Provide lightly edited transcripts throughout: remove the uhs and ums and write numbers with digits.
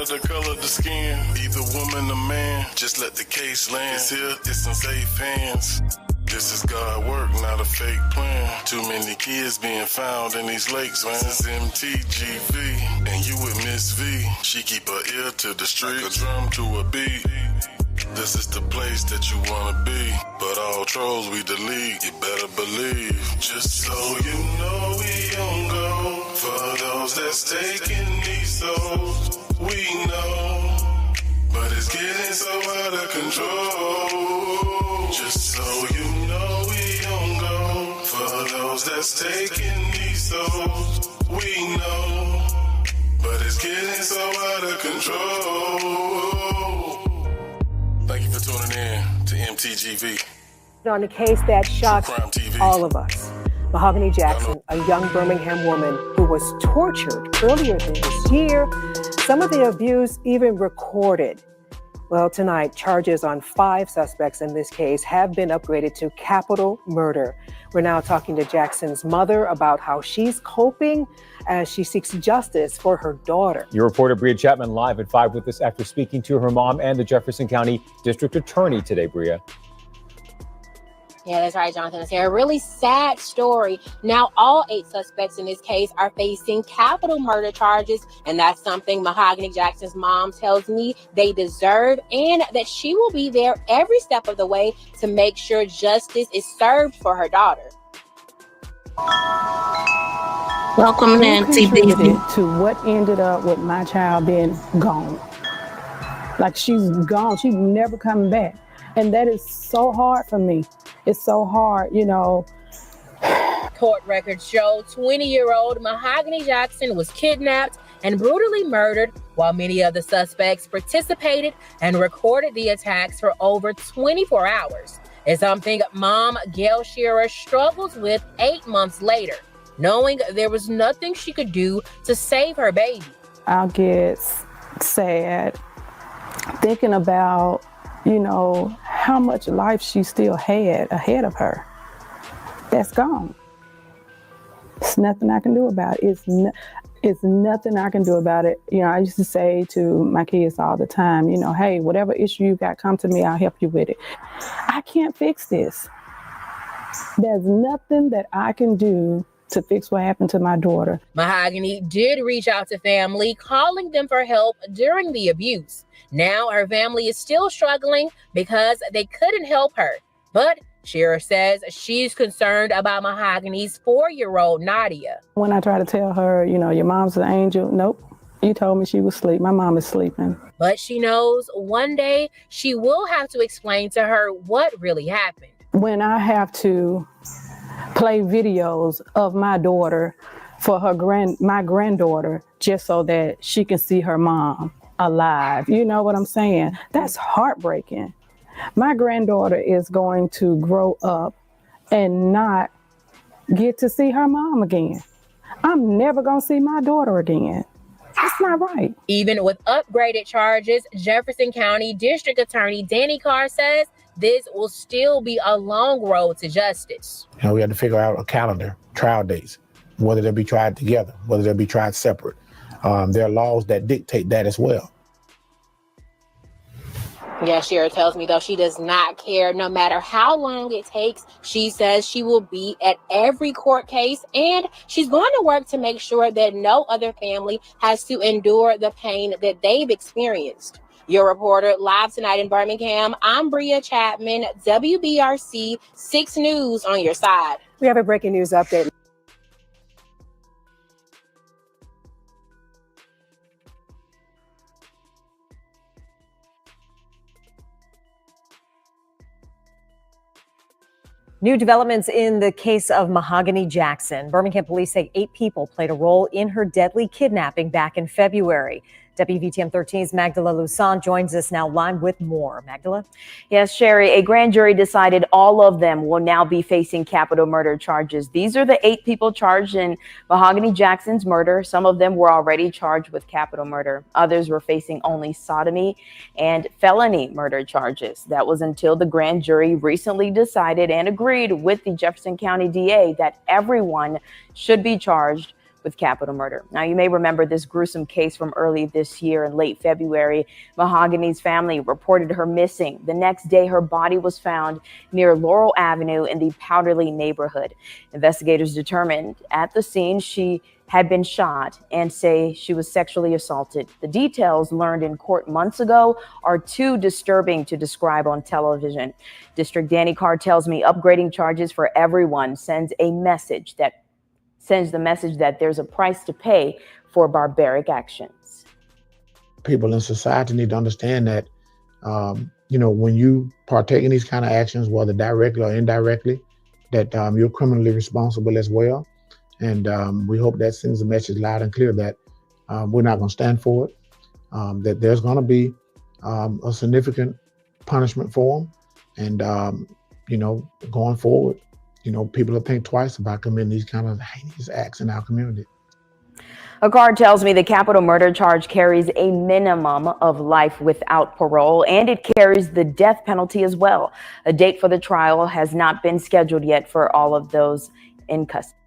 matter the color of the skin, either woman or man, just let the case land. It's here, it's in safe hands. This is God work, not a fake plan. Too many kids being found in these lakes, man. This is MTGV, and you with Miss V. She keep her ear to the street, like a drum to a beat. This is the place that you wanna be, but all trolls we delete, you better believe. Just so you know we on go, for those that's taking these souls, we know, but it's getting so out of control. Just so you know we on go, for those that's taking these souls, we know, but it's getting so out of control. Thank you for tuning in to MTGV. On a case that shocked all of us. Mahogany Jackson, a young Birmingham woman who was tortured earlier this year. Some of the abuse even recorded. Well, tonight, charges on 5 suspects in this case have been upgraded to capital murder. We're now talking to Jackson's mother about how she's coping as she seeks justice for her daughter. Your reporter, Bria Chapman, live at 5 with us after speaking to her mom and the Jefferson County District Attorney today, Bria. Yeah, that's right, Jonathan. It's a really sad story. Now, all 8 suspects in this case are facing capital murder charges, and that's something Mahogany Jackson's mom tells me they deserve, and that she will be there every step of the way to make sure justice is served for her daughter. Welcome in, contributed to what ended up with my child being gone. Like, she's gone. She's never coming back. And that is so hard for me. It's so hard, you know. Court records show 20-year-old Mahogany Jackson was kidnapped and brutally murdered, while many of the suspects participated and recorded the attacks for over 24 hours. It's something mom Gail Shearer struggles with 8 months later, knowing there was nothing she could do to save her baby. I'll get sad thinking about, you know, how much life she still had ahead of her. That's gone. There's nothing I can do about it. It's nothing I can do about it. You know, I used to say to my kids all the time, you know, hey, whatever issue you got, come to me, I'll help you with it. I can't fix this. There's nothing that I can do to fix what happened to my daughter. Mahogany did reach out to family, calling them for help during the abuse. Now her family is still struggling because they couldn't help her. But Shearer says she's concerned about Mahogany's 4-year-old Nadia. When I try to tell her, you know, your mom's an angel, nope. You told me she was asleep. My mom is sleeping. But she knows one day she will have to explain to her what really happened. When I have to play videos of my daughter for my granddaughter, just so that she can see her mom alive. You know what I'm saying? That's heartbreaking. My granddaughter is going to grow up and not get to see her mom again. I'm never going to see my daughter again. That's not right. Even with upgraded charges, Jefferson County District Attorney Danny Carr says this will still be a long road to justice. You know, we have to figure out a calendar, trial dates, whether they'll be tried together, whether they'll be tried separate. There are laws that dictate that as well. Yeah, Shearer tells me, though, she does not care. No matter how long it takes, she says she will be at every court case, and she's going to work to make sure that no other family has to endure the pain that they've experienced. Your reporter live tonight in Birmingham, I'm Bria Chapman, WBRC 6 News on your side. We have a breaking news update. New developments in the case of Mahogany Jackson. Birmingham police say 8 people played a role in her deadly kidnapping back in February. WVTM 13's Magdala Lusan joins us now live with more. Magdala? Yes, Sherry, a grand jury decided all of them will now be facing capital murder charges. These are the 8 people charged in Mahogany Jackson's murder. Some of them were already charged with capital murder. Others were facing only sodomy and felony murder charges. That was until the grand jury recently decided and agreed with the Jefferson County DA that everyone should be charged with capital murder. Now, you may remember this gruesome case from early this year in late February. Mahogany's family reported her missing. The next day, her body was found near Laurel Avenue in the Powderly neighborhood. Investigators determined at the scene she had been shot and say she was sexually assaulted. The details learned in court months ago are too disturbing to describe on television. District Danny Carr tells me upgrading charges for everyone sends the message that there's a price to pay for barbaric actions. People in society need to understand that, when you partake in these kind of actions, whether directly or indirectly, that you're criminally responsible as well. And we hope that sends a message loud and clear that we're not going to stand for it, that there's going to be a significant punishment for them. And, going forward, people will think twice about committing these kind of heinous acts in our community. A card tells me the capital murder charge carries a minimum of life without parole, and it carries the death penalty as well. A date for the trial has not been scheduled yet for all of those in custody.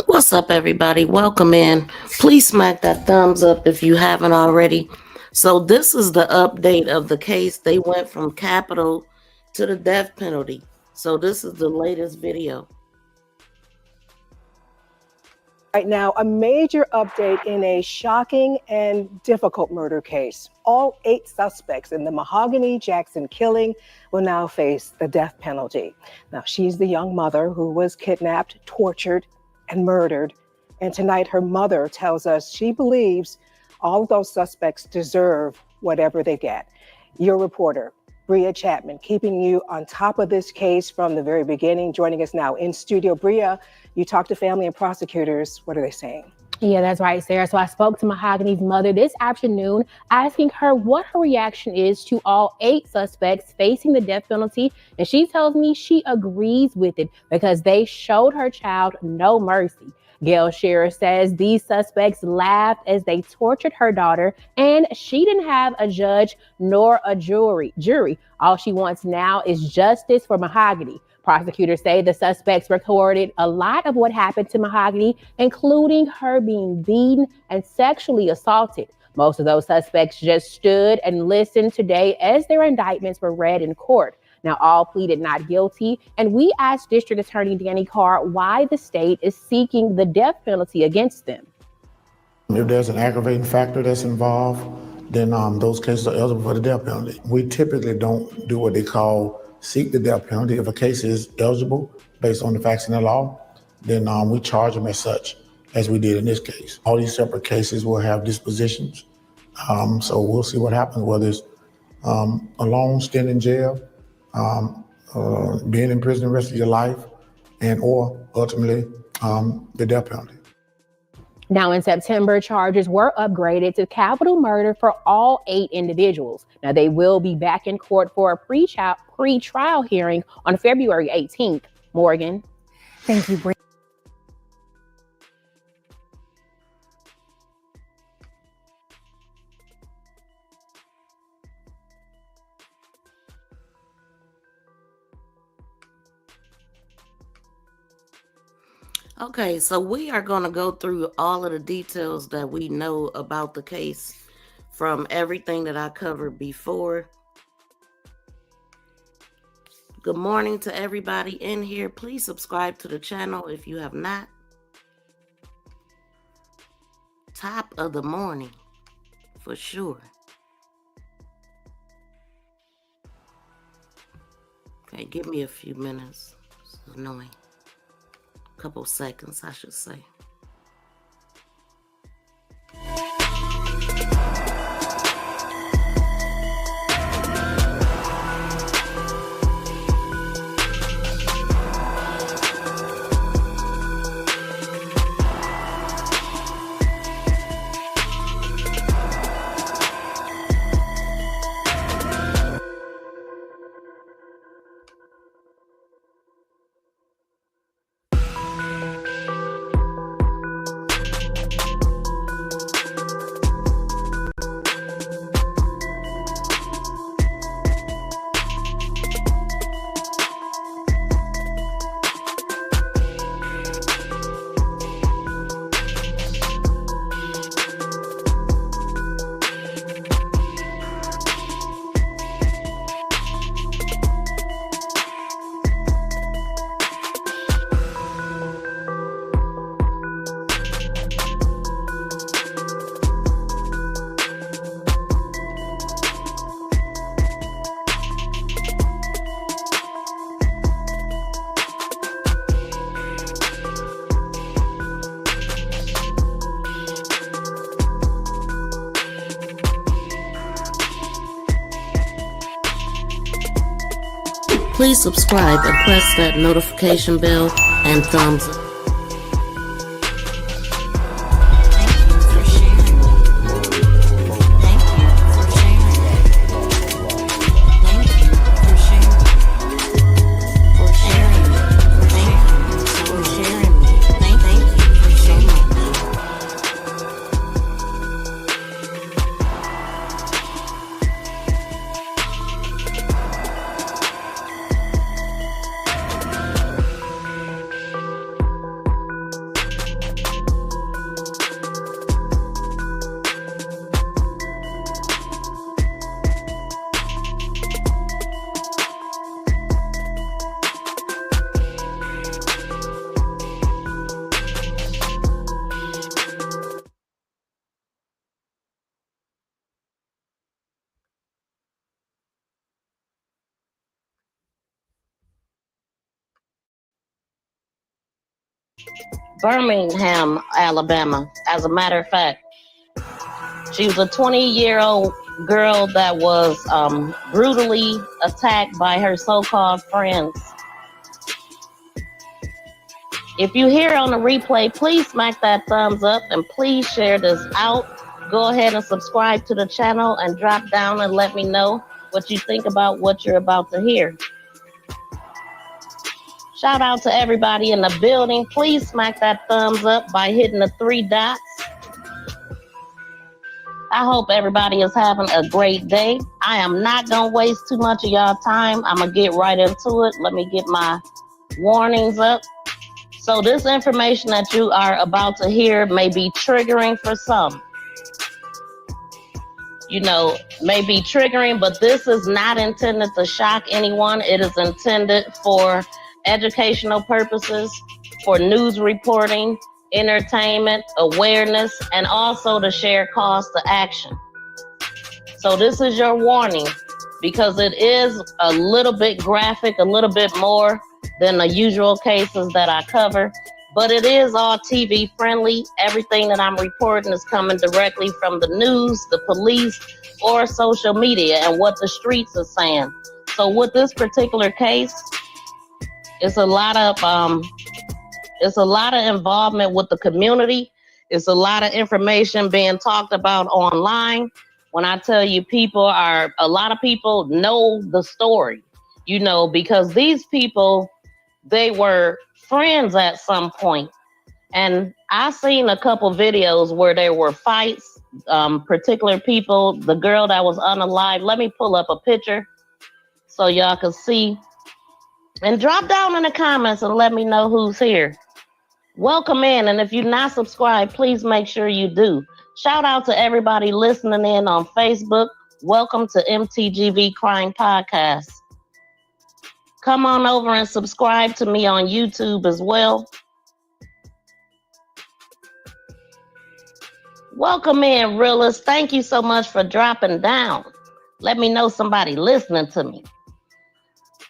What's up, everybody? Welcome in. Please smack that thumbs up if you haven't already. So this is the update of the case. They went from capital to the death penalty. So this is the latest video. Right now, a major update in a shocking and difficult murder case. All 8 suspects in the Mahogany Jackson killing will now face the death penalty. Now, she's the young mother who was kidnapped, tortured, and murdered. And tonight, her mother tells us she believes all of those suspects deserve whatever they get. Your reporter, Bria Chapman, keeping you on top of this case from the very beginning, joining us now in studio. Bria, you talked to family and prosecutors. What are they saying? Yeah, that's right, Sarah. So I spoke to Mahogany's mother this afternoon, asking her what her reaction is to all 8 suspects facing the death penalty. And she tells me she agrees with it because they showed her child no mercy. Gail Shearer says these suspects laughed as they tortured her daughter, and she didn't have a judge nor a jury. All she wants now is justice for Mahogany. Prosecutors say the suspects recorded a lot of what happened to Mahogany, including her being beaten and sexually assaulted. Most of those suspects just stood and listened today as their indictments were read in court. Now, all pleaded not guilty, and we asked District Attorney Danny Carr why the state is seeking the death penalty against them. If there's an aggravating factor that's involved, then those cases are eligible for the death penalty. We typically don't do what they call seek the death penalty. If a case is eligible based on the facts in the law, then we charge them as such, as we did in this case. All these separate cases will have dispositions. So we'll see what happens, whether it's a long stint in jail, being in prison the rest of your life, and or ultimately the death penalty. Now in September, charges were upgraded to capital murder for all 8 individuals. Now they will be back in court for a pre-trial hearing on February 18th. Morgan. Thank you, Bree. Okay, so we are going to go through all of the details that we know about the case from everything that I covered before. Good morning to everybody in here. Please subscribe to the channel if you have not. Top of the morning, for sure. Okay, give me a few minutes. It's annoying. Couple seconds, I should say. Please subscribe and press that notification bell and thumbs up. Birmingham, Alabama. As a matter of fact, she was a 20-year-old girl that was brutally attacked by her so-called friends. If you hear on the replay, please smack that thumbs up and please share this out. Go ahead and subscribe to the channel and drop down and let me know what you think about what you're about to hear. Shout out to everybody in the building. Please smack that thumbs up by hitting the 3 dots. I hope everybody is having a great day. I am not going to waste too much of y'all time. I'm going to get right into it. Let me get my warnings up. So this information that you are about to hear may be triggering for some. You know, may be triggering, but this is not intended to shock anyone. It is intended for educational purposes, for news reporting, entertainment, awareness, and also to share calls to action. So this is your warning, because it is a little bit graphic, a little bit more than the usual cases that I cover, but it is all TV friendly. Everything that I'm reporting is coming directly from the news, the police, or social media and what the streets are saying. So with this particular case, it's a lot of involvement with the community. It's a lot of information being talked about online. When I tell you, a lot of people know the story, you know, because these people, they were friends at some point. And I seen a couple videos where there were fights, particular people, the girl that was unalive. Let me pull up a picture so y'all can see. And drop down in the comments and let me know who's here. Welcome in, and if you're not subscribed, please make sure you do. Shout out to everybody listening in on Facebook. Welcome to MTGV Crime Podcast. Come on over and subscribe to me on YouTube as well. Welcome in, realists. Thank you so much for dropping down. Let me know somebody listening to me.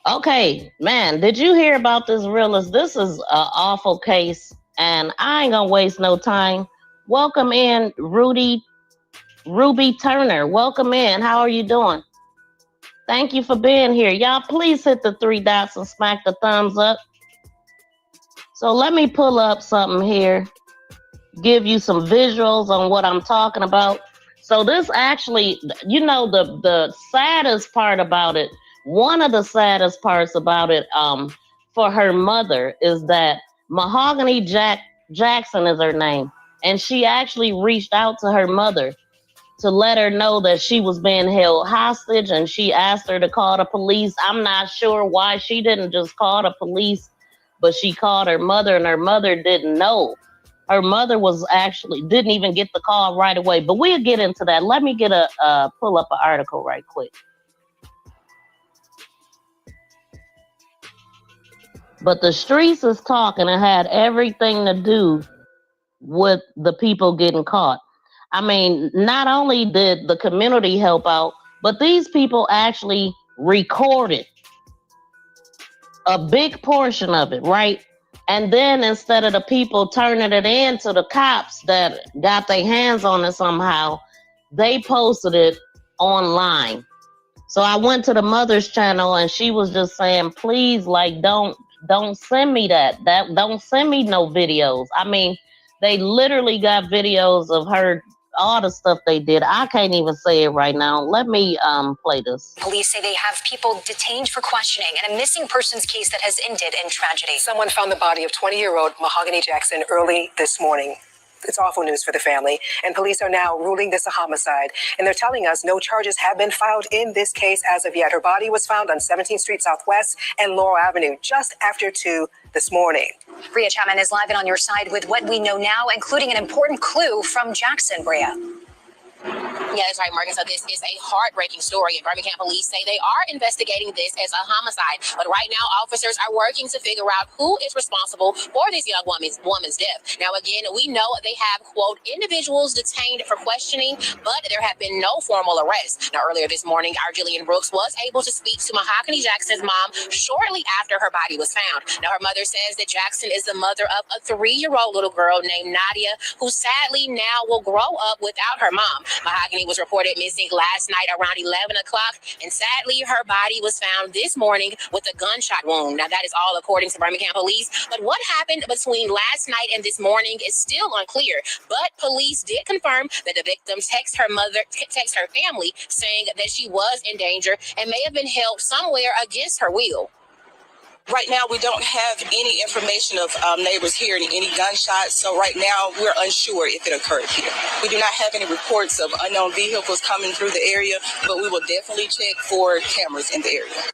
Okay, man, did you hear about this realist? This is an awful case, and I ain't gonna waste no time. Welcome in, Ruby Turner. Welcome in. How are you doing? Thank you for being here. Y'all, please hit the 3 dots and smack the thumbs up. So let me pull up something here, give you some visuals on what I'm talking about. So this actually, you know, the saddest part about it, one of the saddest parts about it for her mother is that Mahogany Jackson is her name. And she actually reached out to her mother to let her know that she was being held hostage, and she asked her to call the police. I'm not sure why she didn't just call the police, but she called her mother, and her mother didn't know. Her mother didn't even get the call right away, but we'll get into that. Let me get pull up an article right quick. But the streets is talking and had everything to do with the people getting caught. I mean, not only did the community help out, but these people actually recorded a big portion of it, right? And then instead of the people turning it in to the cops that got their hands on it somehow, they posted it online. So I went to the mother's channel and she was just saying, please, like, don't send me that. Don't send me no videos. I mean, they literally got videos of her, all the stuff they did. I can't even say it right now. Let me play this. Police say they have people detained for questioning in a missing persons case that has ended in tragedy. Someone found the body of 20-year-old Mahogany Jackson early this morning. It's awful news for the family, and police are now ruling this a homicide. And they're telling us no charges have been filed in this case as of yet. Her body was found on 17th Street Southwest and Laurel Avenue just after 2 this morning. Bria Chapman is live and on your side with what we know now, including an important clue from Jackson. Bria. Yeah, that's right, Morgan. So this is a heartbreaking story, and Birmingham police say they are investigating this as a homicide. But right now, officers are working to figure out who is responsible for this young woman's death. Now, again, we know they have, quote, individuals detained for questioning, but there have been no formal arrests. Now, earlier this morning, our Jillian Brooks was able to speak to Mahogany Jackson's mom shortly after her body was found. Now, her mother says that Jackson is the mother of a 3-year-old little girl named Nadia, who sadly now will grow up without her mom. Mahogany was reported missing last night around 11 o'clock, and sadly, her body was found this morning with a gunshot wound. Now, that is all according to Birmingham police, but what happened between last night and this morning is still unclear. But police did confirm that the victim texted her family saying that she was in danger and may have been held somewhere against her will. Right now, we don't have any information of neighbors hearing any gunshots. So right now, we're unsure if it occurred here. We do not have any reports of unknown vehicles coming through the area, but we will definitely check for cameras in the area.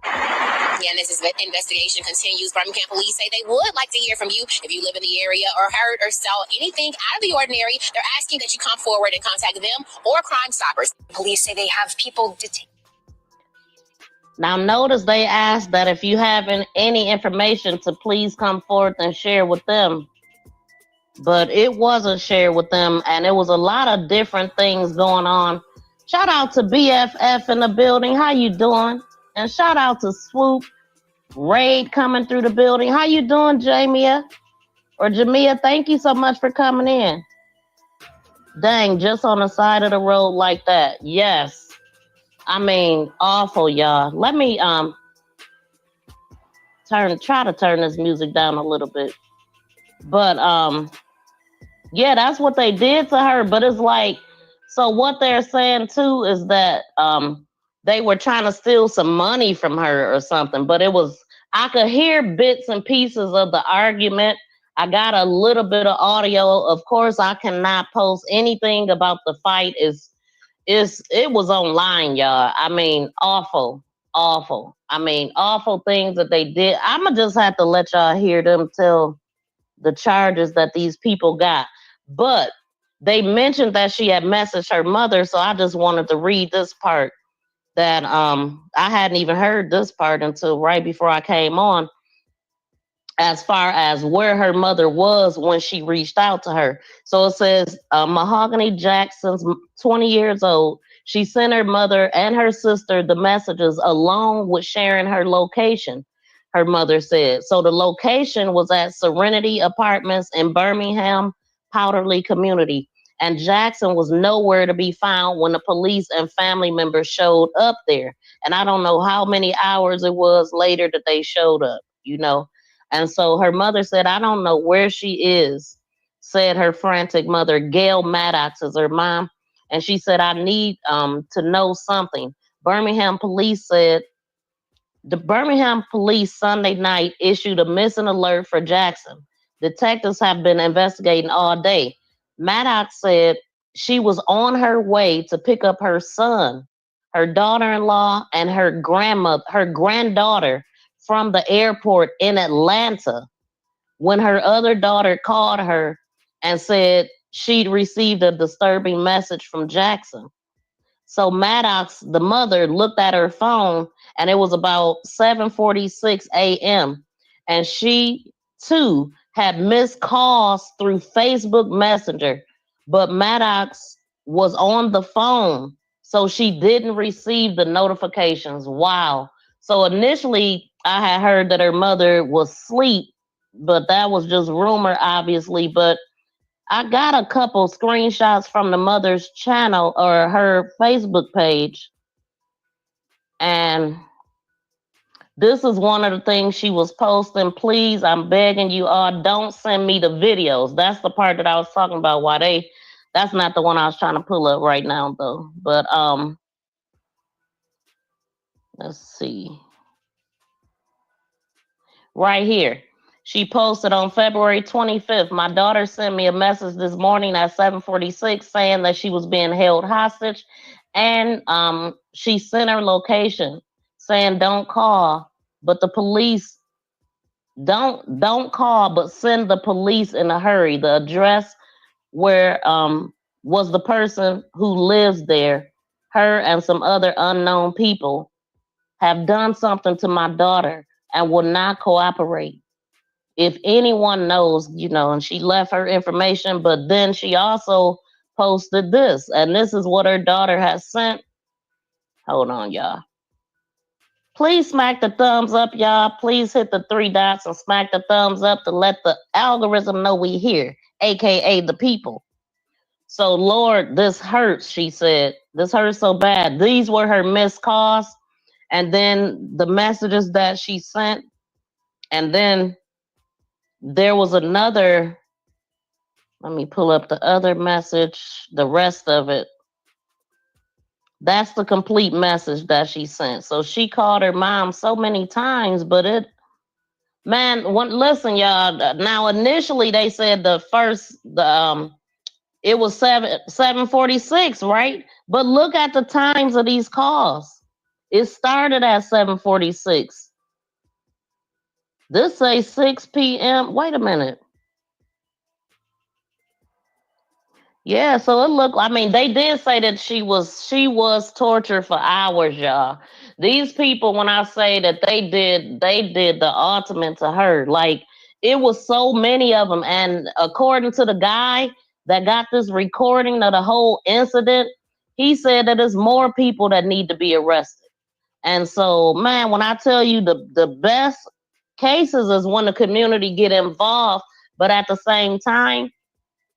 Yeah, and as this investigation continues, Birmingham police say they would like to hear from you. If you live in the area or heard or saw anything out of the ordinary, they're asking that you come forward and contact them or Crime Stoppers. Police say they have people detained. Now, notice they asked that if you have any information to please come forth and share with them. But it wasn't shared with them, and it was a lot of different things going on. Shout out to BFF in the building. How you doing? And shout out to Swoop. Raid coming through the building. How you doing, Jamia? Or Jamia, thank you so much for coming in. Dang, just on the side of the road like that. Yes. I mean, awful, y'all. Let me try to turn this music down a little bit. But yeah, that's what they did to her. But it's like, so what they're saying too is that they were trying to steal some money from her or something. But I could hear bits and pieces of the argument. I got a little bit of audio. Of course, I cannot post anything about the fight. It was online, y'all. I mean, awful. I mean, awful things that they did. I'ma just have to let y'all hear them tell the charges that these people got. But they mentioned that she had messaged her mother, so I just wanted to read this part that I hadn't even heard this part until right before I came on, as far as where her mother was when she reached out to her. So it says, Mahogany Jackson's 20 years old. She sent her mother and her sister the messages along with sharing her location, her mother said. So the location was at Serenity Apartments in Birmingham, Powderly Community. And Jackson was nowhere to be found when the police and family members showed up there. And I don't know how many hours it was later that they showed up, you know. And so her mother said, I don't know where she is, said her frantic mother. Gail Maddox is her mom. And she said, I need to know something. Birmingham police said, the Birmingham police Sunday night issued a missing alert for Jackson. Detectives have been investigating all day. Maddox said she was on her way to pick up her son, her daughter-in-law, and her granddaughter from the airport in Atlanta when her other daughter called her and said she'd received a disturbing message from Jackson. So Maddox, the mother, looked at her phone and it was about 7:46 a.m. And she too had missed calls through Facebook Messenger, but Maddox was on the phone, so she didn't receive the notifications. Wow. So initially, I had heard that her mother was asleep, but that was just rumor, obviously. But I got a couple screenshots from the mother's channel or her Facebook page. And this is one of the things she was posting. Please, I'm begging you all, don't send me the videos. That's the part that I was talking about. That's not the one I was trying to pull up right now though. But let's see. Right here. She posted on February 25th. My daughter sent me a message this morning at 7:46 saying that she was being held hostage. And she sent her location saying don't call, but the police don't call, but send the police in a hurry. The address where was the person who lives there. Her and some other unknown people have done something to my daughter and will not cooperate. If anyone knows, and she left her information, but then she also posted this, and this is what her daughter has sent. Hold on, y'all. Please smack the thumbs up, y'all. Please hit the 3 dots and smack the thumbs up to let the algorithm know we here, aka the people. So, Lord, this hurts, she said. This hurts so bad. These were her missed calls, and then the messages that she sent, and then there was another. Let me pull up the other message, the rest of it. That's the complete message that she sent. So she called her mom so many times, but listen, y'all. Now, initially they said it was 7:46, right? But look at the times of these calls. It started at 7:46. This say 6 p.m. Wait a minute. Yeah, so it looked, they did say that she was tortured for hours, y'all. These people, when I say that they did the ultimate to her. Like, it was so many of them. And according to the guy that got this recording of the whole incident, he said that there's more people that need to be arrested. And so, man, when I tell you the best cases is when the community get involved, but at the same time,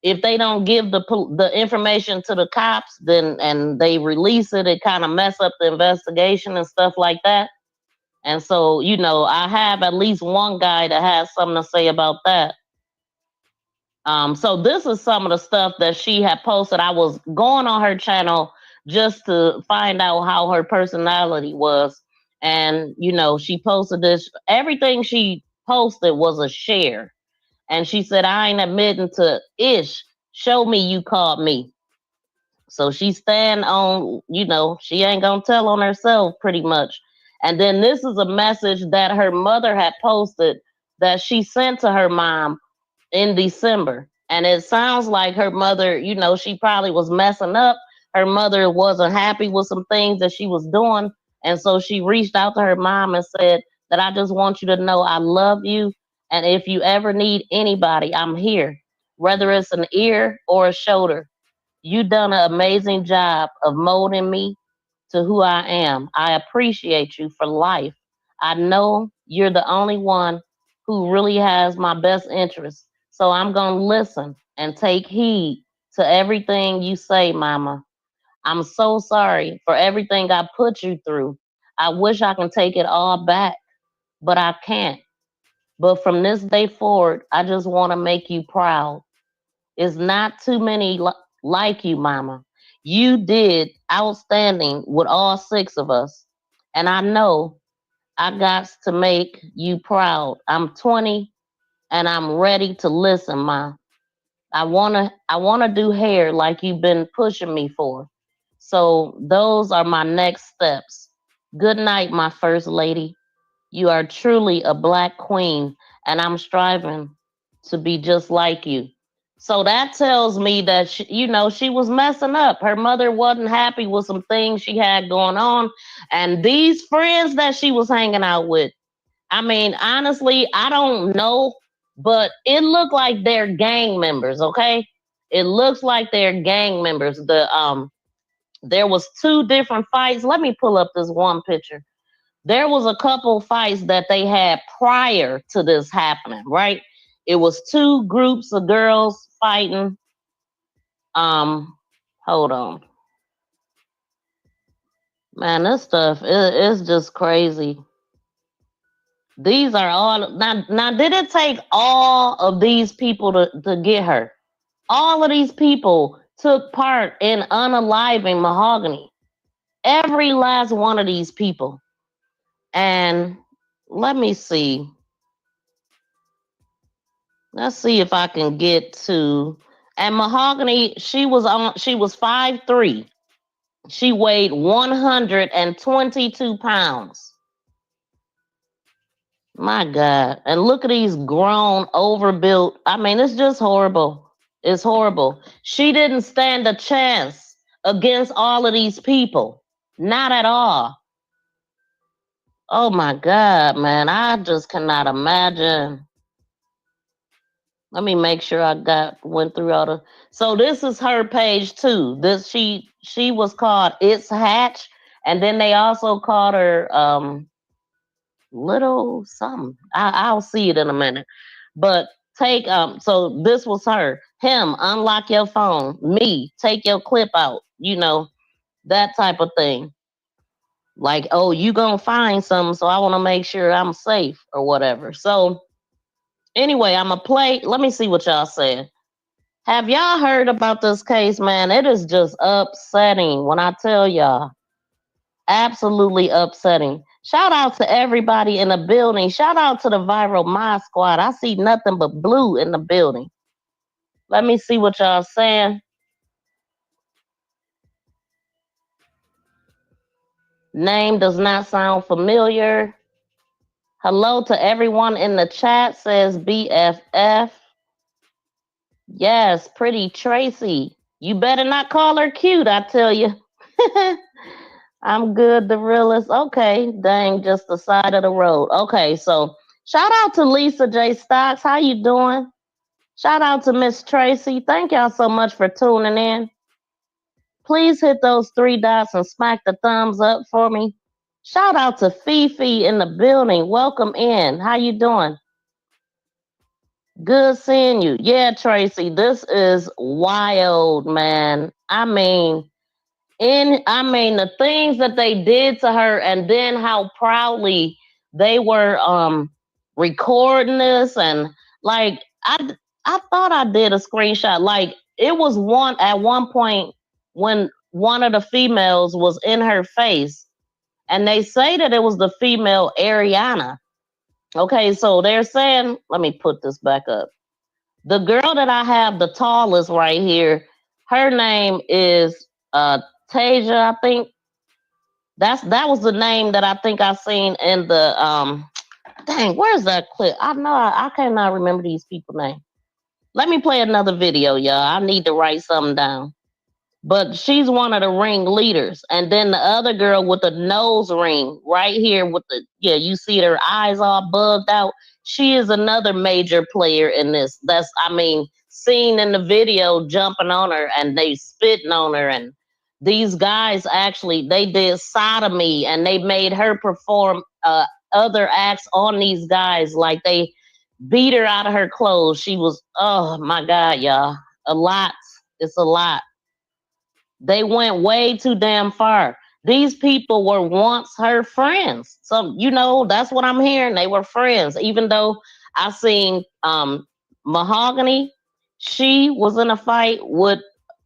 if they don't give the information to the cops, then and they release it, it kind of mess up the investigation and stuff like that. And so, I have at least one guy that has something to say about that. So this is some of the stuff that she had posted. I was going on her channel just to find out how her personality was. And, she posted this. Everything she posted was a share. And she said, I ain't admitting to ish. Show me you called me. So she stand on, she ain't gonna tell on herself pretty much. And then this is a message that her mother had posted that she sent to her mom in December. And it sounds like her mother, she probably was messing up. Her mother wasn't happy with some things that she was doing. And so she reached out to her mom and said that I just want you to know I love you. And if you ever need anybody, I'm here, whether it's an ear or a shoulder. You done an amazing job of molding me to who I am. I appreciate you for life. I know you're the only one who really has my best interest. So I'm going to listen and take heed to everything you say, Mama. I'm so sorry for everything I put you through. I wish I can take it all back, but I can't. But from this day forward, I just want to make you proud. It's not too many like you, Mama. You did outstanding with all 6 of us. And I know I got to make you proud. I'm 20 and I'm ready to listen, Ma. I wanna do hair like you've been pushing me for. So those are my next steps. Good night, my first lady. You are truly a Black queen, and I'm striving to be just like you. So that tells me that she was messing up. Her mother wasn't happy with some things she had going on, and these friends that she was hanging out with. Honestly, I don't know, but it looked like they're gang members. Okay, it looks like they're gang members. There was 2 different fights. Let me pull up this one picture. There was a couple fights that they had prior to this happening, right? It was 2 groups of girls fighting. Hold on. Man, this stuff is just crazy. These are all now. Did it take all of these people to get her? All of these people took part in unaliving Mahogany. Every last one of these people. And let me see. Let's see if I can get to. And Mahogany, she was 5'3". She weighed 122 pounds. My God. And look at these grown, overbuilt. I mean, it's just horrible. It's horrible. She didn't stand a chance against all of these people. Not at all. Oh my God, man. I just cannot imagine. Let me make sure I went through all the. So this is her page too. This she was called It's Hatch, and then they also called her little something. I'll see it in a minute. But take so this was her. Him, unlock your phone. Me, take your clip out. You know, that type of thing. Like, oh, you gonna find something, so I want to make sure I'm safe or whatever. So anyway, I'm gonna play. Let me see what y'all said. Have y'all heard about this case, man? It is just upsetting when I tell y'all. Absolutely upsetting. Shout out to everybody in the building. Shout out to the Viral My Squad. I see nothing but blue in the building. Let me see what y'all saying. Name does not sound familiar. Hello to everyone in the chat, says BFF. Yes, pretty Tracy. You better not call her cute, I tell you. I'm good, the realest. Okay, dang, just the side of the road. Okay, so shout out to Lisa J. Stocks. How you doing? Shout out to Miss Tracy. Thank y'all so much for tuning in. Please hit those 3 dots and smack the thumbs up for me. Shout out to Fifi in the building. Welcome in. How you doing? Good seeing you. Yeah, Tracy, this is wild, man. I mean, the things that they did to her, and then how proudly they were recording this, and like I thought I did a screenshot. Like it was at one point when one of the females was in her face, and they say that it was the female Ariana. Okay, so they're saying, let me put this back up. The girl that I have the tallest right here, her name is Tasia, I think. That was the name that I think I seen in the dang, where's that clip? I know I cannot remember these people's names. Let me play another video, y'all. I need to write something down. But she's one of the ring leaders. And then the other girl with the nose ring right here with you see her eyes all bugged out. She is another major player in this. Seen in the video jumping on her and they spitting on her. And these guys actually, they did sodomy and they made her perform other acts on these guys. Like they beat her out of her clothes. She was, oh my God, y'all. A lot. It's a lot. They went way too damn far. These people were once her friends. So, that's what I'm hearing. They were friends. Even though I seen Mahogany, she was in a fight with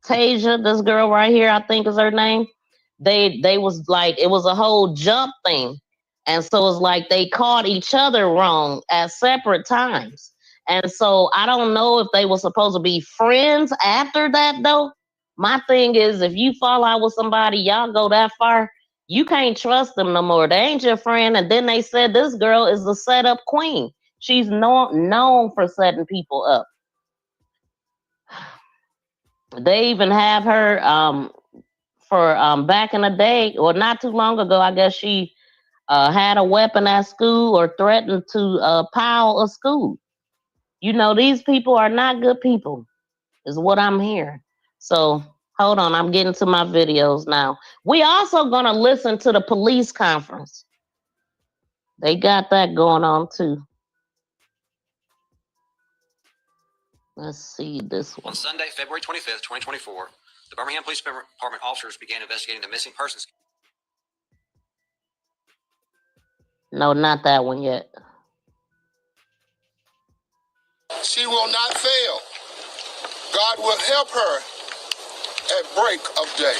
Tasia, this girl right here, I think is her name. They was like, it was a whole jump thing. And so it's like they caught each other wrong at separate times. And so I don't know if they were supposed to be friends after that though. My thing is, if you fall out with somebody, y'all go that far, you can't trust them no more. They ain't your friend. And then they said this girl is the setup queen. She's known for setting people up. They even have her for back in the day, or not too long ago, I guess she had a weapon at school or threatened to pile a school. These people are not good people, is what I'm hearing. So hold on, I'm getting to my videos now. We also gonna listen to the police conference. They got that going on too. Let's see this one. On Sunday, February 25th, 2024, the Birmingham Police Department officers began investigating the missing persons. No, not that one yet. She will not fail. God will help her at break of day.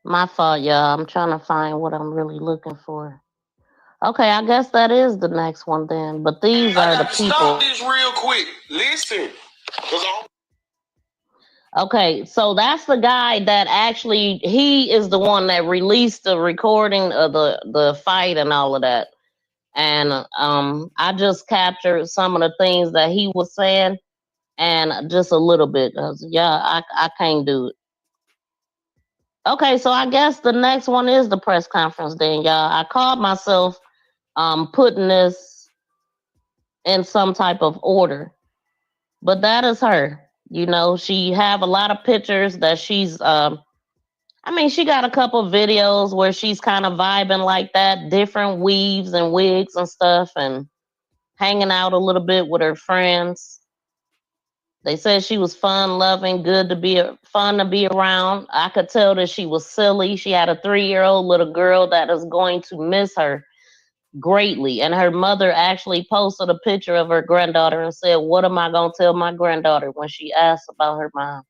My fault, y'all. I'm trying to find what I'm really looking for. Okay, I guess that is the next one then. But these I are the got to people. stop this real quick. Listen. Okay, so that's the guy that actually, he is the one that released the recording of the fight and all of that. And I just captured some of the things that he was saying and just a little bit. Yeah, I can't do it. Okay, so I guess the next one is the press conference then, y'all. I called myself putting this in some type of order. But that is her. You know, she have a lot of pictures that she's she got a couple of videos where she's kind of vibing like that, different weaves and wigs and stuff, and hanging out a little bit with her friends. They said she was fun loving, fun to be around. I could tell that she was silly. She had a 3-year-old little girl that is going to miss her greatly. And her mother actually posted a picture of her granddaughter and said, "What am I going to tell my granddaughter?" when she asked about her mom.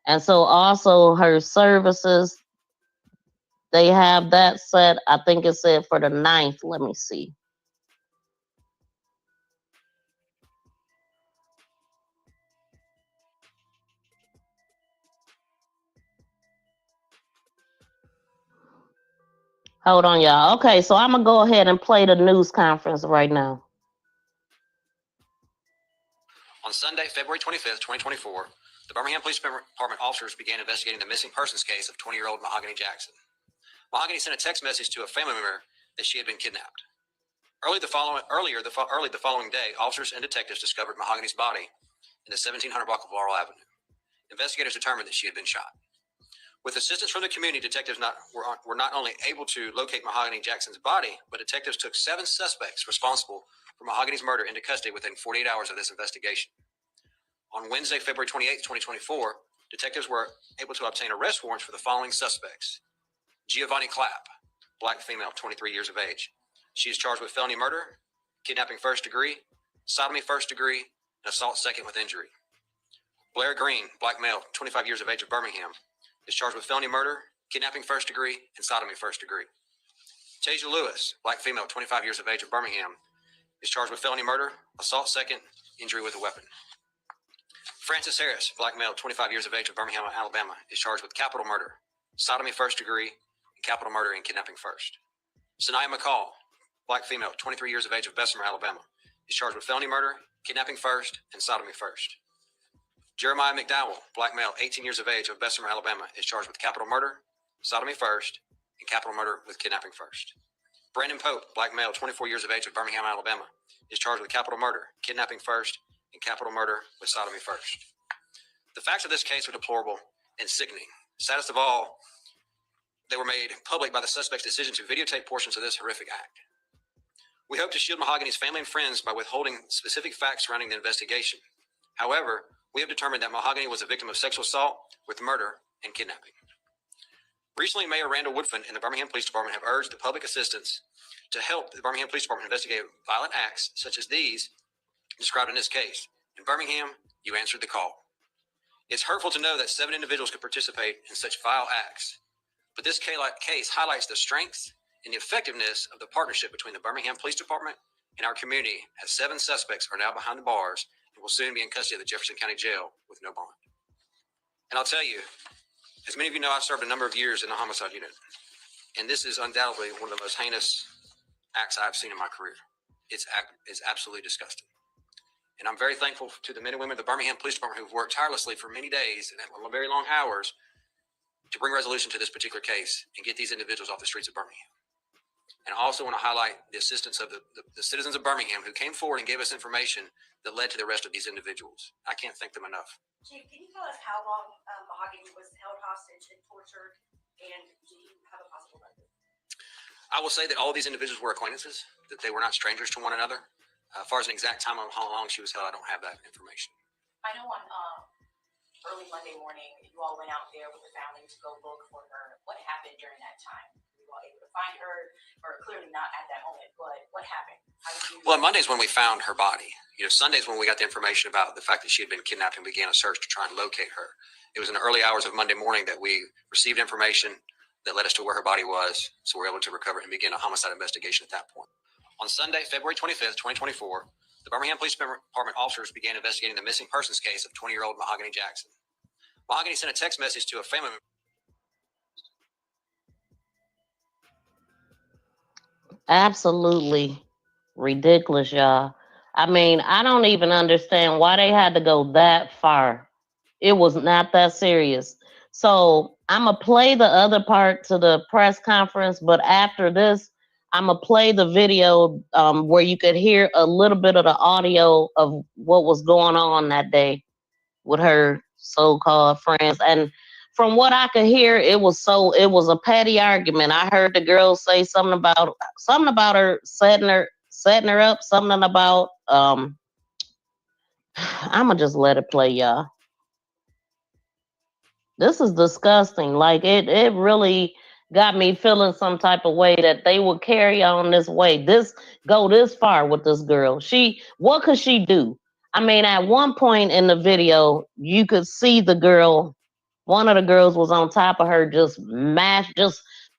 And so also her services, they have that set. I think it said for the 9th. Let me see. Hold on, y'all. Okay, so I'm going to go ahead and play the news conference right now. On Sunday, February 25th, 2024, the Birmingham Police Department officers began investigating the missing persons case of 20-year-old Mahogany Jackson. Mahogany sent a text message to a family member that she had been kidnapped. Early the following day, officers and detectives discovered Mahogany's body in the 1700 block of Laurel Avenue. Investigators determined that she had been shot. With assistance from the community, detectives were not only able to locate Mahogany Jackson's body, but detectives took 7 suspects responsible for Mahogany's murder into custody within 48 hours of this investigation. On Wednesday, February 28, 2024, detectives were able to obtain arrest warrants for the following suspects. Giovanni Clapp, black female, 23 years of age. She is charged with felony murder, kidnapping first degree, sodomy first degree, and assault second with injury. Blair Green, black male, 25 years of age of Birmingham, is charged with felony murder, kidnapping first degree, and sodomy first degree. Tasia Lewis, black female, 25 years of age of Birmingham, is charged with felony murder, assault second, injury with a weapon. Francis Harris, black male, 25 years of age of Birmingham, Alabama, is charged with capital murder, sodomy first degree, and capital murder and kidnapping first. Sanaya McCall, black female, 23 years of age of Bessemer, Alabama, is charged with felony murder, kidnapping first, and sodomy first. Jeremiah McDowell, black male, 18 years of age of Bessemer, Alabama, is charged with capital murder, sodomy first, and capital murder with kidnapping first. Brandon Pope, black male, 24 years of age of Birmingham, Alabama, is charged with capital murder, kidnapping first, and capital murder with sodomy first. The facts of this case are deplorable and sickening. Saddest of all, they were made public by the suspect's decision to videotape portions of this horrific act. We hope to shield Mahogany's family and friends by withholding specific facts surrounding the investigation. However, we have determined that Mahogany was a victim of sexual assault with murder and kidnapping. Recently, Mayor Randall Woodfin and the Birmingham Police Department have urged the public assistance to help the Birmingham Police Department investigate violent acts such as these described in this case. In Birmingham, you answered the call. It's hurtful to know that 7 individuals could participate in such vile acts, but this case highlights the strength and the effectiveness of the partnership between the Birmingham Police Department and our community, as 7 suspects are now behind the bars and will soon be in custody of the Jefferson County Jail with no bond. And I'll tell you, as many of you know, I've served a number of years in the homicide unit, and this is undoubtedly one of the most heinous acts I've seen in my career. It's absolutely disgusting. And I'm very thankful to the men and women of the Birmingham Police Department who've worked tirelessly for many days and at very long hours to bring resolution to this particular case and get these individuals off the streets of Birmingham. And I also want to highlight the assistance of the citizens of Birmingham who came forward and gave us information that led to the arrest of these individuals. I can't thank them enough. Chief, can you tell us how long Mahogany was held hostage and tortured, and do you have a possible motive? I will say that all of these individuals were acquaintances, that they were not strangers to one another. As far as an exact time of how long she was held, I don't have that information. I know on early Monday morning, you all went out there with the family to go look for her. What happened during that time? Were you all able to find her, or clearly not at that moment? But what happened? Well, Monday's when we found her body. Sunday's when we got the information about the fact that she had been kidnapped and began a search to try and locate her. It was in the early hours of Monday morning that we received information that led us to where her body was, so we were able to recover and begin a homicide investigation at that point. On Sunday, February 25th, 2024, the Birmingham Police Department officers began investigating the missing persons case of 20-year-old Mahogany Jackson. Mahogany sent a text message to a family member. Absolutely ridiculous, y'all. I mean, I don't even understand why they had to go that far. It was not that serious. So I'm going to play the other part to the press conference, but after this, I'm going to play the video where you could hear a little bit of the audio of what was going on that day with her so-called friends. And from what I could hear, it was a petty argument. I heard the girl say something about her setting her up, something about I'ma just let it play, y'all. This is disgusting. Like it really got me feeling some type of way that they would carry on this way, go this far with this girl. What could she do? I mean, at one point in the video, you could see the girl, one of the girls was on top of her, just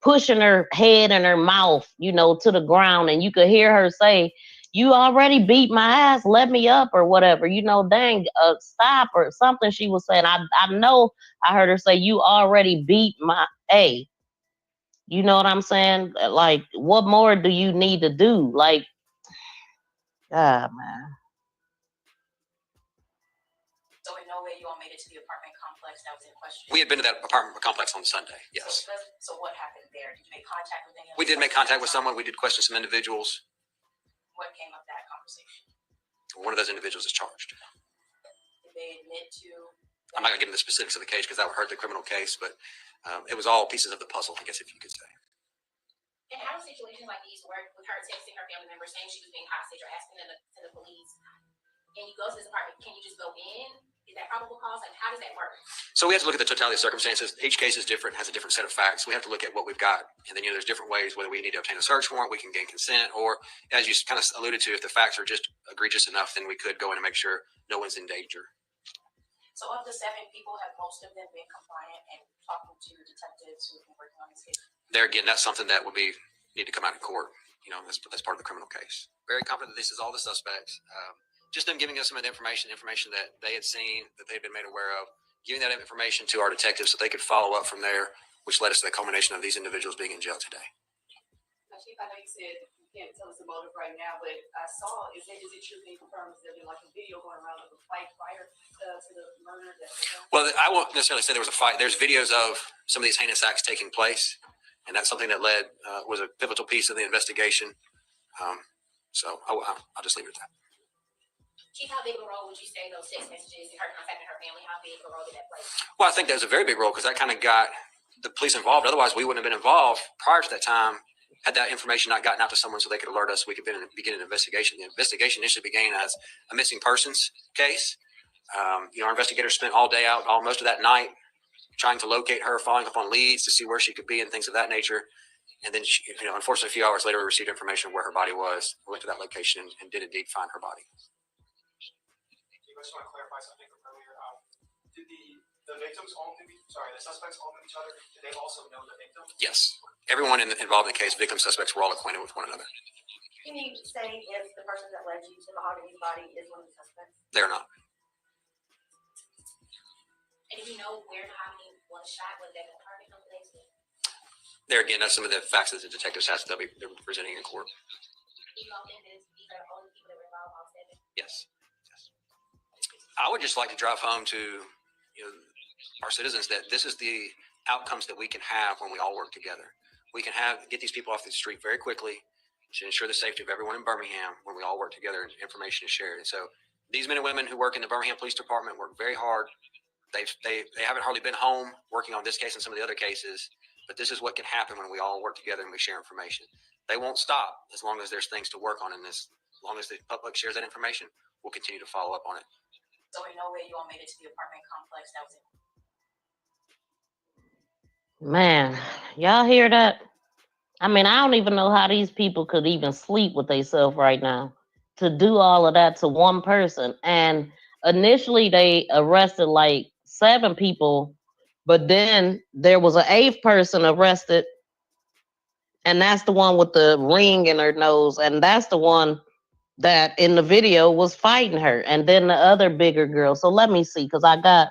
pushing her head and her mouth, to the ground. And you could hear her say, "You already beat my ass, let me up," or whatever, dang, stop, or something she was saying. I know I heard her say, "You already beat my A." You know what I'm saying? Like, what more do you need to do? Like, God, man. So in no way you all made it to the apartment complex that was in question? We had been to that apartment complex on Sunday, yes. So what happened there? Did you make contact with any of them? We did make contact with someone. We did question some individuals. What came of that conversation? One of those individuals is charged. Did they admit to? I'm not going to get into the specifics of the case because that would hurt the criminal case, but it was all pieces of the puzzle, I guess, if you could say. And how do situations like these work with her texting her family members saying she was being hostage or asking them to the police? And you go to this apartment, can you just go in? Is that probable cause? Like, how does that work? So we have to look at the totality of circumstances. Each case is different, has a different set of facts. We have to look at what we've got. And then, there's different ways, whether we need to obtain a search warrant, we can gain consent, or as you kind of alluded to, if the facts are just egregious enough, then we could go in and make sure no one's in danger. So of the 7 people, have most of them been compliant and talking to detectives who have been working on this case? There again, that's something that would need to come out in court. That's part of the criminal case. Very confident that this is all the suspects. Just them giving us some of the information that they had seen, that they'd been made aware of, giving that information to our detectives so they could follow up from there, which led us to the culmination of these individuals being in jail today. Chief, I know you said you can't tell us the motive right now, but I saw, is it true, can you confirm, is there been like a video going around of a fight prior to the murder? Well, I won't necessarily say there was a fight. There's videos of some of these heinous acts taking place, and that's something that was a pivotal piece of the investigation. So I'll just leave it at that. Chief, how big a role would you say those text messages and her contacting her family, how big a role did that play? Well, I think that was a very big role because that kind of got the police involved. Otherwise, we wouldn't have been involved prior to that time. Had that information not gotten out to someone so they could alert us, we could begin an investigation. The investigation initially began as a missing persons case. Our investigators spent all day out, most of that night, trying to locate her, following up on leads to see where she could be and things of that nature. And then, unfortunately, a few hours later, we received information where her body was. We went to that location and did indeed find her body. I just want to clarify something from earlier. Did the suspects all know each other? Did they also know the victim? Yes. Everyone involved in the case, victim suspects, were all acquainted with one another. Can you say if the person that led you to Mahogany's body is one of the suspects? They're not. And do you know where Mahogany was shot? Was that an apartment complex? There again, that's some of the facts that the detectives have they're presenting in court. Do you know if these are the only people that were involved, all 7? Yes. I would just like to drive home to our citizens that this is the outcomes that we can have when we all work together. We can get these people off the street very quickly to ensure the safety of everyone in Birmingham when we all work together and information is shared. And so these men and women who work in the Birmingham Police Department work very hard. They haven't hardly been home working on this case and some of the other cases, but this is what can happen when we all work together and we share information. They won't stop as long as there's things to work on in this. As long as the public shares that information, we'll continue to follow up on it. So in no way you all made it to the apartment complex that was in. Man, y'all hear that? I mean, I don't even know how these people could even sleep with themselves right now to do all of that to one person. And initially, they arrested like 7 people, but then there was an 8th person arrested, and that's the one with the ring in her nose, and that's the one that in the video was fighting her, and then the other bigger girl. So let me see, because I got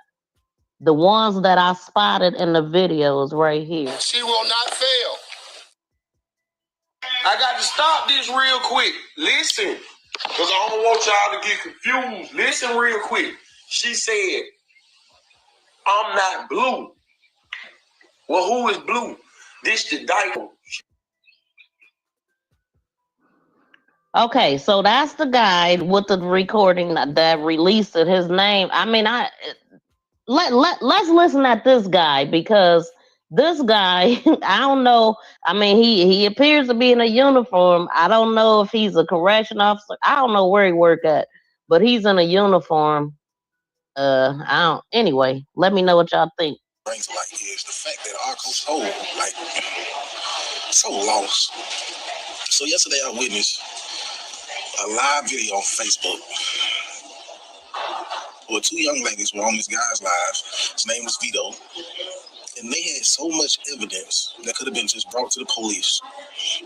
the ones that I spotted in the videos right here. She will not fail. I got to stop this real quick. Listen, because I don't want y'all to get confused. Listen real quick. She said, I'm not blue. Well, who is blue? This the dyke. Okay, so that's the guy with the recording that released it. His name. I mean, let's listen at this guy, because this guy, I don't know. I mean, he appears to be in a uniform. I don't know if he's a correction officer. I don't know where he work at, but he's in a uniform. I don't. Anyway, let me know what y'all think. Brings like is the fact that our soul like so lost. So yesterday I witnessed a live video on Facebook where 2 young ladies were on this guy's live. His name was Vito, and they had so much evidence that could have been just brought to the police,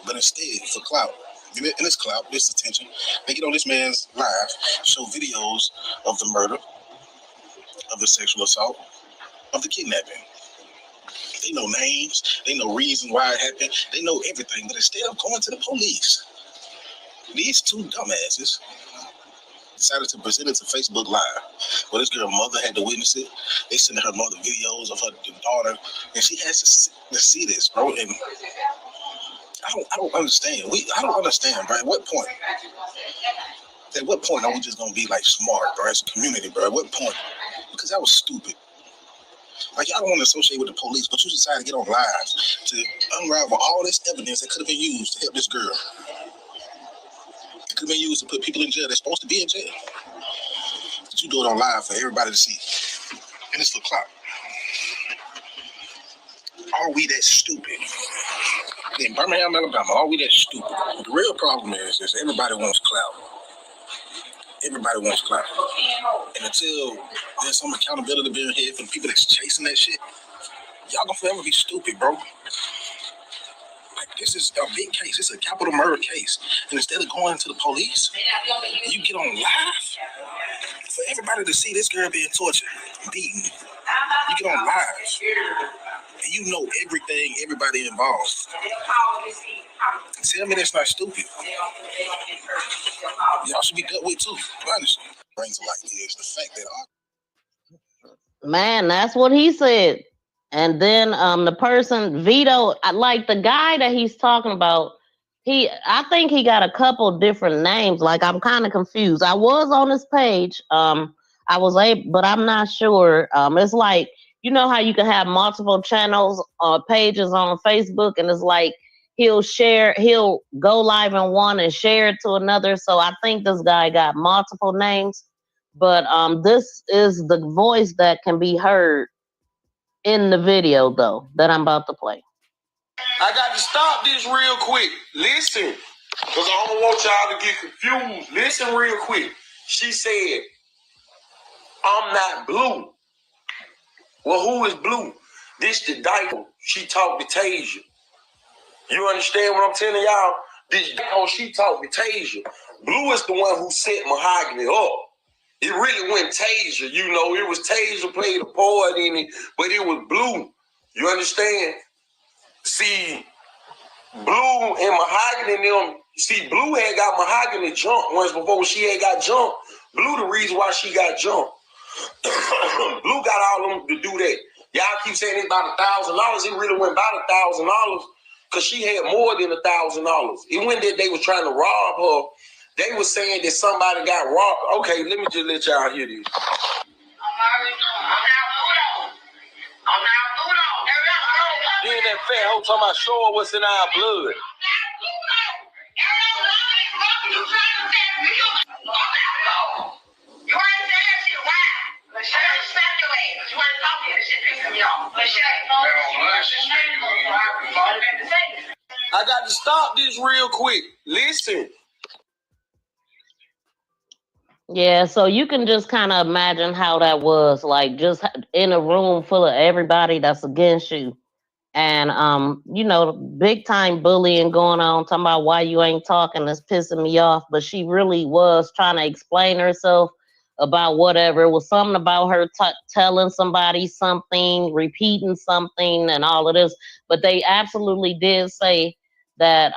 but instead, for clout, and this clout, this attention, they get on this man's live, show videos of the murder, of the sexual assault, of the kidnapping. They know names, they know reasons why it happened, they know everything, but instead of going to the police, these 2 dumbasses decided to present it to Facebook Live. Well, this girl mother had to witness it. They sent her mother videos of her daughter, and she has to see this, bro. And I don't understand. I don't understand, bro. At what point are we just gonna be like smart, bro, as a community, bro? At what point? Because that was stupid. Like, y'all don't want to associate with the police, but you decided to get on live to unravel all this evidence that could have been used to help this girl. It could have been used to put people in jail that's supposed to be in jail. But you do it on live for everybody to see. And it's for clout. Are we that stupid? In Birmingham, Alabama, are we that stupid? The real problem is everybody wants clout. Everybody wants clout. And until there's some accountability being here for the people that's chasing that shit, y'all gonna forever be stupid, bro. Like, this is a big case. It's a capital murder case. And instead of going to the police, you get on live for everybody to see this girl being tortured, beaten. You get on live. And you know everything, everybody involved. Tell me that's not stupid. Y'all should be dealt with too, honestly. Brings to light is the fact that Man, that's what he said. And then the person Vito, like the guy that he's talking about, I think he got a couple different names. Like, I'm kind of confused. I was on his page. I was able, but I'm not sure. It's like, you know how you can have multiple channels or pages on Facebook, and it's like he'll go live in one and share it to another. So I think this guy got multiple names, but this is the voice that can be heard in the video though that I'm about to play. I got to stop this real quick. Listen, because I don't want y'all to get confused. Listen real quick. She said, I'm not blue. Well, who is blue? This the dyke. She talked to Tasia. You understand what I'm telling y'all? This dyke, she talked to Tasia. Blue is the one who set Mahogany up. It really went Tasia, you know. It was Tasia played a part in it, but it was Blue. You understand? See, Blue and Mahogany and them, Blue had got Mahogany jumped once before she had got jumped. Blue the reason why she got jumped. Blue got all of them to do that. Y'all keep saying it's about $1,000. It really went about $1,000 because she had more than $1,000. It went that they was trying to rob her. They was saying that somebody got robbed. Okay, let me just let y'all hear this. Then that fat hoe talking about show her what's in our blood. I I got to stop this real quick. Listen. Yeah, so you can just kind of imagine how that was, like just in a room full of everybody that's against you. And you know, big time bullying going on, talking about why you ain't talking, that's pissing me off. But she really was trying to explain herself about whatever. It was something about her telling somebody something, repeating something, and all of this. But they absolutely did say that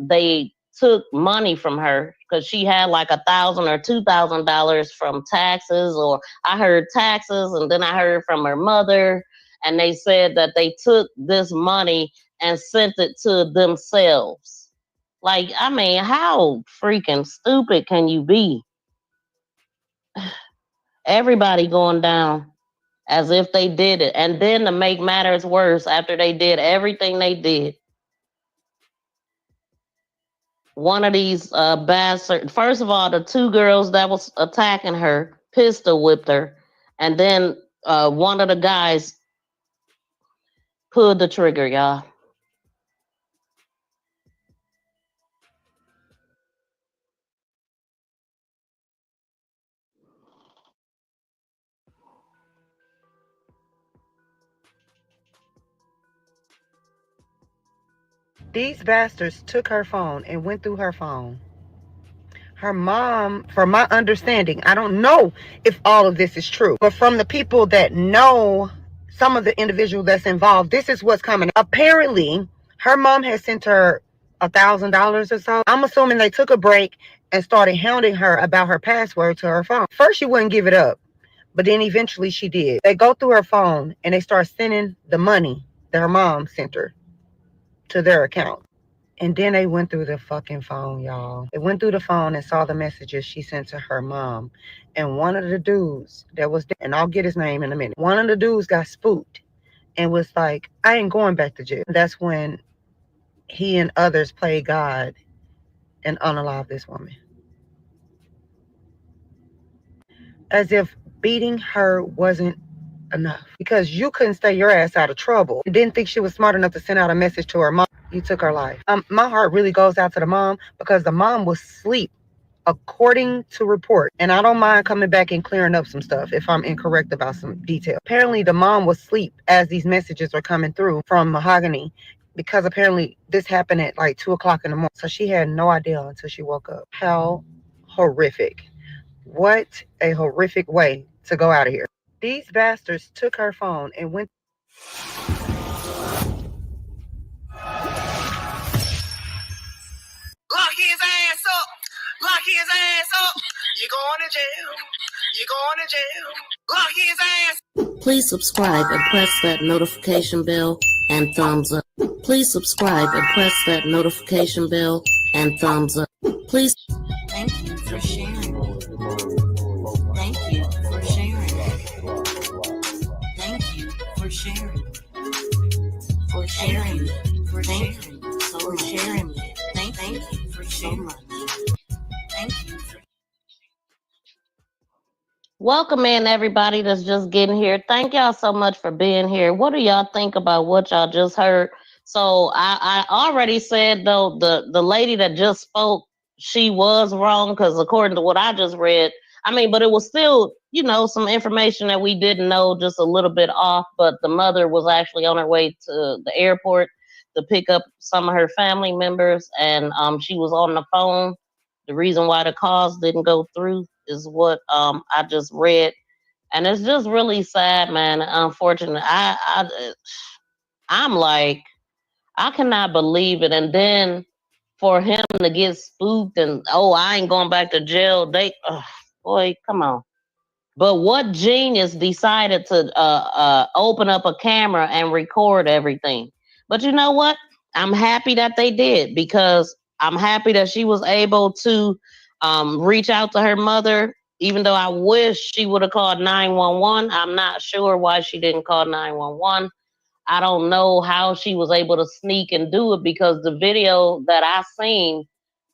they took money from her because she had like $1,000 or $2,000 from taxes, or I heard taxes, and then I heard from her mother. And they said that they took this money and sent it to themselves. Like, I mean, how freaking stupid can you be? Everybody going down as if they did it. And then to make matters worse, after they did everything they did, one of these bastards, first of all, the two girls that was attacking her pistol whipped her. And then one of the guys pulled the trigger, y'all. These bastards took her phone and went through her phone. Her mom, from my understanding, I don't know if all of this is true, but from the people that know some of the individuals that's involved, this is what's coming. Apparently, her mom has sent her $1,000 or so. I'm assuming they took a break and started hounding her about her password to her phone. First, she wouldn't give it up, but then eventually she did. They go through her phone and they start sending the money that her mom sent her to their account. And then they went through the fucking phone, y'all. They went through the phone and saw the messages she sent to her mom. And one of the dudes that was there, and I'll get his name in a minute, one of the dudes got spooked and was like, I ain't going back to jail. That's when he and others played God and unalived this woman. As if beating her wasn't enough. Because you couldn't stay your ass out of trouble. You didn't think she was smart enough to send out a message to her mom. You took her life. My heart really goes out to the mom because the mom was asleep, according to report. And I don't mind coming back and clearing up some stuff if I'm incorrect about some detail. Apparently the mom was asleep as these messages were coming through from Mahogany, because apparently this happened at like 2 o'clock in the morning. So she had no idea until she woke up. How horrific. What a horrific way to go out of here. These bastards took her phone and went. Lock his ass up. Lock his ass up. You're going to jail. You're going to jail. Lock his ass. Please subscribe and press that notification bell and thumbs up. Please subscribe and press that notification bell and thumbs up. Please. Thank you for sharing. Thank you for sharing. Thank you for sharing. For sharing. For sharing. For sharing. Thank you for so much. Thank you for. Welcome in everybody that's just getting here. Thank y'all so much for being here. What do y'all think about what y'all just heard? So I already said though, the lady that just spoke, she was wrong because according to what I just read, I mean, but it was still, you know, some information that we didn't know, just a little bit off. But the mother was actually on her way to the airport to pick up some of her family members, and she was on the phone. The reason why the calls didn't go through is what I just read, and it's just really sad, man. Unfortunately, I'm like, I cannot believe it. And then for him to get spooked and I ain't going back to jail. Boy, come on. But what genius decided to open up a camera and record everything? But you know what? I'm happy that they did, because I'm happy that she was able to reach out to her mother, even though I wish she would have called 911. I'm not sure why she didn't call 911. I don't know how she was able to sneak and do it, because the video that I seen,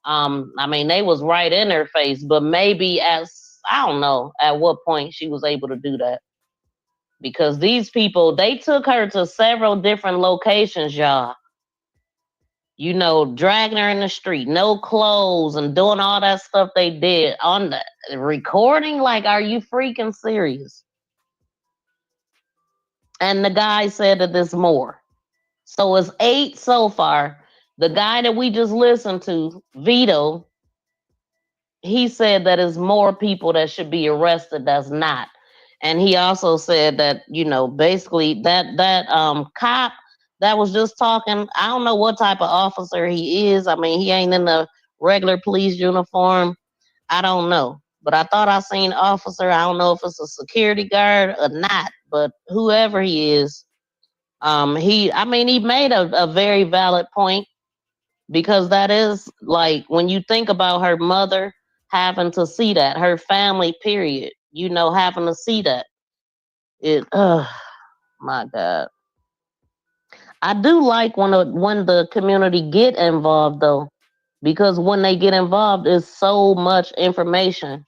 I mean, they was right in her face, but maybe I don't know at what point she was able to do that. Because these people, they took her to several different locations, y'all. You know, dragging her in the street, no clothes, and doing all that stuff they did on the recording. Like, are you freaking serious? And the guy said that there's more. So it's 8 so far. The guy that we just listened to, Vito, he said that there's more people that should be arrested that's not. And he also said that, you know, basically that cop that was just talking, I don't know what type of officer he is. I mean, he ain't in the regular police uniform. I don't know. But I thought I seen officer. I don't know if it's a security guard or not, but whoever he is, he made a very valid point, because that is like, when you think about her mother having to see that, her family, period, you know, having to see that. It, my God. I do like when the community get involved though, because when they get involved, it's so much information.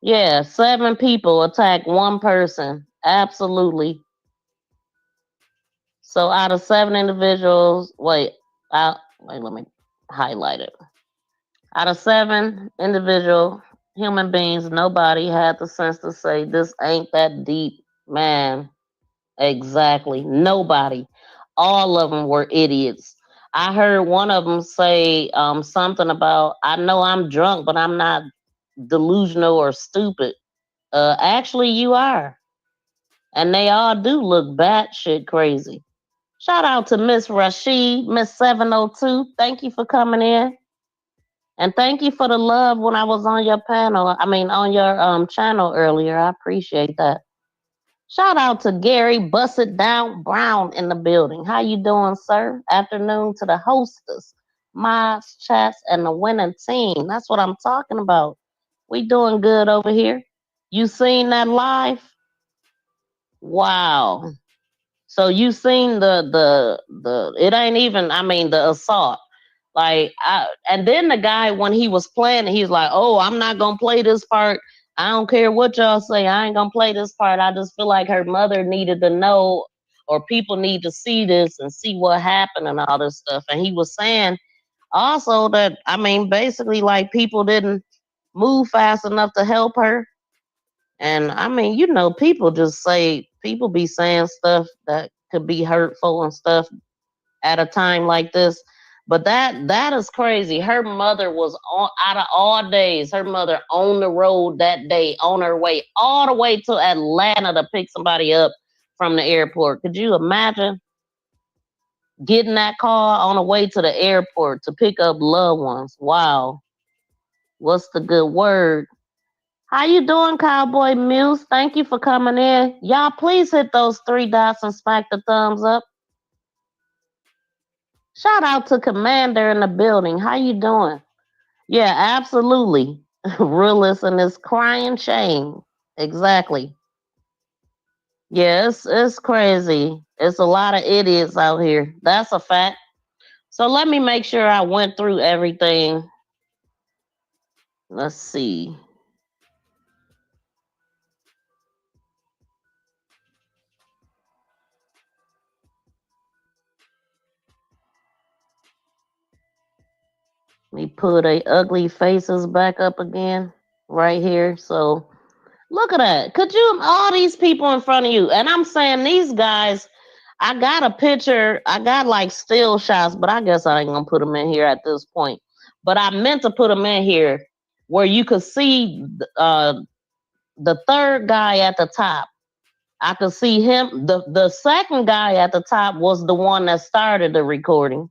Yeah, 7 people attack one person. Absolutely. So out of 7 individuals, let me highlight it. Out of 7 individual human beings, nobody had the sense to say this ain't that deep, man. Exactly. Nobody. All of them were idiots. I heard one of them say something about, I know I'm drunk, but I'm not delusional or stupid. Actually, you are. And they all do look batshit crazy. Shout out to Miss Rashid, Miss 702. Thank you for coming in. And thank you for the love when I was on your on your channel earlier. I appreciate that. Shout out to Gary Bust It Down Brown in the building. How you doing, sir? Afternoon to the hostess, mods, chats, and the winning team. That's what I'm talking about. We doing good over here. You seen that live? Wow. So you seen the it ain't even, the assault. And then the guy, when he was playing, he's like, oh, I'm not gonna play this part. I don't care what y'all say, I ain't gonna play this part. I just feel like her mother needed to know, or people need to see this and see what happened and all this stuff. And he was saying also that, basically, like, people didn't move fast enough to help her. And people be saying stuff that could be hurtful and stuff at a time like this. But that is crazy. Her mother was out of all days, her mother on the road that day, on her way all the way to Atlanta to pick somebody up from the airport. Could you imagine getting that call on the way to the airport to pick up loved ones? Wow. What's the good word? How you doing, Cowboy Muse? Thank you for coming in. Y'all, please hit those 3 dots and smack the thumbs up. Shout out to Commander in the building. How you doing? Yeah, absolutely. Realist and this crying shame. Exactly. Yeah, it's crazy. It's a lot of idiots out here. That's a fact. So let me make sure I went through everything. Let's see. Let me put their ugly faces back up again right here. So look at that. Could you, all these people in front of you? And I'm saying these guys, I got a picture. I got like still shots, but I guess I ain't gonna put them in here at this point. But I meant to put them in here where you could see the third guy at the top. I could see him. The second guy at the top was the one that started the recording.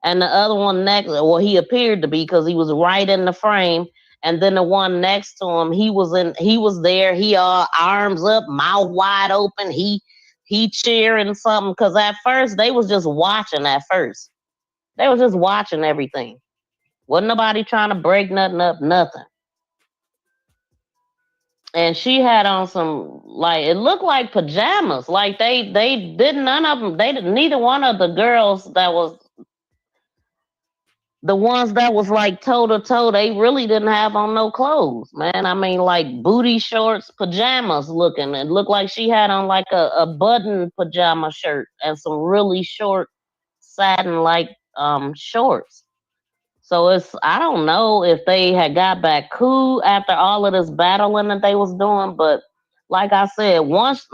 And the other one next, well, he appeared to be, because he was right in the frame. And then the one next to him, he was there. He arms up, mouth wide open. He cheering something, because at first they was just watching. At first they was just watching everything. Wasn't nobody trying to break nothing up, nothing. And she had on some, like, it looked like pajamas. Like they didn't, none of them, neither one of the girls that was, the ones that was like toe to toe, they really didn't have on no clothes, man. Like booty shorts, pajamas looking. It looked like she had on like a button pajama shirt and some really short satin-like shorts. So I don't know if they had got back cool after all of this battling that they was doing, but like I said, once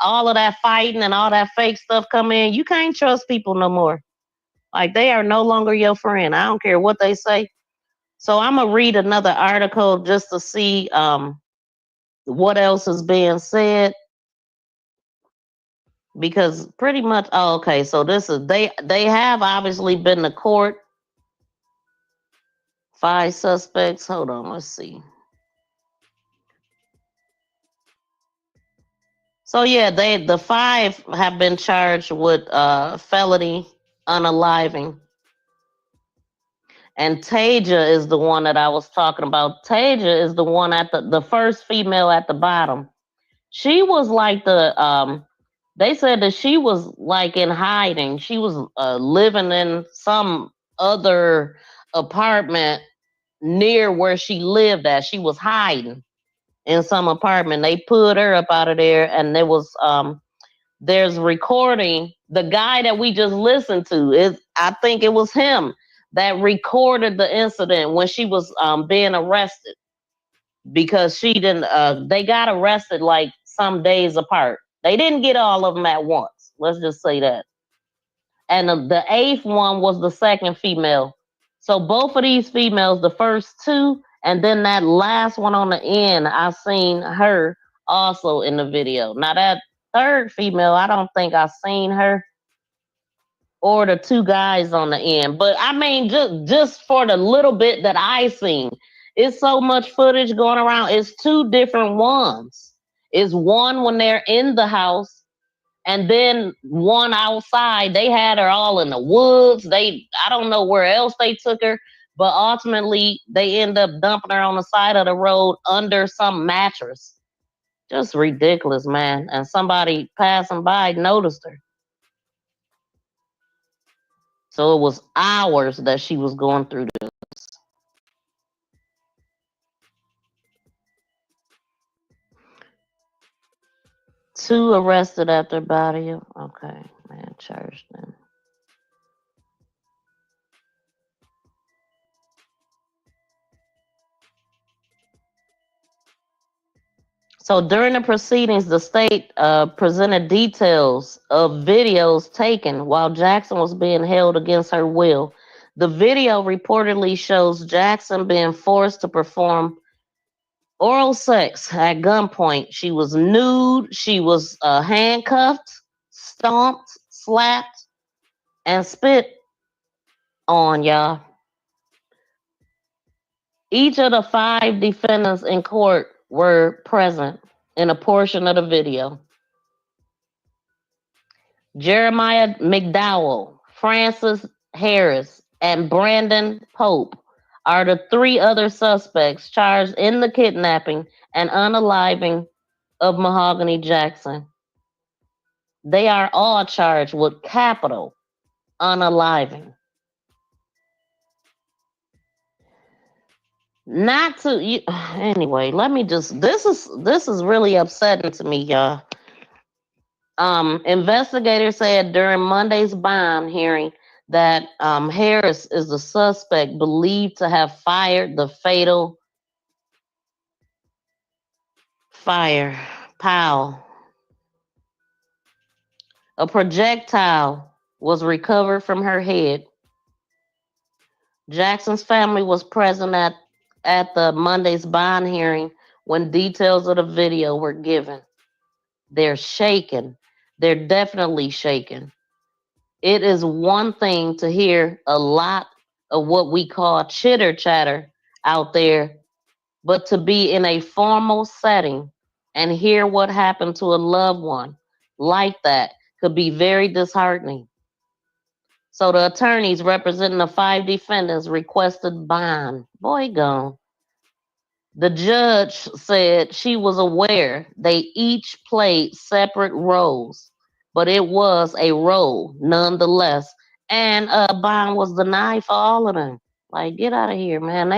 all of that fighting and all that fake stuff come in, you can't trust people no more. Like, they are no longer your friend. I don't care what they say. So I'm gonna read another article just to see what else is being said, because pretty much, oh, okay, so this is they have obviously been to court. 5 suspects. Hold on, let's see. So yeah, the 5 have been charged with felony unaliving. And Taja is the one that I was talking about. Taja is the one at the first female at the bottom. She was like they said that she was like in hiding. She was living in some other apartment near where she lived at. She was hiding in some apartment. They pulled her up out of there, and there's recording. The guy that we just listened to, I think it was him that recorded the incident when she was being arrested, because she didn't they got arrested like some days apart. They didn't get all of them at once. Let's just say that. And the 8th one was the second female. So both of these females, the first 2, and then that last one on the end, I seen her also in the video. Now that 3rd female, I don't think I seen her, or the 2 guys on the end. But I mean, just for the little bit that I seen, it's so much footage going around. It's 2 different ones. It's one when they're in the house, and then one outside. They had her all in the woods. I don't know where else they took her, but ultimately they end up dumping her on the side of the road under some mattress. Just ridiculous, man. And somebody passing by noticed her. So it was hours that she was going through this. 2 arrested after body. Okay, man, charged them. So during the proceedings, the state presented details of videos taken while Jackson was being held against her will. The video reportedly shows Jackson being forced to perform oral sex at gunpoint. She was nude, she was handcuffed, stomped, slapped, and spit on, y'all. Each of the 5 defendants in court were present in a portion of the video. Jeremiah McDowell, Francis Harris, and Brandon Pope are the 3 other suspects charged in the kidnapping and unaliving of Mahogany Jackson. They are all charged with capital unaliving. Not to anyway, let me just this is really upsetting to me, y'all. Investigators said during Monday's bond hearing that Harris is the suspect believed to have fired the fatal fire. Pow. A projectile was recovered from her head. Jackson's family was present at the Monday's bond hearing when details of the video were given. They're shaken. They're definitely shaken. It is one thing to hear a lot of what we call chitter chatter out there, but to be in a formal setting and hear what happened to a loved one like that could be very disheartening. So the attorneys representing the 5 defendants requested bond. Boy, gone. The judge said she was aware they each played separate roles, but it was a role nonetheless. And bond was denied for all of them. Like, get out of here, man.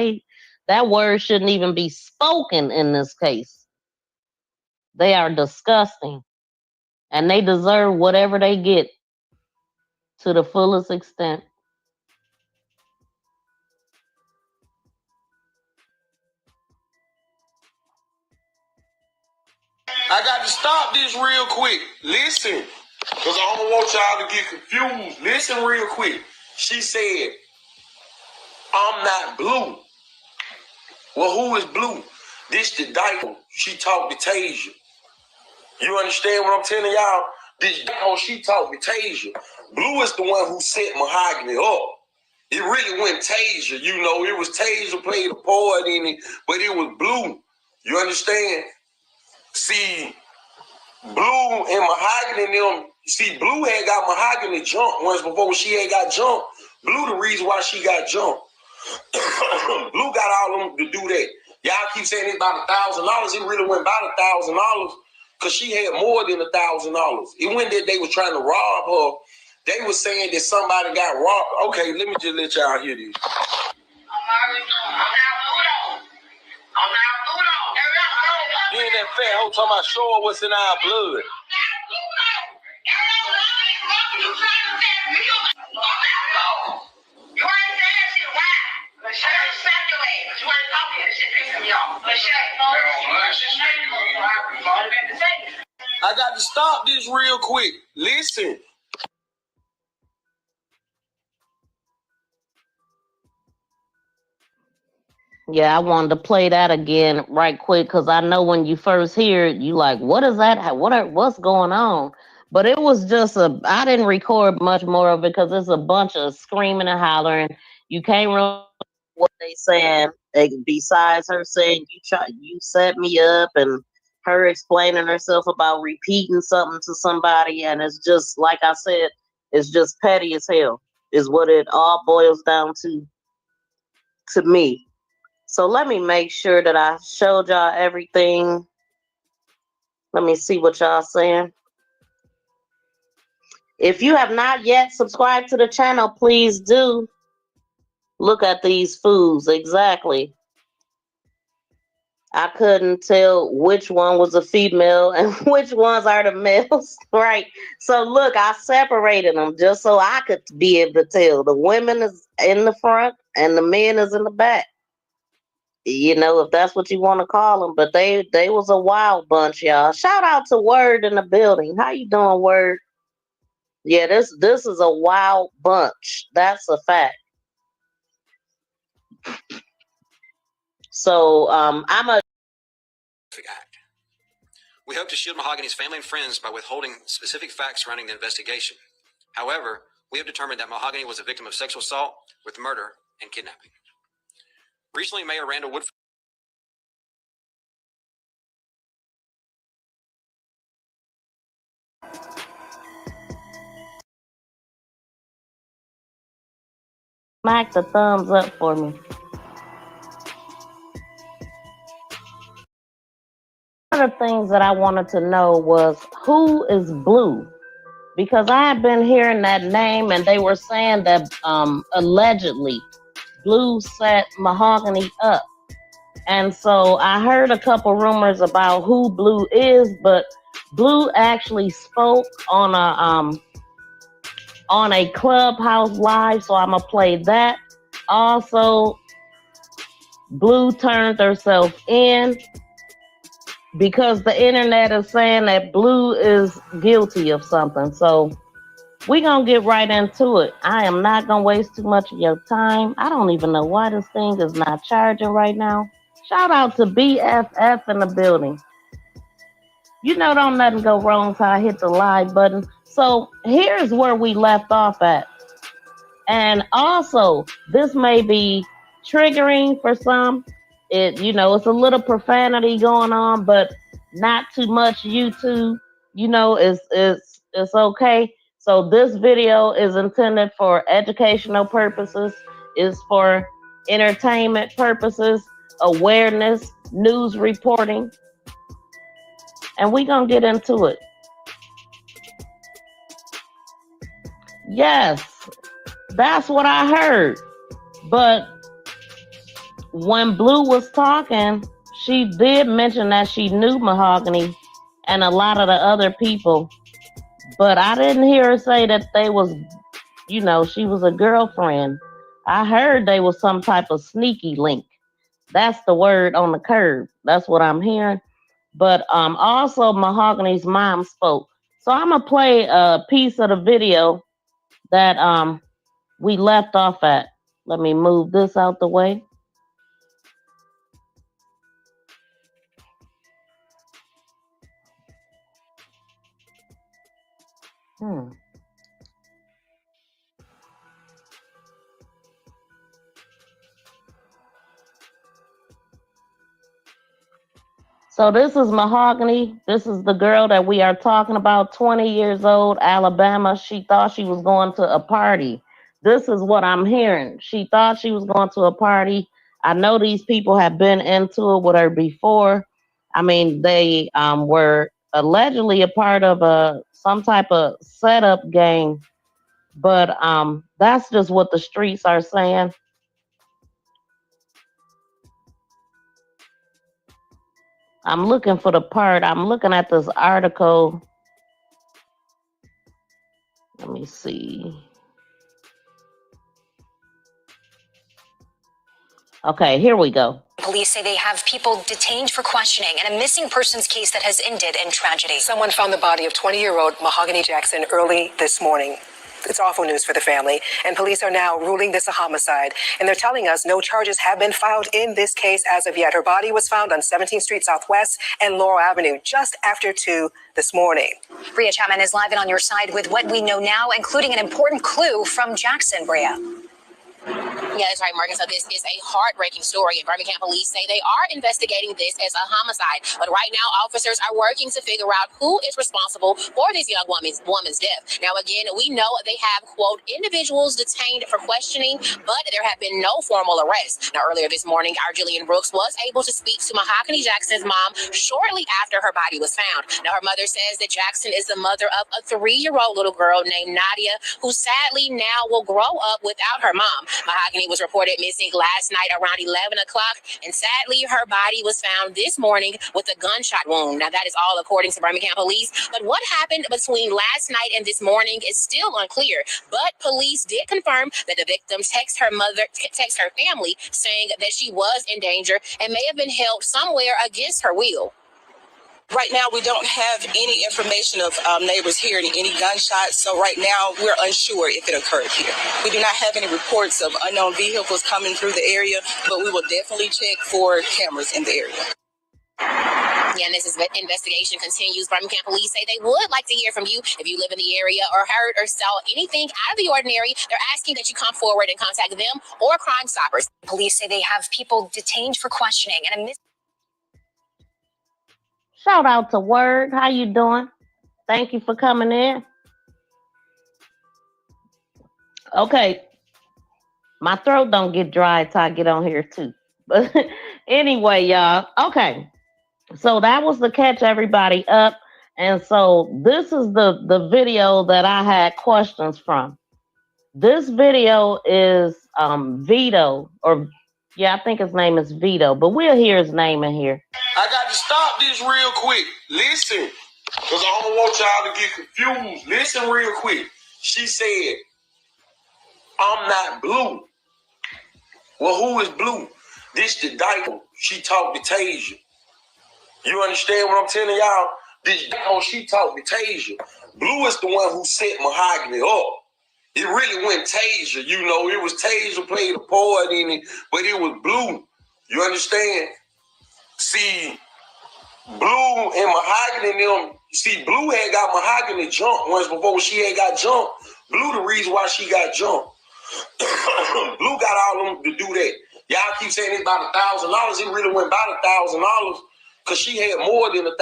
That word shouldn't even be spoken in this case. They are disgusting, and they deserve whatever they get. to the fullest extent. I got to stop this real quick. Listen, because I don't want y'all to get confused. Listen real quick. She said, I'm not blue. Well, who is blue? This the dyke. She talked to Tasia. You understand what I'm telling y'all? This dyke, she talked to Tasia. Blue is the one who set Mahogany up. It really wasn't Tasia. You know, it was Tasia played a part in it, but it was Blue. You understand? See, Blue and Mahogany and them, see, Blue had got Mahogany jumped once before she had got jumped. Blue the reason why she got jumped. Blue got all of them to do that. Y'all keep saying it's about $1,000. It really went about $1,000 because she had more than $1,000. It wasn't that they was trying to rob her. They was saying that somebody got robbed. Okay, let me just let y'all hear this. You ain't that fat hoe talking about show her what's in our blood. I got to stop this real quick. Listen. Yeah, I wanted to play that again right quick because I know when you first hear it, you like, what is that? What's going on? But it was just I didn't record much more of it because it's a bunch of screaming and hollering. You can't really what they saying besides her saying you set me up and her explaining herself about repeating something to somebody, and it's just like I said, it's just petty as hell is what it all boils down to me. So let me make sure that I showed y'all everything. Let me see what y'all saying. If you have not yet subscribed to the channel, please do. Look at these foods. Exactly. I couldn't tell which one was a female and which ones are the males. Right. So look, I separated them just so I could be able to tell. The women is in the front and the men is in the back. You know, if that's what you want to call them, but they was a wild bunch, y'all. Shout out to Word in the building. How you doing, Word? Yeah, this is a wild bunch. That's a fact. So I'm a Act. We hope to shield Mahogany's family and friends by withholding specific facts surrounding the investigation. However, we have determined that Mahogany was a victim of sexual assault with murder and kidnapping. Recently, Mayor Randall Woodford smack the thumbs up for me. One of the things that I wanted to know was who is Blue? Because I had been hearing that name and they were saying that allegedly Blue set Mahogany up. And so I heard a couple rumors about who Blue is, but Blue actually spoke on a Clubhouse live, so I'm gonna play that. Also, Blue turned herself in because the internet is saying that Blue is guilty of something. So we're going to get right into it. I am not going to waste too much of your time. I don't even know why this thing is not charging right now. Shout out to D3ath in the building. You know, don't nothing go wrong until I hit the live button. So here's where we left off at. And also, this may be triggering for some. It's a little profanity going on, but not too much YouTube. It's okay. So this video is intended for educational purposes, is for entertainment purposes, awareness, news reporting, and we're gonna get into it. Yes, that's what I heard. But when Blue was talking, she did mention that she knew Mahogany and a lot of the other people, but I didn't hear her say that they was you know, she was a girlfriend. I heard they was some type of sneaky link. That's the word on the curb. That's what I'm hearing. But also Mahogany's mom spoke. So I'm gonna play a piece of the video that we left off at. Let me move this out the way. So this is Mahogany. This is the girl that we are talking about, 20 years old, Alabama. She thought she was going to a party. This is what I'm hearing. She thought she was going to a party. I know these people have been into it with her before. I mean, they were allegedly a part of some type of setup gang, but that's just what the streets are saying. I'm looking for the part. I'm looking at this article. Let me see. Okay, here we go. Police say they have people detained for questioning in a missing persons case that has ended in tragedy. Someone found the body of 20-year-old Mahogany Jackson early this morning. It's awful news for the family, and police are now ruling this a homicide. And they're telling us no charges have been filed in this case as of yet. Her body was found on 17th Street Southwest and Laurel Avenue just after 2 this morning. Bria Chapman is live and on your side with what we know now, including an important clue from Jackson. Bria. Yeah, that's right, Morgan. So this is a heartbreaking story, and Birmingham police say they are investigating this as a homicide. But right now, officers are working to figure out who is responsible for this young woman's death. Now, again, we know they have, quote, individuals detained for questioning, but there have been no formal arrests. Now, earlier this morning, our Jillian Brooks was able to speak to Mahogany Jackson's mom shortly after her body was found. Now, her mother says that Jackson is the mother of a 3-year-old little girl named Nadia, who sadly now will grow up without her mom. Mahogany was reported missing last night around 11 o'clock, and sadly, her body was found this morning with a gunshot wound. Now, that is all according to Birmingham police, but what happened between last night and this morning is still unclear. But police did confirm that the victim texted her family saying that she was in danger and may have been held somewhere against her will. Right now, we don't have any information of neighbors hearing any gunshots, so right now we're unsure if it occurred here. We do not have any reports of unknown vehicles coming through the area, but we will definitely check for cameras in the area. Yeah, and this investigation continues. Birmingham police say they would like to hear from you. If you live in the area or heard or saw anything out of the ordinary, they're asking that you come forward and contact them or Crime Stoppers. Police say they have people detained for questioning and a Shout out to Word. How you doing? Thank you for coming in. Okay. My throat don't get dry until I get on here too. But anyway, y'all. Okay. So that was the catch everybody up. And so this is the video that I had questions from. This video is Vito, or yeah, I think his name is Vito, but we'll hear his name in here. I got to stop this real quick. Listen, because I don't want y'all to get confused. Listen real quick. She said, I'm not blue. Well, who is blue? This the dyke. She talked to Tasia. You understand what I'm telling y'all? This dyke, she talked to Tasia. Blue is the one who set Mahogany up. It really went Tasia. You know, it was Tasia played a part in it, but it was Blue. You understand? See, Blue and Mahogany and them, see, Blue had got Mahogany jumped once before she had got jumped. Blue the reason why she got jumped. Blue got all of them to do that. Y'all keep saying it's about $1,000. It really went about $1,000 because she had more than $1,000.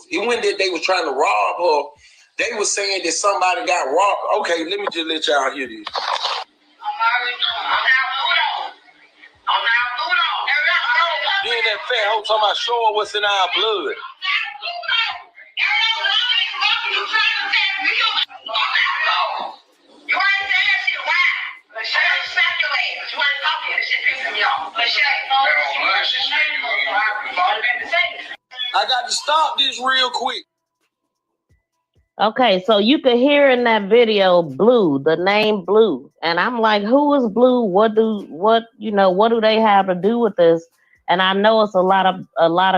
It wasn't that they was trying to rob her. They was saying that somebody got robbed. Okay, let me just let y'all hear this. Then that fat hoe talking about show her what's in our blood. I got to stop this real quick. Okay, so you could hear in that video Blue, the name Blue. And I'm like, who is Blue? What do they have to do with this? And I know it's a lot of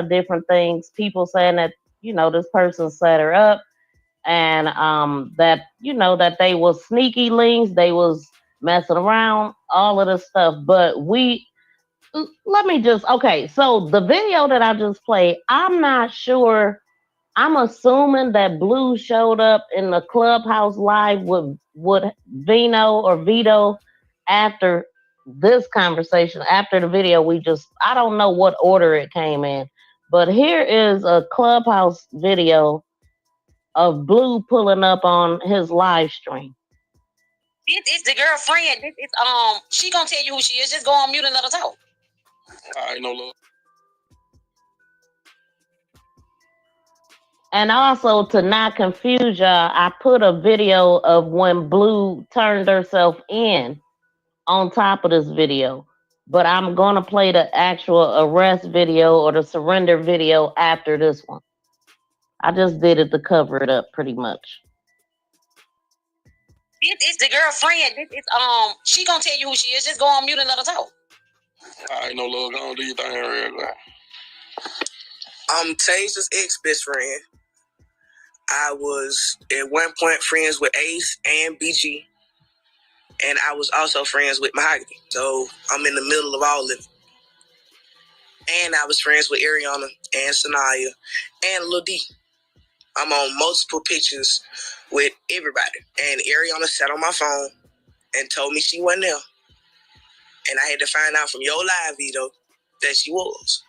different things. People saying that, this person set her up and that they was sneaky links, they was messing around, all of this stuff. But so the video that I just played, I'm not sure. I'm assuming that Blue showed up in the Clubhouse Live with Vito after this conversation, after the video I don't know what order it came in, but here is a Clubhouse video of Blue pulling up on his live stream. It's the girlfriend. She gonna tell you who she is. Just go on mute and let her talk. I know, love. And also, to not confuse y'all, I put a video of when Blue turned herself in on top of this video. But I'm going to play the actual arrest video or the surrender video after this one. I just did it to cover it up pretty much. It's the girlfriend. She gonna tell you who she is. Just go on mute and let her talk. I know, love. Go on, do your thing real quick. I'm Taser's ex-best friend. I was at one point friends with Ace and BG. And I was also friends with Mahogany. So I'm in the middle of all of it. And I was friends with Ariana and Sanaya and Lil D. I'm on multiple pictures with everybody. And Ariana sat on my phone and told me she wasn't there. And I had to find out from your live, Vito, that she was.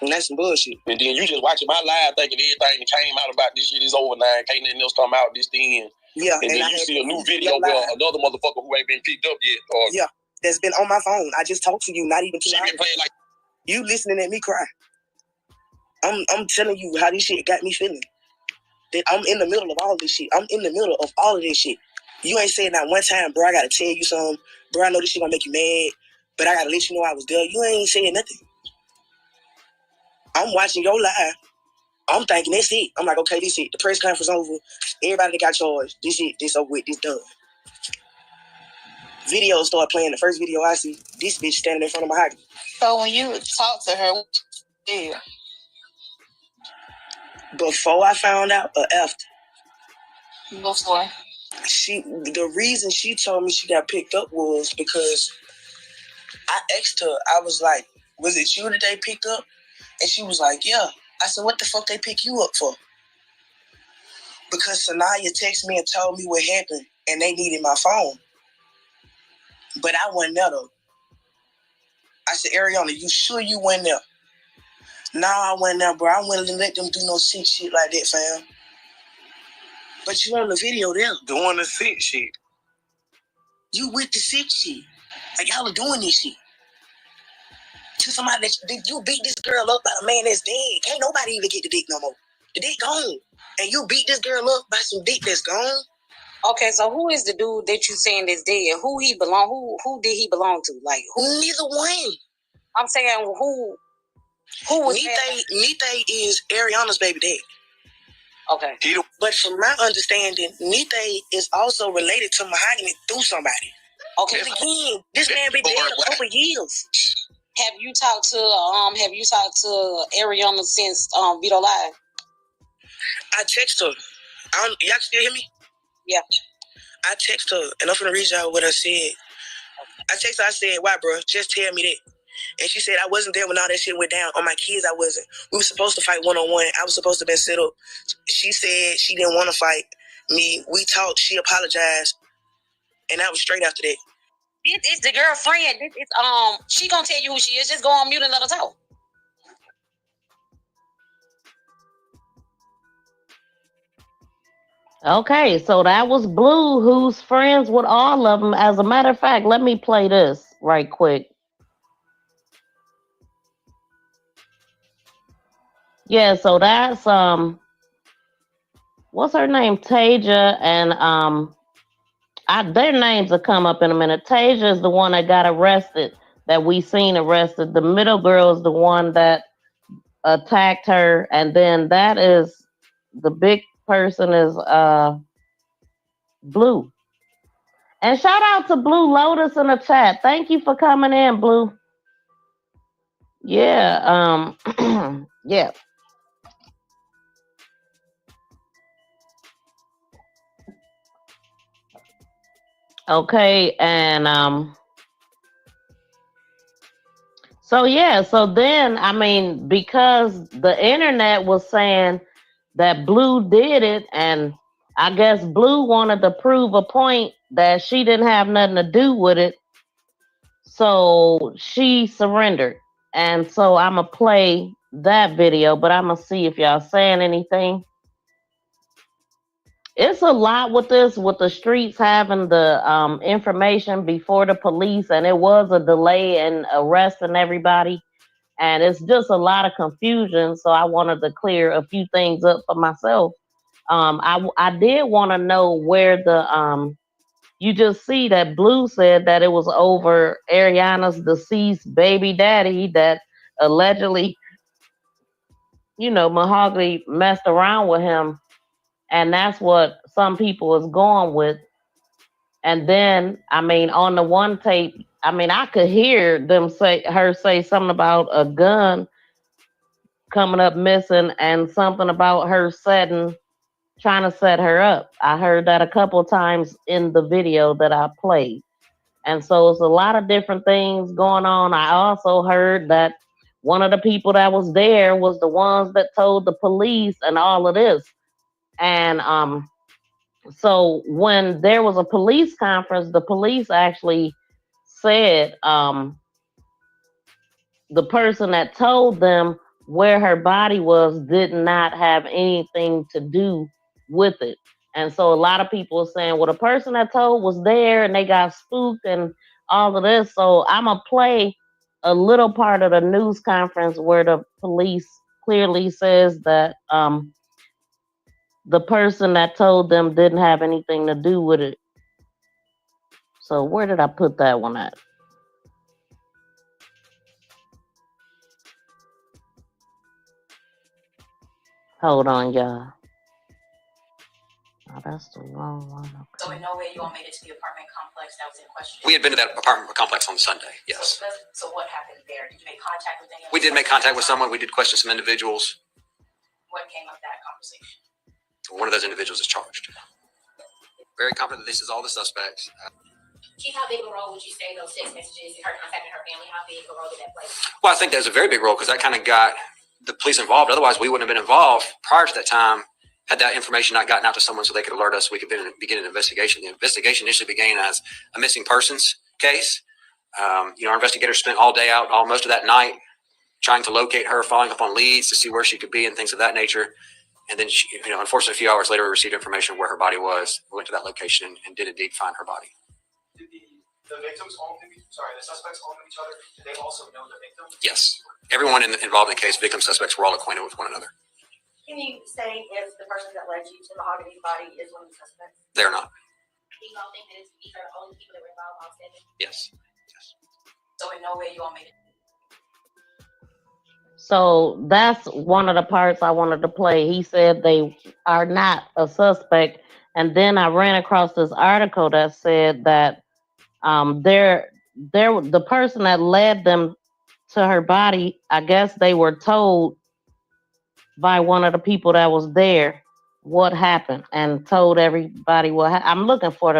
And that's some bullshit. And then you just watching my live thinking everything that came out about this shit is over now. Can't nothing else come out this then. Yeah. And then you see a new video where another motherfucker who ain't been picked up yet. Yeah. That's been on my phone. I just talked to you, not even 2 She hours. been playing like you listening at me cry. I'm telling you how this shit got me feeling. That I'm in the middle of all this shit. I'm in the middle of all of this shit. You ain't saying that one time, bro, I gotta tell you something. Bro, I know this shit gonna make you mad, but I gotta let you know I was there. You ain't saying nothing. I'm watching your live. I'm thinking that's it. I'm like, okay, this it. The press conference over. Everybody that got charged. This it. This over with. This done. Videos start playing. The first video I see, this bitch standing in front of Mahogany. So when you talk to her, yeah. Before I found out or after? Before. The reason she told me she got picked up was because I asked her, I was like, was it you that they picked up? And she was like, yeah. I said, what the fuck they pick you up for? Because Sanaya texted me and told me what happened and they needed my phone. But I wasn't there though. I said, Ariana, you sure you went there? No, I went there, bro. I wouldn't let them do no sick shit like that, fam. But you on the video there. doing the sick shit. You with the sick shit. Like, y'all are doing this shit. To somebody that you beat this girl up by a man that's dead. Can't nobody even get the dick no more. The dick gone. And you beat this girl up by some dick that's gone. Okay, so who is the dude that you saying is dead? Who he belong? Who did he belong to? Like who? Neither one. I'm saying who was Nite is Ariana's baby dad. Okay. But from my understanding, Nite is also related to Mahogany through somebody. Okay. But again, this man been dead over years. Have you talked to Ariana since Vito Live? I text her. Y'all still hear me? Yeah. I text her, and I'm finna read y'all what I said. I text her, I said, why, bro? Just tell me that. And she said, I wasn't there when all that shit went down. On my kids, I wasn't. We were supposed to fight one-on-one. I was supposed to be set up. She said she didn't want to fight me. We talked. She apologized. And I was straight after that. It's the girlfriend. She gonna tell you who she is. Just go on mute and let her talk. Okay, so that was Blue, who's friends with all of them. As a matter of fact, let me play this right quick. Yeah, so that's what's her name? Taja, and their names will come up in a minute. Taja is the one that got arrested, that we seen arrested. The middle girl is the one that attacked her, and then that is the big person is Blue. And shout out to Blue Lotus in the chat. Thank you for coming in, Blue. Yeah, yeah. Okay, and so yeah, so then I mean, because the internet was saying that Blue did it, and I guess Blue wanted to prove a point that she didn't have nothing to do with it, so she surrendered. And so I'ma play that video, but I'ma see if y'all saying anything. It's a lot with this, with the streets having the information before the police, and it was a delay in arresting everybody, and it's just a lot of confusion. So I wanted to clear a few things up for myself. I did want to know where the you just see that Blue said that it was over Ariana's deceased baby daddy that allegedly, Mahogany messed around with him, and that's what some people is going with. And then, I mean, on the one tape, I mean, I could hear her say something about a gun coming up missing and something about her trying to set her up. I heard that a couple of times in the video that I played. And so it's a lot of different things going on. I also heard that one of the people that was there was the ones that told the police and all of this. And so when there was a police conference, the police actually said the person that told them where her body was did not have anything to do with it. And so a lot of people are saying, well, the person that told was there and they got spooked and all of this. So I'm going to play a little part of the news conference where the police clearly says that the person that told them didn't have anything to do with it. So where did I put that one at? Hold on, y'all. Oh, that's the wrong one. Okay. So in no way you all made it to the apartment complex that was in question? We had been to that apartment complex on Sunday, yes. So what happened there? Did you make contact with anyone? We did make contact with someone. We did question some individuals. What came of that conversation? One of those individuals is charged. Very confident that this is all the suspects. Chief, how big of a role would you say those text messages, her contacting her family, how big a role did that play? Well, I think there's a very big role because that kind of got the police involved. Otherwise, we wouldn't have been involved prior to that time. Had that information not gotten out to someone so they could alert us, we could begin an investigation. The investigation initially began as a missing persons case. Our investigators spent all day out, most of that night, trying to locate her, following up on leads to see where she could be and things of that nature. And then, unfortunately, a few hours later, we received information where her body was. We went to that location and did indeed find her body. Did the victims all know the suspects all know each other? Did they also know the victim? Yes. Everyone involved in the case, victim suspects, were all acquainted with one another. Can you say if the person that led you to Mahogany's body is one of the suspects? They're not. Do you all think that these are the only people that were involved outstanding? Yes. So in no way you all made it. So that's one of the parts I wanted to play. He said they are not a suspect. And then I ran across this article that said that the person that led them to her body, I guess they were told by one of the people that was there what happened and told everybody what happened. I'm looking for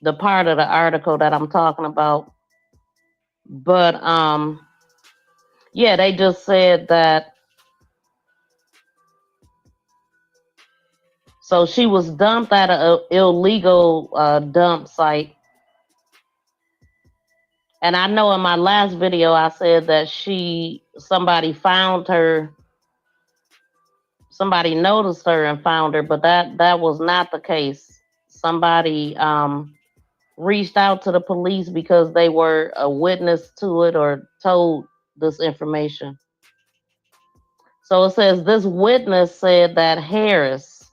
the part of the article that I'm talking about. But yeah, they just said that. So she was dumped at an illegal dump site. And I know in my last video, I said that somebody found her, somebody noticed her and found her, but that was not the case. Somebody reached out to the police because they were a witness to it or told this information. So it says this witness said that Harris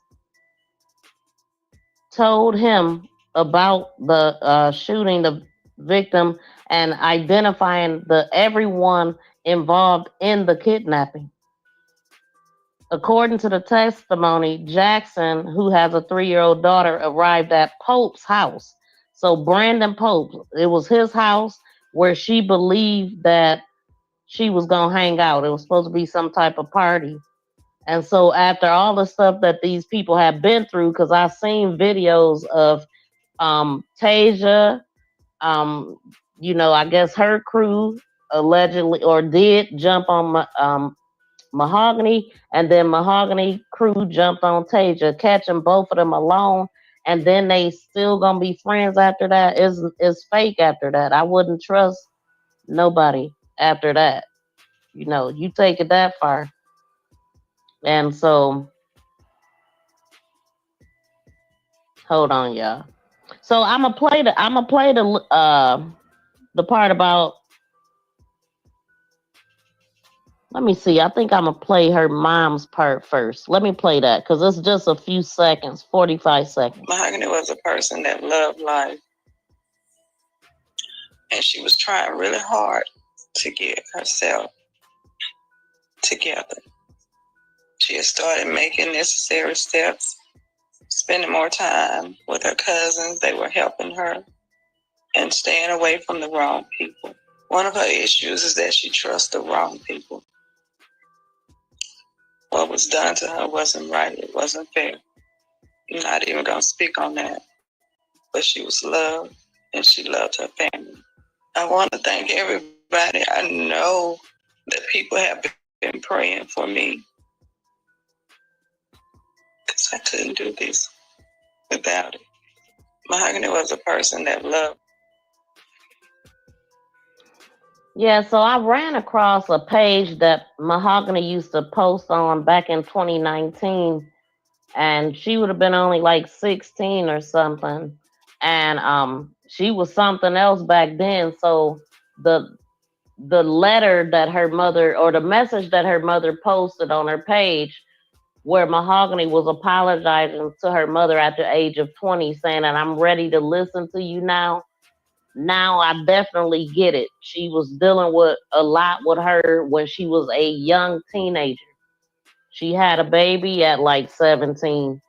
told him about the shooting the victim and identifying everyone involved in the kidnapping. According to the testimony, Jackson, who has a 3-year-old daughter, arrived at Pope's house. So Brandon Pope, it was his house where she believed that she was going to hang out. It was supposed to be some type of party. And so after all the stuff that these people have been through, because I've seen videos of Tasia, I guess her crew allegedly or did jump on Mahogany, and then Mahogany crew jumped on Tasia, catching both of them alone, and then they still gonna be friends after that. Is fake after that. I wouldn't trust nobody after that. You take it that far. And so hold on, y'all. So I'm gonna play the part about. Let me see. I think I'm gonna play her mom's part first. Let me play that because it's just a few seconds, 45 seconds. Mahogany was a person that loved life, and she was trying really hard to get herself together. She had started making necessary steps, spending more time with her cousins. They were helping her and staying away from the wrong people. One of her issues is that she trusts the wrong people. What was done to her wasn't right. It wasn't fair. I'm not even going to speak on that. But she was loved, and she loved her family. I want to thank everybody. I know that people have been praying for me because I couldn't do this without it. Mahogany was a person that loved. Yeah, so I ran across a page that Mahogany used to post on back in 2019, and she would have been only like 16 or something, and she was something else back then. So the letter that her mother, or the message that her mother posted on her page, where Mahogany was apologizing to her mother at the age of 20, saying that I'm ready to listen to you now. Now I definitely get it. She was dealing with a lot with her when she was a young teenager. She had a baby at like 17,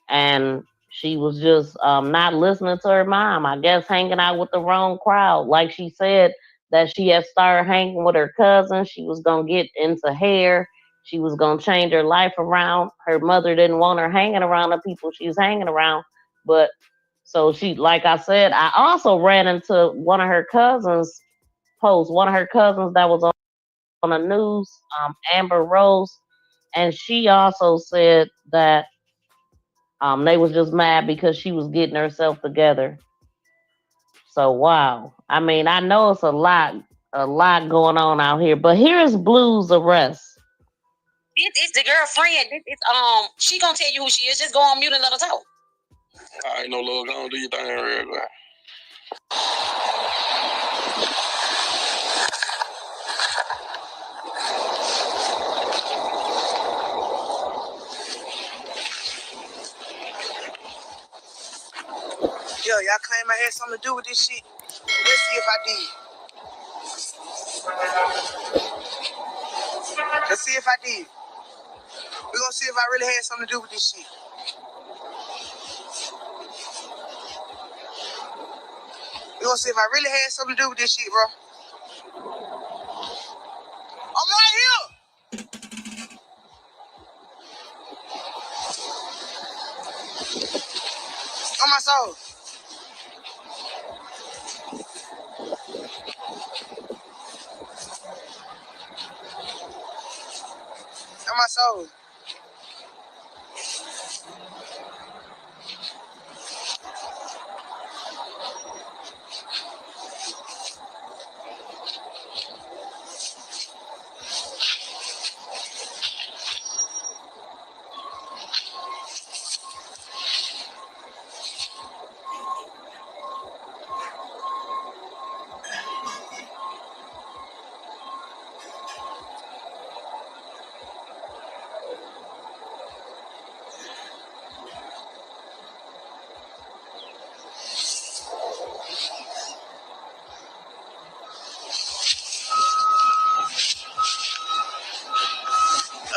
and she was just not listening to her mom. I guess hanging out with the wrong crowd. Like she said, that she had started hanging with her cousin. She was gonna get into hair. She was gonna change her life around. Her mother didn't want her hanging around the people she was hanging around, but so she, like I said, I also ran into one of her cousins' posts, one of her cousins that was on the news, Amber Rose, and she also said that they was just mad because she was getting herself together. So wow. I mean, I know it's a lot going on out here, but here's Blue's arrest. It's the girlfriend. She gonna tell you who she is. Just go on mute and let her talk. All right, no love. Go on, do your thing real quick. Yo, y'all claim I had something to do with this shit? Let's see if I did. Let's see if I did. We're gonna see if I really had something to do with this shit. We're gonna see if I really had something to do with this shit, bro. I'm right here! On my soul. On my soul.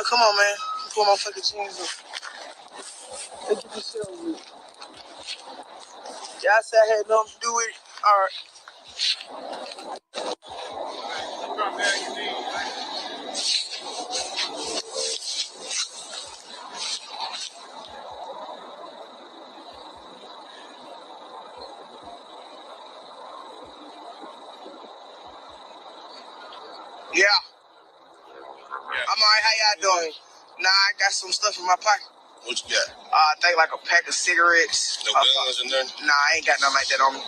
Come on, man. pull my fucking jeans up. Let's get this shit over with. Y'all said I had nothing to do with it. All right. Yeah. I'm alright. How y'all doing? Nah, I got some stuff in my pocket. What you got? I think like a pack of cigarettes. No guns or nothing? Nah, I ain't got nothing like that on me.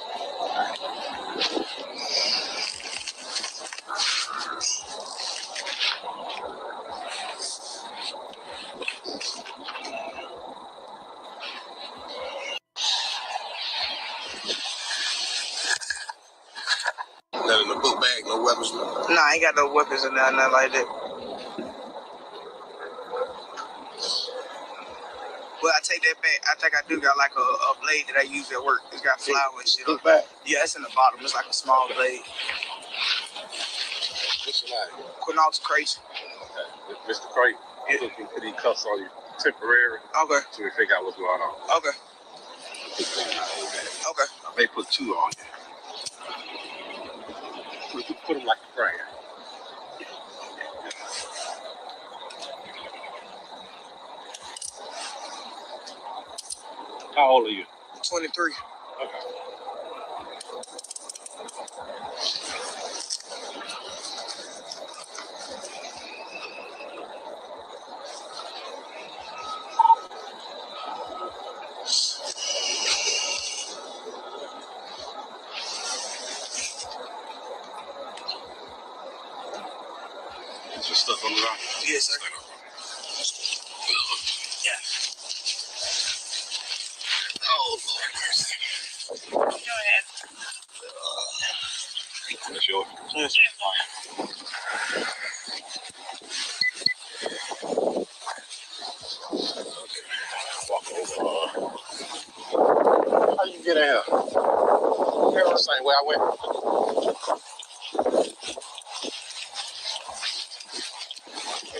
Nothing in the book bag, no weapons? Nah, I ain't got no weapons in there, nothing like that. Well, I take that back. I think I do got like a blade that I use at work. It's got flour and shit. Book bag? Yeah, it's in the bottom. It's like a small blade. What's your name? Quinal's crazy. Okay. Mr. Crate, I'm looking for these cuffs on you temporary. Okay. So we figure out what's going on. Okay. Okay. I may put two on you. Put them like a friend. How old are you? 23. Okay. Is your stuff on the ground? Yes, sir. Yeah. Oh, Lord mercy. Go ahead. That's yours? Yes. Walk over. How you get in here? The same way I went.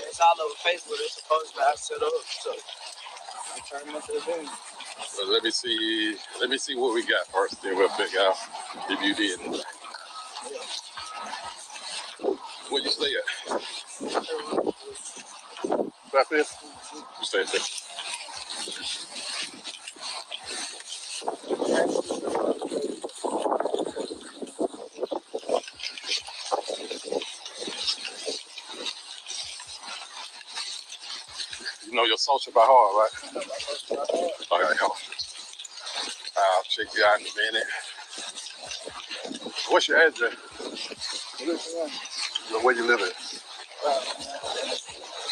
It's all over Facebook. It's supposed to be set up, so I'm trying to the thing. So let me see what we got first, then we'll figure out if you did anything. Where you stay at? Right there? You stay there. You know your social by heart, right? Okay, come on. I'll check you out in a minute. What's your address? Where you live at?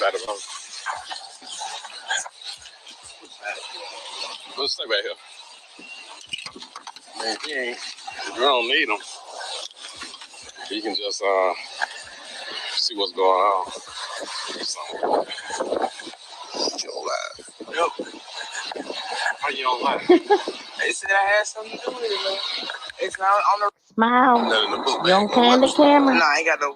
Right about. Let's stay right here. Man, if you don't need them, you can just see what's going on. You on live? Yep. How you on live? They said I had something to do with it, man. It's not on the Smile. Nothing in the book You on bag, no Candy weapons. Camera? Nah, I ain't got no.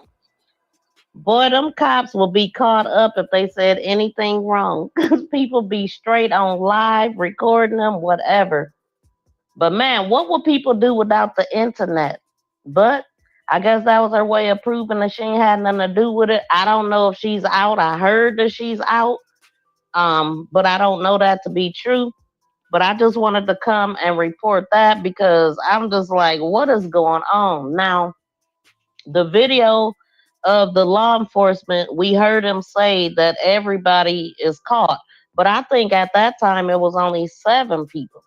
Boy, them cops will be caught up if they said anything wrong. Because people be straight on live, recording them, whatever. But man, what would people do without the internet? But I guess that was her way of proving that she ain't had nothing to do with it. I don't know if she's out. I heard that she's out. But I don't know that to be true. But I just wanted to come and report that because I'm just like, what is going on? Now, the video of the law enforcement, we heard him say that everybody is caught. But I think at that time it was only 7 people.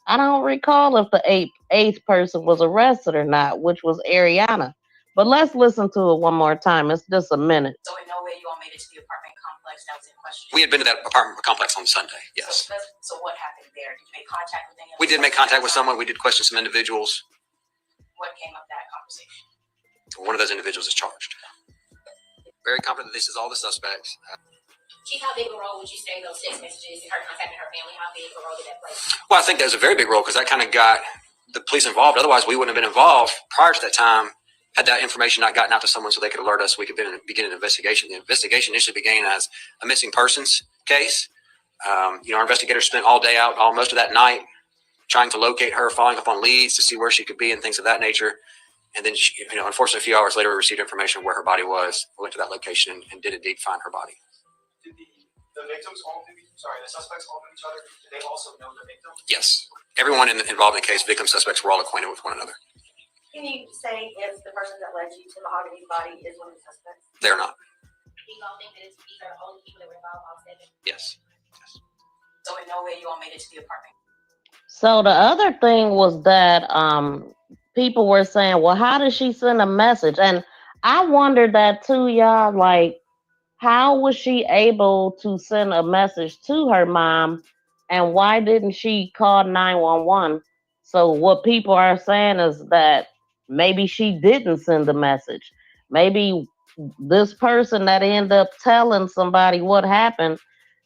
I don't recall if the eighth person was arrested or not, which was Ariana. But let's listen to it one more time. It's just a minute. So in no way you all made it to the apartment complex that was in question? We had been to that apartment complex on Sunday, yes. So what happened there? Did you make contact with anyone? We did make contact with someone. We did question some individuals. What came of that conversation? One of those individuals is charged. Very confident that this is all the suspects. Chief, how big a role would you say those text messages and her contacting her family, how big a role did that play? Well, I think there's a very big role because that kind of got the police involved. Otherwise, we wouldn't have been involved prior to that time Had that information not gotten out to someone so they could alert us, we could begin an investigation. The investigation initially began as a missing persons case. Our investigators spent all day out, most of that night, trying to locate her, following up on leads to see where she could be and things of that nature. And then, unfortunately, a few hours later, we received information where her body was. We went to that location and did indeed find her body. Did the victims the suspects all knew each other? Did they also know the victim? Yes. Everyone involved in the case, victim suspects, were all acquainted with one another. Can you say if the person that led you to Mahogany's body is one of the suspects? They're not. Do you all think that these are the only people that were involved, all seven? Yes. So in no way you all made it to the apartment? So the other thing was that people were saying, well, how did she send a message? And I wondered that too, y'all. Like, how was she able to send a message to her mom? And why didn't she call 911? So what people are saying is that maybe she didn't send the message. Maybe this person that ended up telling somebody what happened,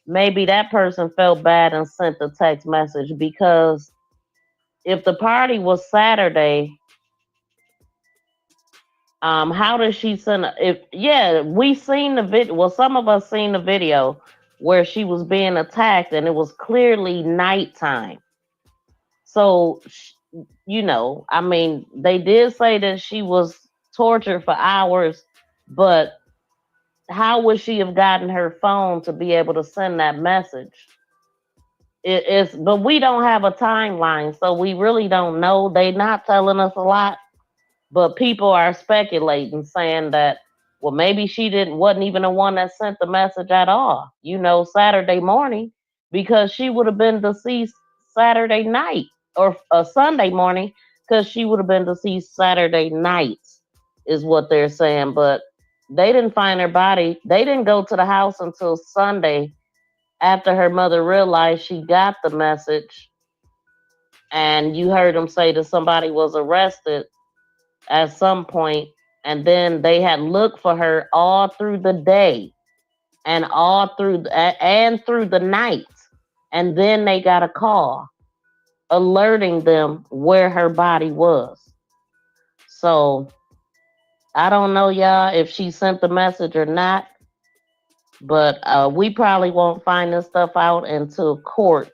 maybe that person felt bad and sent the text message, because if the party was Saturday, how does she send we seen the video. Well, some of us seen the video where she was being attacked and it was clearly nighttime. So, they did say that she was tortured for hours, but how would she have gotten her phone to be able to send that message? But we don't have a timeline, so we really don't know. They're not telling us a lot, but people are speculating, saying that, well, maybe she wasn't even the one that sent the message at all, Saturday morning, because she would have been deceased Saturday night, or a Sunday morning, because she would have been deceased Saturday night, is what they're saying. But they didn't find her body. They didn't go to the house until Sunday, after her mother realized she got the message. And you heard them say that somebody was arrested at some point, and then they had looked for her all through the day and through the night, and then they got a call alerting them where her body was. So I don't know, y'all, if she sent the message or not, but we probably won't find this stuff out until court.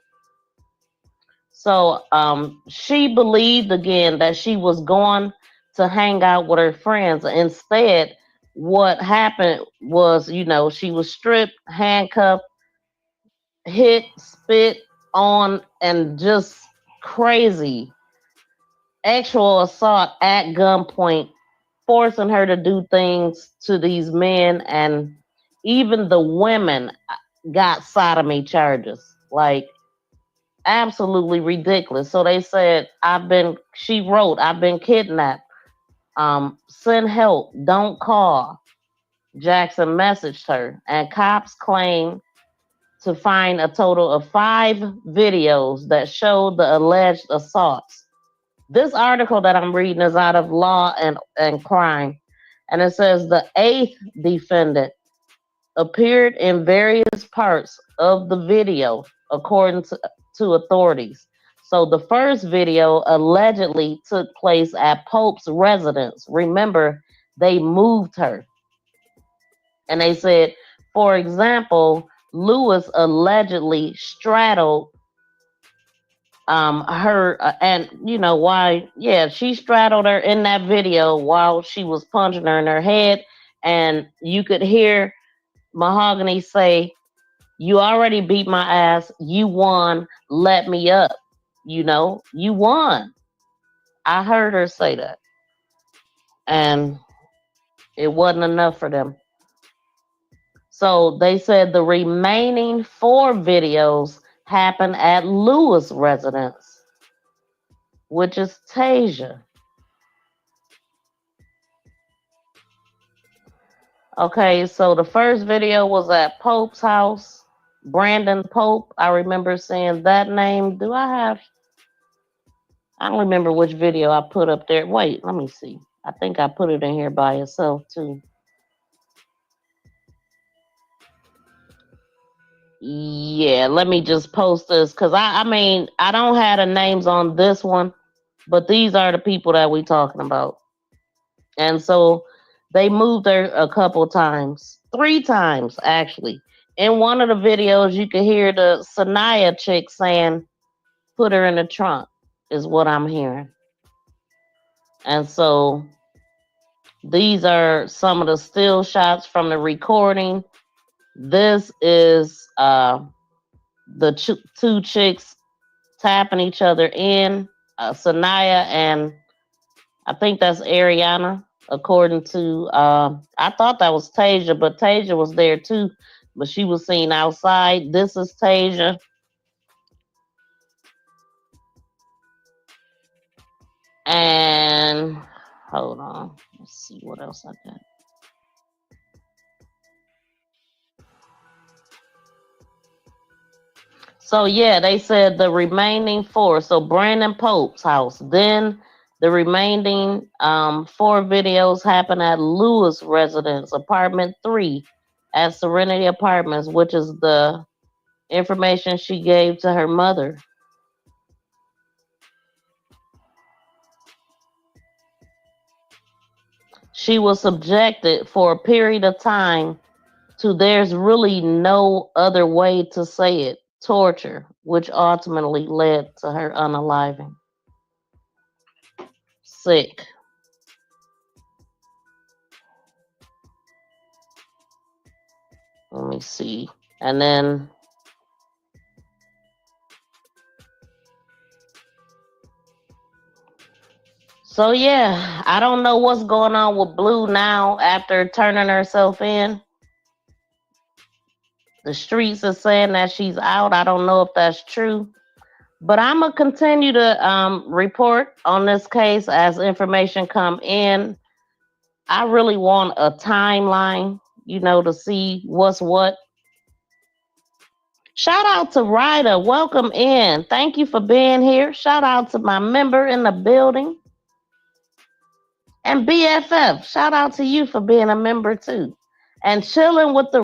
So she believed again that she was going to hang out with her friends. Instead, what happened was, she was stripped, handcuffed, hit, spit on, and just crazy actual assault at gunpoint, forcing her to do things to these men. And even the women got sodomy charges. Like, absolutely ridiculous. So they said, she wrote, I've been kidnapped. Send help. Don't call. Jackson messaged her, and cops claim to find a total of 5 videos that showed the alleged assaults. This article that I'm reading is out of Law and Crime, and it says the 8th defendant appeared in various parts of the video, according to authorities. So the first video allegedly took place at Pope's residence. Remember, they moved her. And they said, for example, Lewis allegedly straddled her, and she straddled her in that video while she was punching her in her head. And you could hear Mahogany say, "You already beat my ass. You won. Let me up." You won. I heard her say that. And it wasn't enough for them. So they said the remaining 4 videos happened at Lewis' residence, which is Tasia. Okay, so the first video was at Pope's house. Brandon Pope. I remember seeing that name. I don't remember which video I put up there. Wait, let me see. I think I put it in here by itself too. Yeah, let me just post this, because I don't have the names on this one, but these are the people that we talking about. And so they moved her a couple times, 3 times actually. In one of the videos, you can hear the Sanaya chick saying, put her in the trunk, is what I'm hearing. And so these are some of the still shots from the recording. This is the 2 chicks tapping each other in, Sanaya and I think that's Ariana, according to, I thought that was Tasia, but Tasia was there too, but she was seen outside. This is Tasia. And hold on, let's see what else I got. So yeah, they said the remaining 4. So Brandon Pope's house. Then the remaining 4 videos happen at Lewis residence, apartment 3 at Serenity Apartments, which is the information she gave to her mother. She was subjected for a period of time to, there's really no other way to say it, torture, which ultimately led to her unaliving. Sick. Let me see. And then so yeah, I don't know what's going on with Blue now after turning herself in. The streets are saying that she's out. I don't know if that's true. But I'm going to continue to report on this case as information come in. I really want a timeline, to see what's what. Shout out to Ryder. Welcome in. Thank you for being here. Shout out to my member in the building. And BFF, shout out to you for being a member too. And chilling with the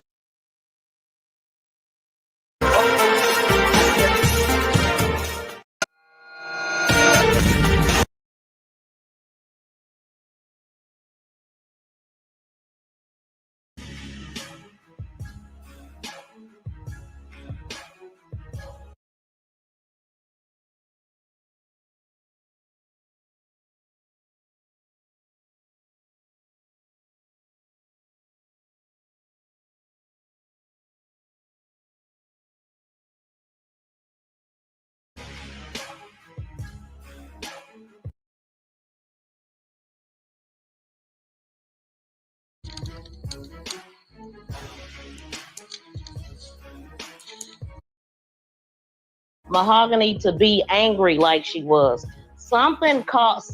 Mahogany to be angry like she was. Something caused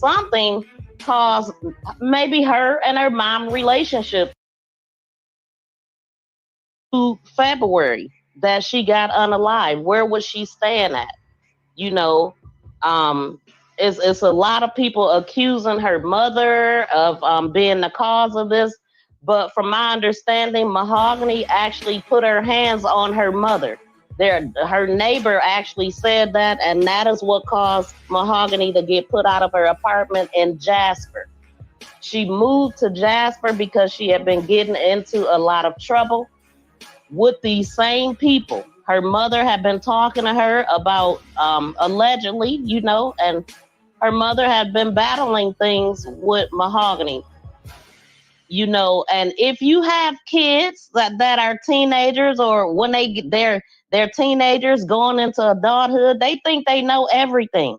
maybe her and her mom relationship to February that she got unalive. Where was she staying at? It's a lot of people accusing her mother of being the cause of this. But from my understanding, Mahogany actually put her hands on her mother. Her neighbor actually said that, and that is what caused Mahogany to get put out of her apartment in Jasper. She moved to Jasper because she had been getting into a lot of trouble with these same people. Her mother had been talking to her about allegedly, and her mother had been battling things with Mahogany. And if you have kids that are teenagers, or when they're teenagers going into adulthood, they think they know everything.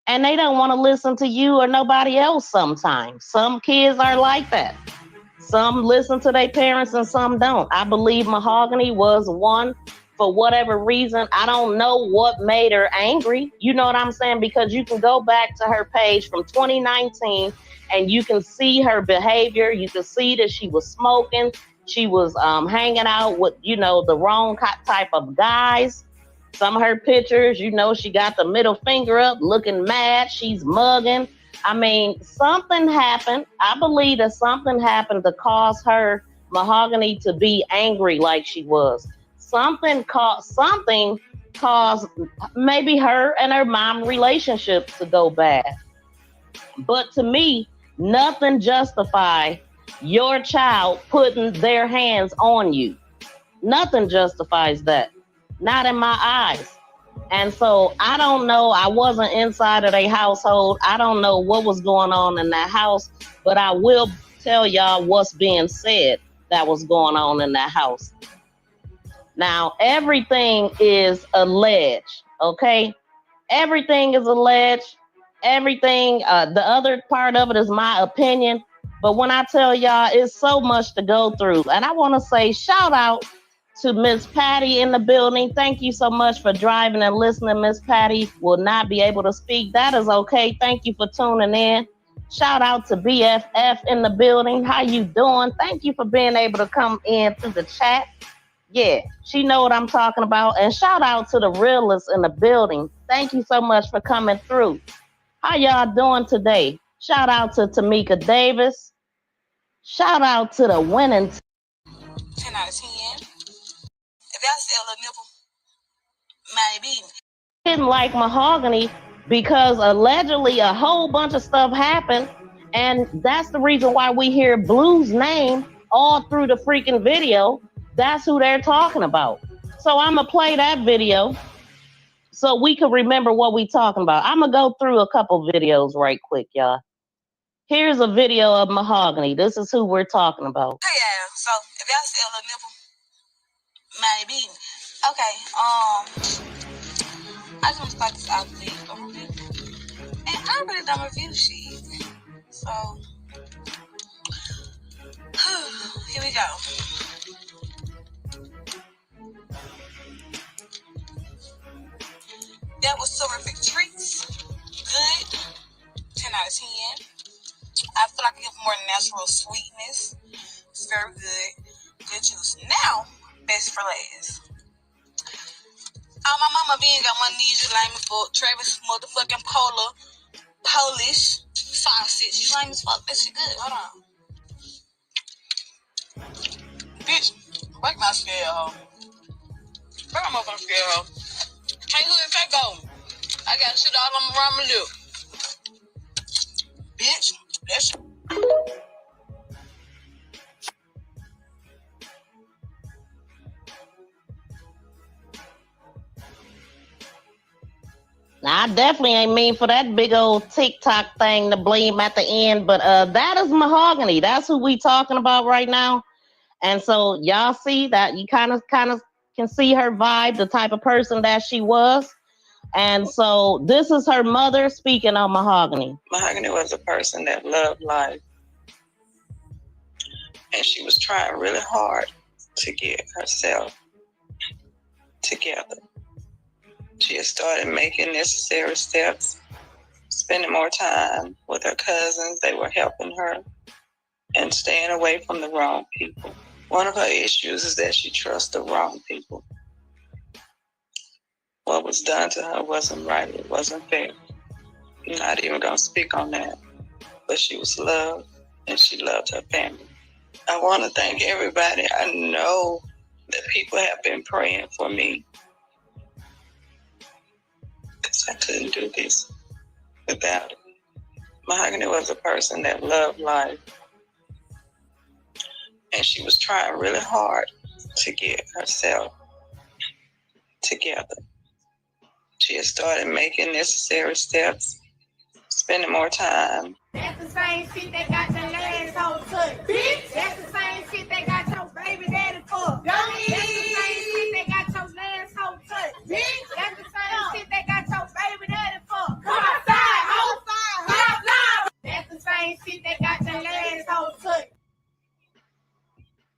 And they don't want to listen to you or nobody else sometimes. Some kids are like that. Some listen to their parents and some don't. I believe Mahogany was one. For whatever reason, I don't know what made her angry. You know what I'm saying? Because you can go back to her page from 2019 and you can see her behavior. You can see that she was smoking. She was hanging out with, the wrong type of guys. Some of her pictures, she got the middle finger up, looking mad. She's mugging. I mean, something happened. I believe that something happened to cause her, Mahogany, to be angry like she was. Something caused maybe her and her mom relationship to go bad. But to me, Nothing justify your child putting their hands on you. Nothing justifies that. Not in my eyes. And so I don't know. I wasn't inside of their household. I don't know what was going on in that house, but I will tell y'all what's being said that was going on in that house. Now, everything is alleged, okay? Everything is alleged. Everything, the other part of it is my opinion. But when I tell y'all, it's so much to go through. And I want to say shout out to Miss Patty in the building. Thank you so much for driving and listening. Miss Patty will not be able to speak. That is okay. Thank you for tuning in. Shout out to BFF in the building. How you doing? Thank you for being able to come in to the chat. Yeah, she know what I'm talking about. And shout out to the realists in the building. Thank you so much for coming through. How y'all doing today? Shout out to Tamika Davis. Shout out to the winning 10 out of 10. If y'all sell a nipple, maybe. didn't like Mahogany because allegedly a whole bunch of stuff happened. And that's the reason why we hear Blue's name all through the freaking video. That's who they're talking about. So I'm going to play that video so we can remember what we talking about. I'm going to go through a couple videos right quick, y'all. Here's a video of Mahogany. This is who we're talking about. Hey, yeah. So if y'all sell a nipple, maybe. Okay. I just want to start this out with a review. And I really don't review shit. So here we go. That was terrific treats. Good. 10 out of 10. I feel like I give more natural sweetness. It's very good. Good juice. Now, best for last. My mama being got my knees lame for Travis motherfucking Polish sausage. You lame as fuck. That shit good. Hold on. Bitch, break my scale, ho. Break my motherfucking scale, ho. Hey, who is that go? I got shit all on around my lip. Bitch, that shit. Now, I definitely ain't mean for that big old TikTok thing to blame at the end, but that is Mahogany. That's who we talking about right now. And so y'all see that you kind of can see her vibe, the type of person that she was. And so this is her mother speaking on Mahogany. Mahogany was a person that loved life. And she was trying really hard to get herself together. She had started making necessary steps, spending more time with her cousins. They were helping her and staying away from the wrong people. One of her issues is that she trusts the wrong people. What was done to her wasn't right. It wasn't fair. I'm not even going to speak on that. But she was loved, and she loved her family. I want to thank everybody. I know that people have been praying for me, because I couldn't do this without it. Mahogany was a person that loved life, and she was trying really hard to get herself together. She had started making necessary steps, spending more time. That's the same shit that got your last hoe touched. Bitch, that's the same shit that got your baby daddy fucked. That's the same shit that got your last hoe touched. Bitch, that's the same shit that got your baby daddy fucked. Come outside, hoe. That's the same shit that got your last hoe touched.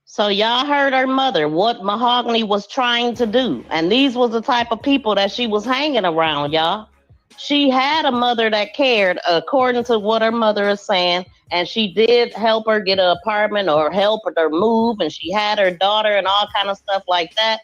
So y'all heard her mother, what Mahogany was trying to do. And these was the type of people that she was hanging around, y'all. She had a mother that cared, according to what her mother is saying, and she did help her get an apartment or help her move, and she had her daughter and all kind of stuff like that.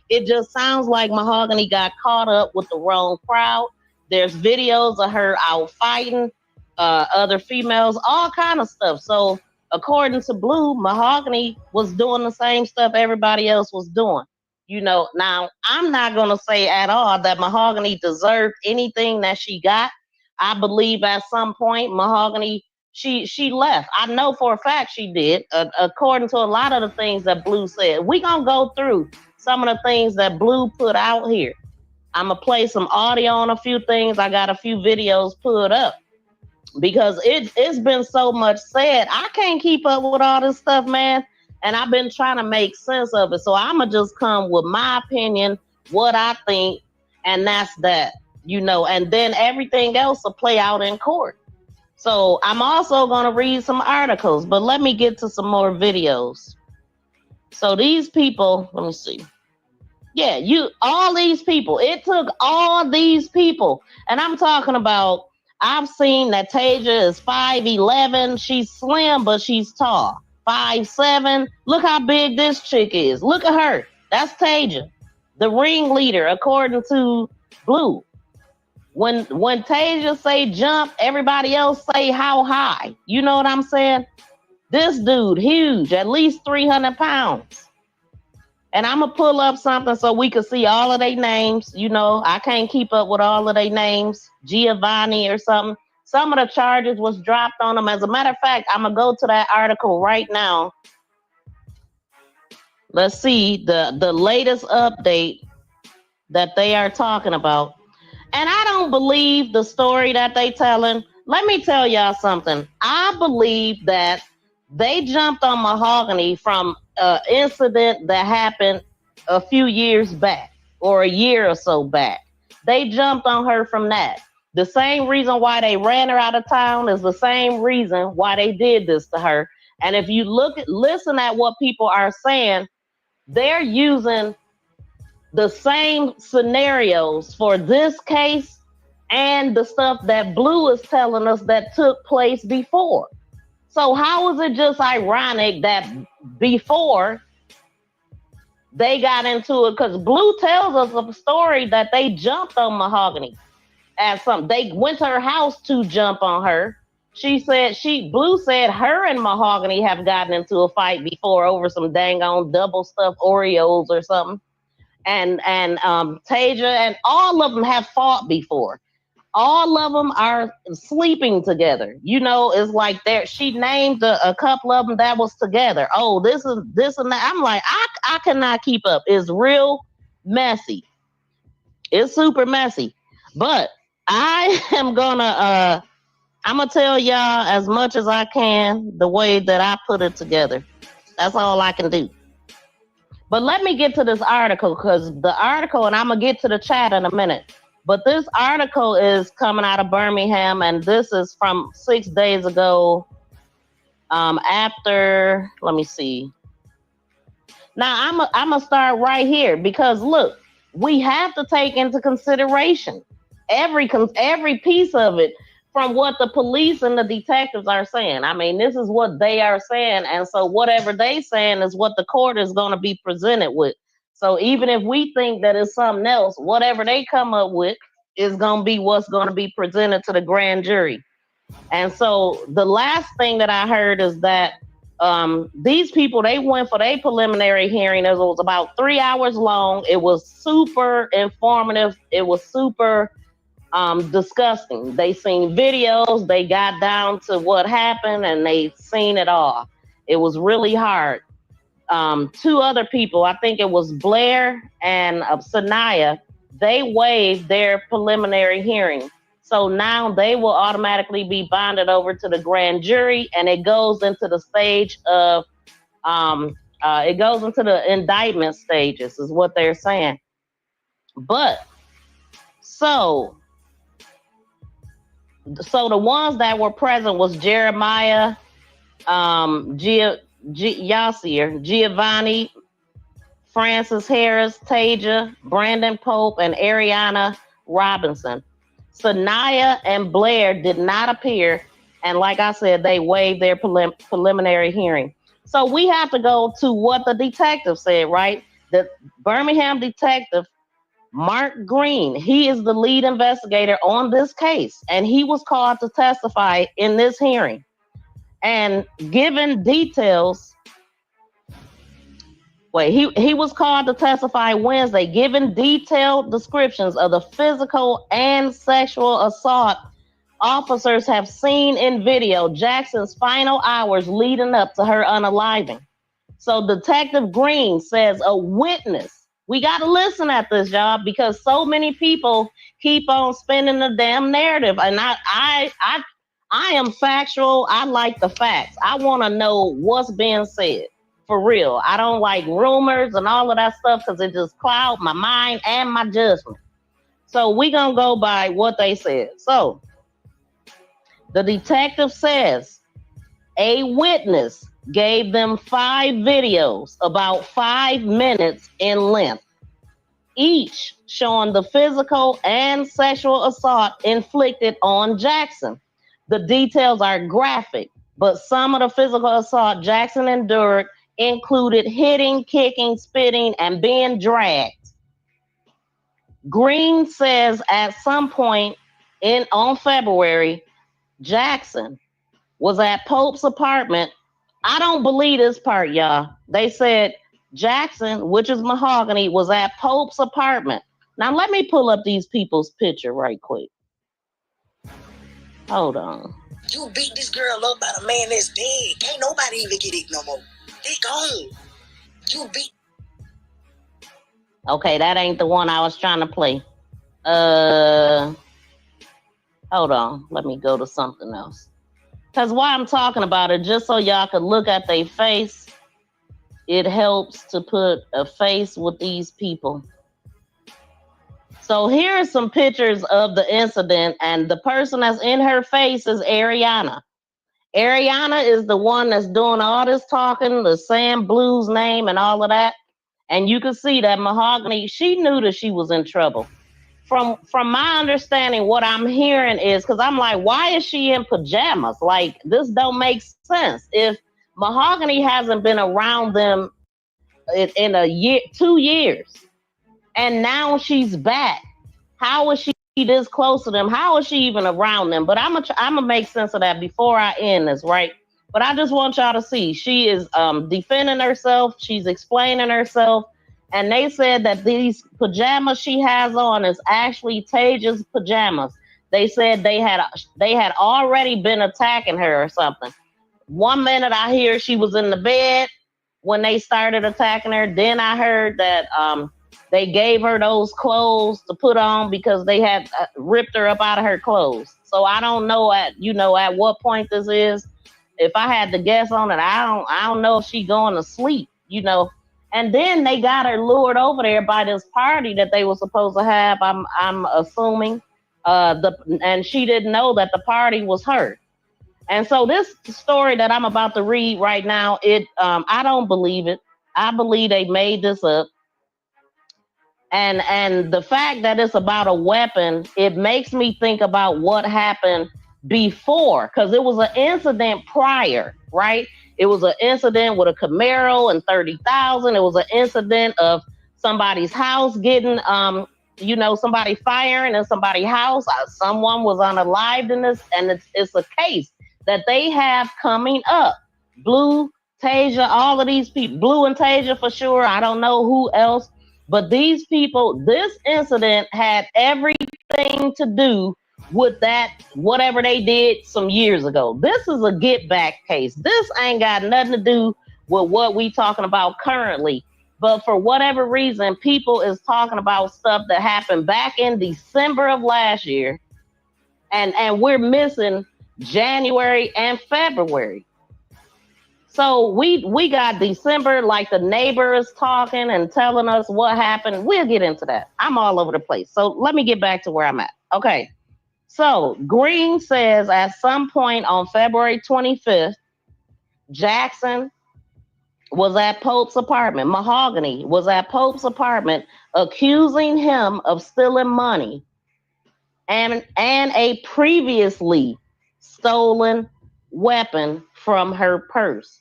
It just sounds like Mahogany got caught up with the wrong crowd. There's videos of her out fighting other females, all kind of stuff. So according to Blue, Mahogany was doing the same stuff everybody else was doing. You know, now I'm not going to say at all that Mahogany deserved anything that she got. I believe at some point Mahogany she left. I know for a fact she did, according to a lot of the things that Blue said. We gonna go through some of the things that Blue put out here. I'm gonna play some audio on a few things. I got a few videos put up because it's been so much said. I can't keep up with all this stuff, man. And I've been trying to make sense of it. So I'ma just come with my opinion, what I think, and that's that, and then everything else will play out in court. So I'm also gonna read some articles, but let me get to some more videos. So these people, let me see. Yeah, all these people. It took all these people. And I'm talking about, I've seen that Tasia is 5'11". She's slim, but she's tall. 5'7". Look how big this chick is. Look at her. That's Tasia, the ringleader, according to Blue. When Tasia say jump, everybody else say how high. You know what I'm saying? This dude, huge, at least 300 pounds. And I'm going to pull up something so we can see all of their names. I can't keep up with all of their names. Giovanni or something. Some of the charges was dropped on them. As a matter of fact, I'm going to go to that article right now. Let's see the latest update that they are talking about. And I don't believe the story that they telling. Let me tell y'all something. I believe that they jumped on Mahogany from an incident that happened a few years back or a year or so back. They jumped on her from that. The same reason why they ran her out of town is the same reason why they did this to her. And if you listen at what people are saying, they're using the same scenarios for this case and the stuff that Blue is telling us that took place before. So how is it just ironic that before they got into it? Because Blue tells us a story that they jumped on Mahogany at something. They went to her house to jump on her. Blue said her and Mahogany have gotten into a fight before over some dang on double stuffed Oreos or something. And Tasia and all of them have fought before. All of them are sleeping together. It's like she named a couple of them that was together. Oh, this and that. I'm like, I cannot keep up. It's real messy. It's super messy. But I am gonna I'm gonna tell y'all as much as I can the way that I put it together. That's all I can do. But let me get to this article, because the article, and I'm going to get to the chat in a minute, but this article is coming out of Birmingham, and this is from 6 days ago after, let me see. Now, I'm going to start right here, because look, we have to take into consideration every piece of it from what the police and the detectives are saying. I mean, this is what they are saying. And so whatever they saying is what the court is going to be presented with. So even if we think that it's something else, whatever they come up with is going to be what's going to be presented to the grand jury. And so the last thing that I heard is that these people, they went for their preliminary hearing. It was about 3 hours long. It was super informative. It was super disgusting. They seen videos, they got down to what happened, and they seen it all. It was really hard. 2 other people, I think it was Blair and Sanaya, they waived their preliminary hearing. So now they will automatically be bonded over to the grand jury, and it goes into the stage of it goes into the indictment stages, is what they're saying. But so the ones that were present was Jeremiah, Yasir, Giovanni, Francis Harris, Tasia, Brandon Pope, and Ariana Robinson. Sanaya and Blair did not appear, and like I said, they waived their preliminary hearing. So we have to go to what the detective said, right? The Birmingham detective, Mark Green, he is the lead investigator on this case, and he was called to testify in this hearing. And given details, he was called to testify Wednesday, given detailed descriptions of the physical and sexual assault officers have seen in video Jackson's final hours leading up to her unaliving. So Detective Green says a witness. We got to listen at this, y'all, because so many people keep on spinning the damn narrative. And I am factual. I like the facts. I want to know what's being said. For real. I don't like rumors and all of that stuff because it just clouds my mind and my judgment. So we going to go by what they said. So the detective says a witness gave them 5 videos about 5 minutes in length, each showing the physical and sexual assault inflicted on Jackson. The details are graphic, but some of the physical assault Jackson endured included hitting, kicking, spitting, and being dragged. Green says at some point on February, Jackson was at Pope's apartment. I don't believe this part, y'all. They said Jackson, which is Mahogany, was at Pope's apartment. Now let me pull up these people's picture right quick. Hold on. You beat this girl up by the man that's dead. Can't nobody even get it no more. They gone. You beat. Okay, that ain't the one I was trying to play. Hold on. Let me go to something else. Because why I'm talking about it, just so y'all can look at their face, it helps to put a face with these people. So here are some pictures of the incident, and the person that's in her face is Ariana. Ariana is the one that's doing all this talking, the Sam Blues name and all of that. And you can see that Mahogany, she knew that she was in trouble. From my understanding, what I'm hearing is, because I'm like, why is she in pajamas? Like, this don't make sense. If Mahogany hasn't been around them in a year, 2 years, and now she's back, how is she this close to them? How is she even around them? But I'm gonna make sense of that before I end this, right? But I just want y'all to see, she is defending herself. She's explaining herself. And they said that these pajamas she has on is actually Taja's pajamas. They said they had already been attacking her or something. 1 minute I hear she was in the bed when they started attacking her. Then I heard that they gave her those clothes to put on because they had ripped her up out of her clothes. So I don't know at what point this is. If I had to guess on it, I don't know if she going to sleep, And then they got her lured over there by this party that they were supposed to have. I'm assuming, and she didn't know that the party was her. And so this story that I'm about to read right now, I don't believe it. I believe they made this up. And the fact that it's about a weapon, it makes me think about what happened before, because it was an incident prior, right? It was an incident with a Camaro and 30,000. It was an incident of somebody's house getting, somebody firing in somebody's house. Someone was unalived in this, and it's a case that they have coming up. Blue, Tasia, all of these people, Blue and Tasia for sure. I don't know who else. But these people, this incident had everything to do with that, whatever they did some years ago. This is a get back case. This ain't got nothing to do with what we talking about currently. But for whatever reason, people is talking about stuff that happened back in December of last year. And we're missing January and February. So we got December, like the neighbor is talking and telling us what happened. We'll get into that. I'm all over the place. So let me get back to where I'm at. Okay. So Green says at some point on February 25th, Jackson was at Pope's apartment. Mahogany was at Pope's apartment accusing him of stealing money and a previously stolen weapon from her purse.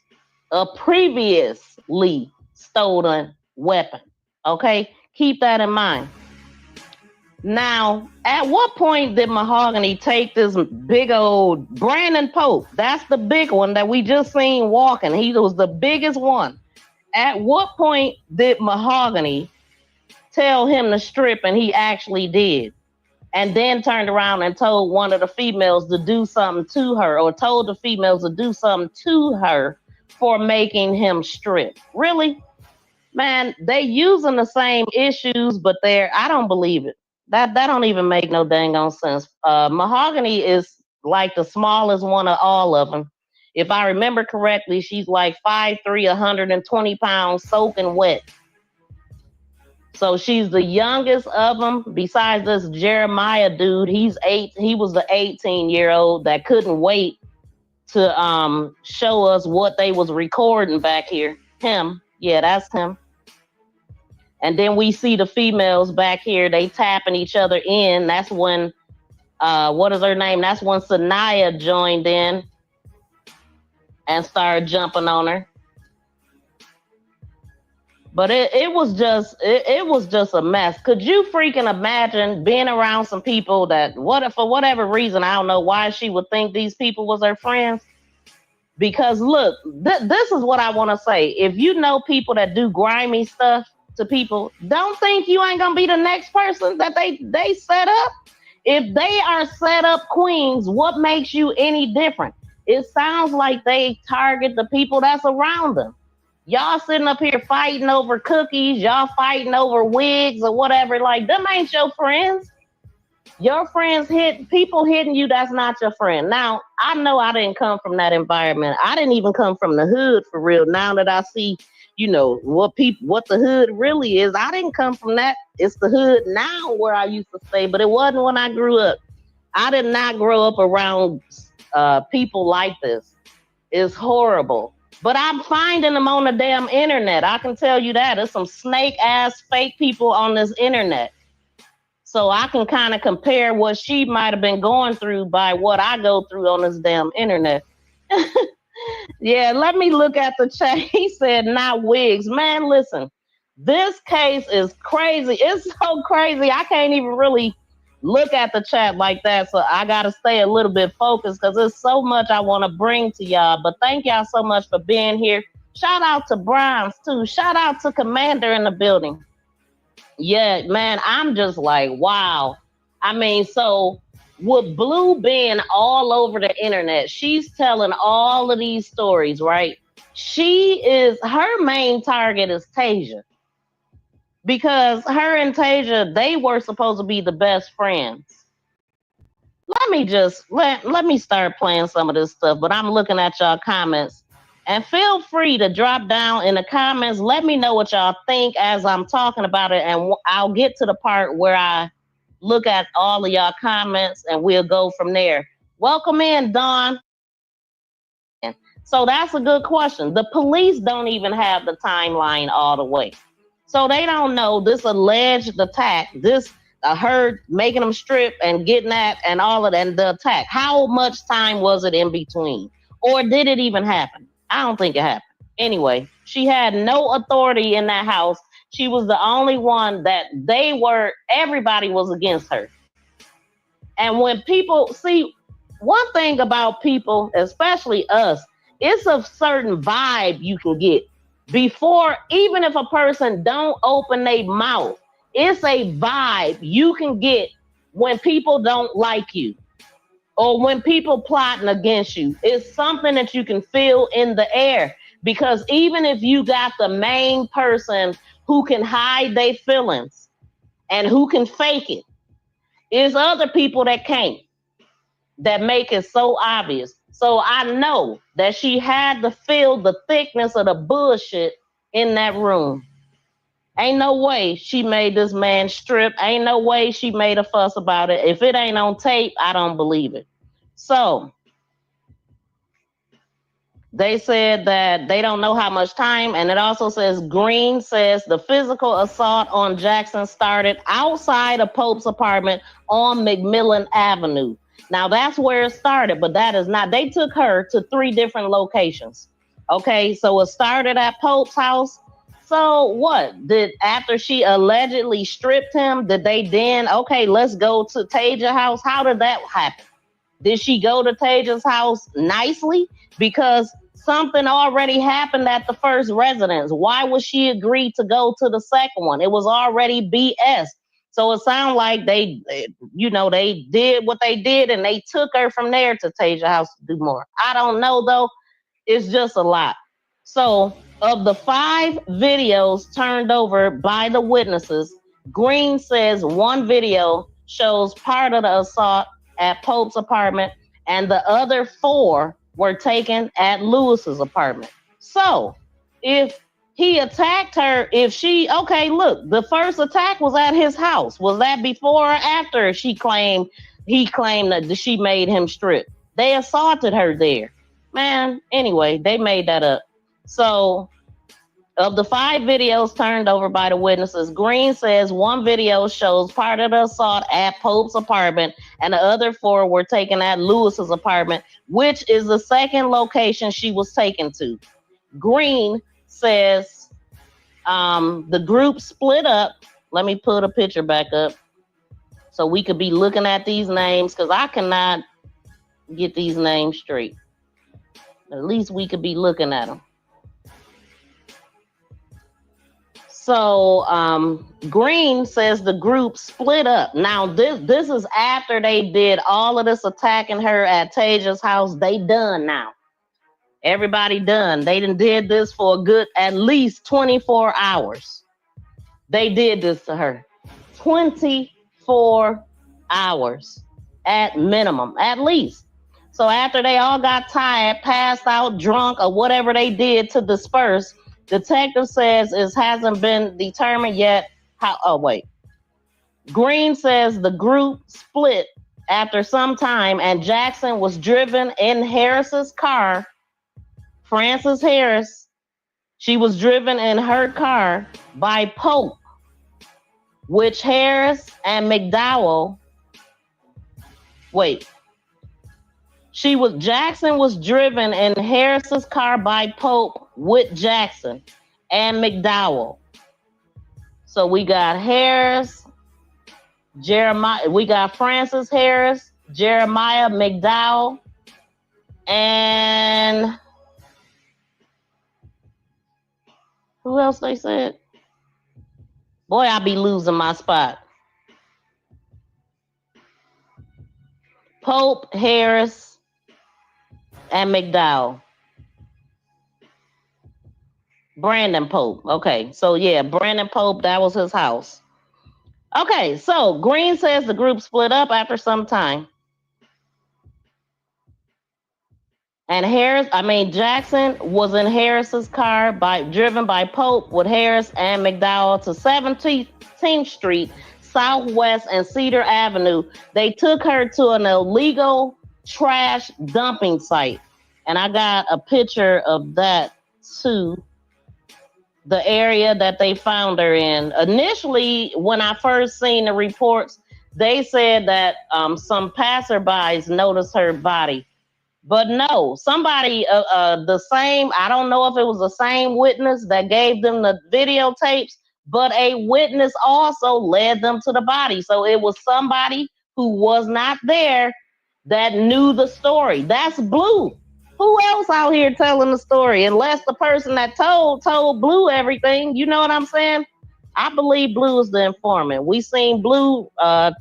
A previously stolen weapon. Okay? Keep that in mind. Now, at what point did Mahogany take this big old Brandon Pope? That's the big one that we just seen walking. He was the biggest one. At what point did Mahogany tell him to strip, and he actually did? and then turned around and told one of the females to do something to her, or told the females to do something to her for making him strip. Really? Man, they using the same issues, but I don't believe it. That don't even make no dang on sense. Mahogany is like the smallest one of all of them. If I remember correctly, she's like 5'3", 120 pounds, soaking wet. So she's the youngest of them. Besides this Jeremiah dude, he was the 18-year-old that couldn't wait to show us what they was recording back here. Him. Yeah, that's him. And then we see the females back here, they tapping each other in. That's when what is her name? That's when Sanaya joined in and started jumping on her. But it was just a mess. Could you freaking imagine being around some people that for whatever reason, I don't know why she would think these people was her friends. Because look, this is what I want to say. If you know people that do grimy stuff to people, don't think you ain't gonna be the next person that they set up. If they are set up queens, what makes you any different? It sounds like they target the people that's around them. Y'all sitting up here fighting over cookies, y'all fighting over wigs or whatever. Like, them ain't your friends. Your friends people hitting you, that's not your friend. Now, I know I didn't come from that environment. I didn't even come from the hood for real. Now that I see, what the hood really is, I didn't come from that. It's the hood now where I used to stay, but it wasn't when I grew up. I did not grow up around people like this. It's horrible. But I'm finding them on the damn internet. I can tell you that. There's some snake-ass fake people on this internet. So I can kind of compare what she might have been going through by what I go through on this damn internet. Yeah, let me look at the chat. He said, not wigs. Man, listen, this case is crazy. It's so crazy. I can't even really look at the chat like that. So I got to stay a little bit focused because there's so much I want to bring to y'all. But thank y'all so much for being here. Shout out to Bronze, too. Shout out to Commander in the building. Yeah, man, I'm just like, wow. I mean, so with Blue being all over the internet, she's telling all of these stories, right? Her main target is Tasia. Because her and Tasia, they were supposed to be the best friends. Let me start playing some of this stuff, but I'm looking at y'all comments. And feel free to drop down in the comments. Let me know what y'all think as I'm talking about it. And I'll get to the part where I look at all of y'all comments and we'll go from there. Welcome in, Dawn. So that's a good question. The police don't even have the timeline all the way. So they don't know this alleged attack, her making them strip and getting that and all of that, and the attack. How much time was it in between? Or did it even happen? I don't think it happened. Anyway, she had no authority in that house. She was the only one that everybody was against her. And when people see, one thing about people, especially us, it's a certain vibe you can get before, even if a person don't open their mouth, it's a vibe you can get when people don't like you. Or when people plotting against you. It's something that you can feel in the air. Because even if you got the main person who can hide their feelings and who can fake it, it's other people that can't, that make it so obvious. So I know that she had to feel the thickness of the bullshit in that room. Ain't no way she made this man strip. Ain't no way she made a fuss about it. If it ain't on tape, I don't believe it. So they said that they don't know how much time. And it also says Green says the physical assault on Jackson started outside of Pope's apartment on McMillan Avenue. Now that's where it started, but that is not. They took her to 3 different locations. Okay, so it started at Pope's house. So what? After she allegedly stripped him, did they then, okay, let's go to Taja's house? How did that happen? Did she go to Taja's house nicely? Because something already happened at the first residence. Why would she agree to go to the second one? It was already BS. So it sounds like they did what they did and they took her from there to Tasia House to do more. I don't know though. It's just a lot. So of the 5 videos turned over by the witnesses, Green says one video shows part of the assault at Pope's apartment and the other 4 were taken at Lewis's apartment. So if he attacked her, the first attack was at his house. Was that before or after he claimed that she made him strip? They assaulted her there. Man, anyway, they made that up. So of the 5 videos turned over by the witnesses, Green says one video shows part of the assault at Pope's apartment and the other 4 were taken at Lewis's apartment, which is the second location she was taken to. Green says the group split up. Let me put a picture back up so we could be looking at these names because I cannot get these names straight. At least we could be looking at them. So Green says the group split up. Now this is after they did all of this attacking her at Tasia's house. They done now. Everybody done. They did this for a good at least 24 hours. They did this to her. 24 hours at minimum, at least. So after they all got tired, passed out, drunk, or whatever they did to disperse, detective says it hasn't been determined yet how. Oh, wait. Green says the group split after some time and Jackson was driven in Harris's car. Frances Harris, she was driven in her car by Pope, which Harris and McDowell, Jackson was driven in Harris's car by Pope with Jackson and McDowell. So we got Harris, Jeremiah, we got Frances Harris, Jeremiah McDowell, and who else they said? Boy, I be losing my spot. Pope, Harris, and McDowell. Brandon Pope. Okay, so yeah, Brandon Pope, that was his house. Okay, so Green says the group split up after some time. And Jackson was in Harris's car driven by Pope with Harris and McDowell to 17th Street, Southwest and Cedar Avenue. They took her to an illegal trash dumping site. And I got a picture of that too. The area that they found her in. Initially, when I first seen the reports, they said that some passerbys noticed her body. But no, somebody, I don't know if it was the same witness that gave them the videotapes, but a witness also led them to the body. So it was somebody who was not there that knew the story. That's Blue. Who else out here telling the story? Unless the person that told Blue everything. You know what I'm saying? I believe Blue is the informant. We seen Blue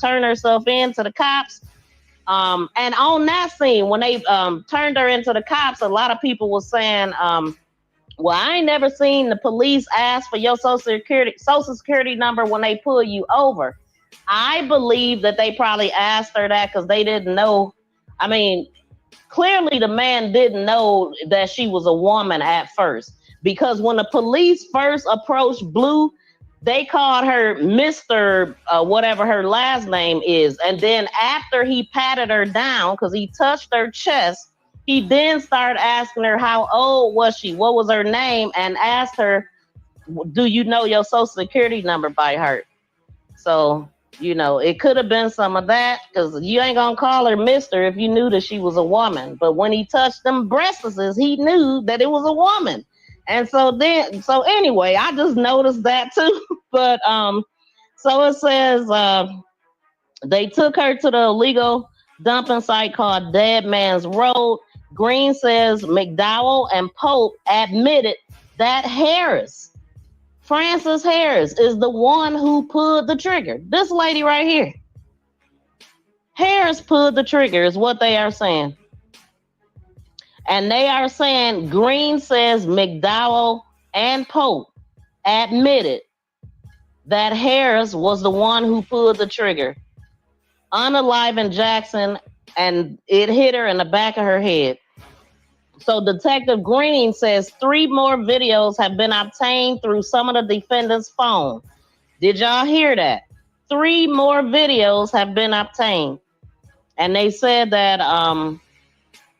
turn herself in to the cops. And on that scene, when they turned her into the cops, a lot of people were saying, well, I ain't never seen the police ask for your social security number when they pull you over. I believe that they probably asked her that because they didn't know. Clearly the man didn't know that she was a woman at first, because when the police first approached Blue, they called her Mr. Whatever her last name is. And then after he patted her down, because he touched her chest, he then started asking her how old was she, what was her name, and asked her, do you know your social security number by heart? So, it could have been some of that, because you ain't gonna call her Mr. if you knew that she was a woman. But when he touched them breasts, he knew that it was a woman. And so anyway, I just noticed that too. But so it says they took her to the illegal dumping site called Dead Man's Road. Green says McDowell and Pope admitted that Harris Frances Harris is the one who pulled the trigger. This lady right here. Harris pulled the trigger is what they are saying. And they are saying Green says McDowell and Pope admitted that Harris was the one who pulled the trigger, unaliving Jackson, and it hit her in the back of her head. So Detective Green says 3 more videos have been obtained through some of the defendant's phone. Did y'all hear that? 3 more videos have been obtained. And they said that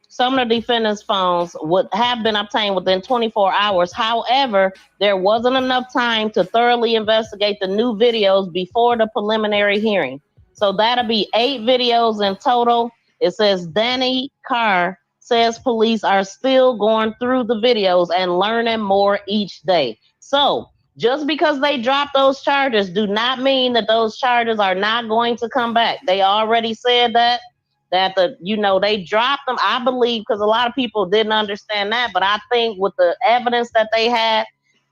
some of the defendant's phones would have been obtained within 24 hours. However, there wasn't enough time to thoroughly investigate the new videos before the preliminary hearing. So that'll be 8 videos in total. It says Danny Carr says police are still going through the videos and learning more each day. So just because they dropped those charges do not mean that those charges are not going to come back. They already said that they dropped them, I believe, because a lot of people didn't understand that. But I think with the evidence that they had,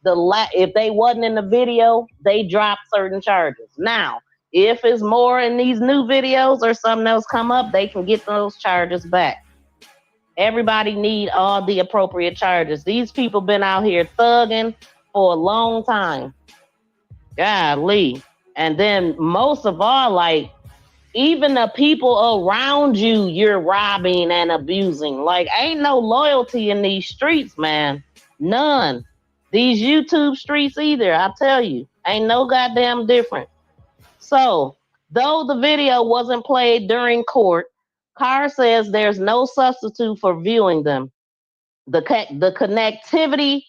if they wasn't in the video, they dropped certain charges. Now, if it's more in these new videos or something else come up, they can get those charges back. Everybody need all the appropriate charges. These people been out here thugging for a long time. Golly. And then most of all, like, even the people around you, you're robbing and abusing. Like, ain't no loyalty in these streets, man. None. These YouTube streets either, I tell you. Ain't no goddamn different. So, though the video wasn't played during court, Carr says there's no substitute for viewing them. The connectivity,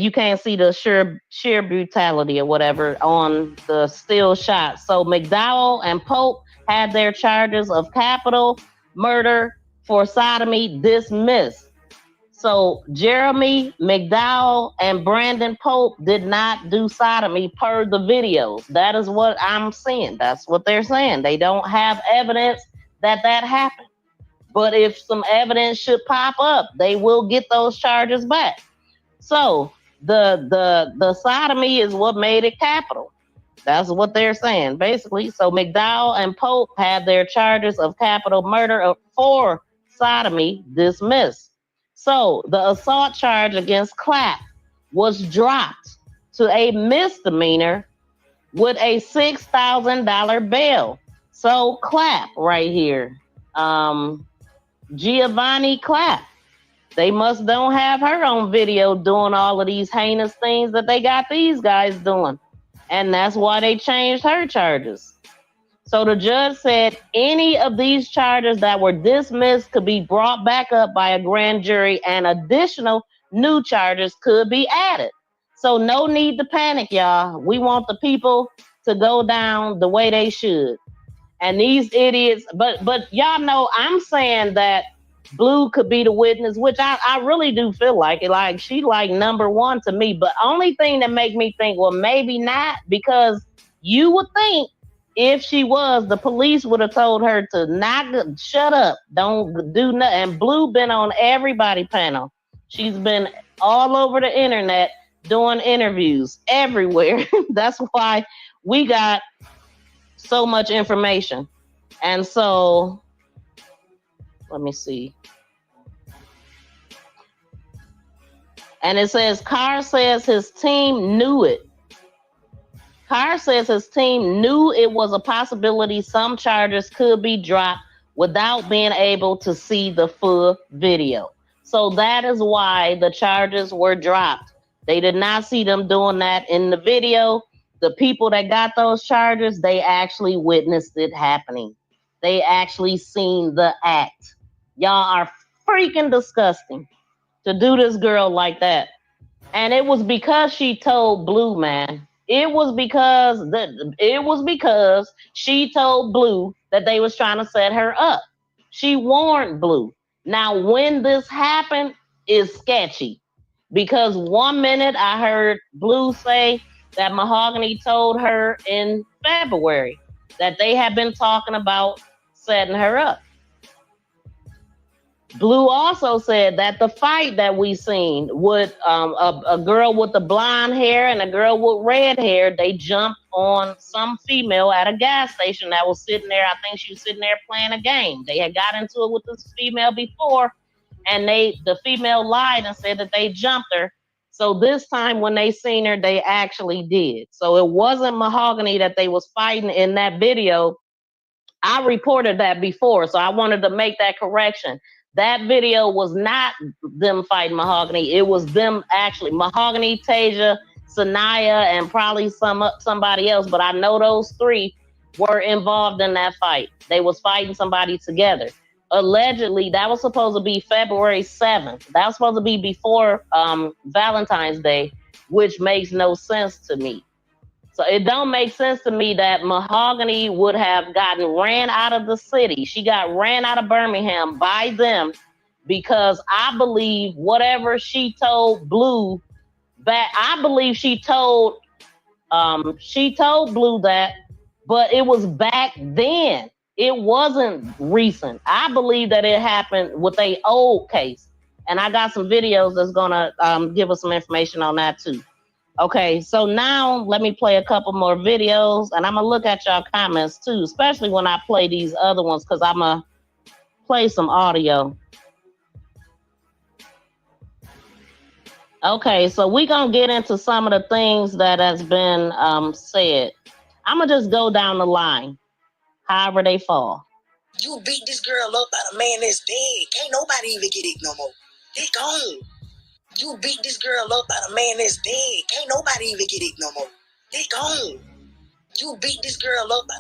you can't see the sheer brutality or whatever on the still shot. So McDowell and Pope had their charges of capital murder for sodomy dismissed. So Jeremy McDowell and Brandon Pope did not do sodomy per the videos. That is what I'm saying. That's what they're saying. They don't have evidence that happened. But if some evidence should pop up, they will get those charges back. So the sodomy is what made it capital. That's what they're saying, basically. So McDowell and Pope had their charges of capital murder for sodomy dismissed. So the assault charge against Clapp was dropped to a misdemeanor with a $6,000 bail. So Clapp right here, Giovanni Clapp. They don't have her on video doing all of these heinous things that they got these guys doing. And that's why they changed her charges. So the judge said any of these charges that were dismissed could be brought back up by a grand jury and additional new charges could be added. So no need to panic, y'all. We want the people to go down the way they should. And these idiots, but y'all know I'm saying that Blue could be the witness, which I really do feel like it. Like she like number one to me. But only thing that make me think, well, maybe not, because you would think if she was, the police would have told her to shut up, don't do nothing. And Blue been on everybody panel. She's been all over the internet doing interviews everywhere. That's why we got so much information. And so, let me see. And it says, Carr says his team knew it. Carr says his team knew it was a possibility some charges could be dropped without being able to see the full video. So that is why the charges were dropped. They did not see them doing that in the video. The people that got those charges, they actually witnessed it happening. They actually seen the act. Y'all are freaking disgusting to do this girl like that. And it was because she told Blue, man. It was because she told Blue that they was trying to set her up. She warned Blue. Now, when this happened is sketchy, because 1 minute I heard Blue say that Mahogany told her in February that they had been talking about setting her up. Blue also said that the fight that we seen with a girl with the blonde hair and a girl with red hair, they jumped on some female at a gas station that was sitting there. I think she was sitting there playing a game. They had got into it with this female before, and the female lied and said that they jumped her. So this time when they seen her, they actually did. So it wasn't Mahogany that they was fighting in that video. I reported that before, so I wanted to make that correction. That video was not them fighting Mahogany. It was them actually, Mahogany, Tasia, Sanaya, and probably somebody else. But I know those three were involved in that fight. They was fighting somebody together. Allegedly, that was supposed to be February 7th. That was supposed to be before Valentine's Day, which makes no sense to me. So it don't make sense to me that Mahogany would have gotten ran out of the city. She got ran out of Birmingham by them because I believe whatever she told Blue back, I believe she told Blue that, but it was back then. It wasn't recent. I believe that it happened with a old case. And I got some videos that's gonna give us some information on that too. Okay, so now let me play a couple more videos, and I'm gonna look at y'all comments too, especially when I play these other ones, because I'm gonna play some audio. Okay, so we gonna get into some of the things that has been said. I'm gonna just go down the line, however they fall. You beat this girl up by a man that's dead. Can't nobody even get it no more. They gone. You beat this girl up by a man that's dead. Can't nobody even get it no more. They gone. You beat this girl up by...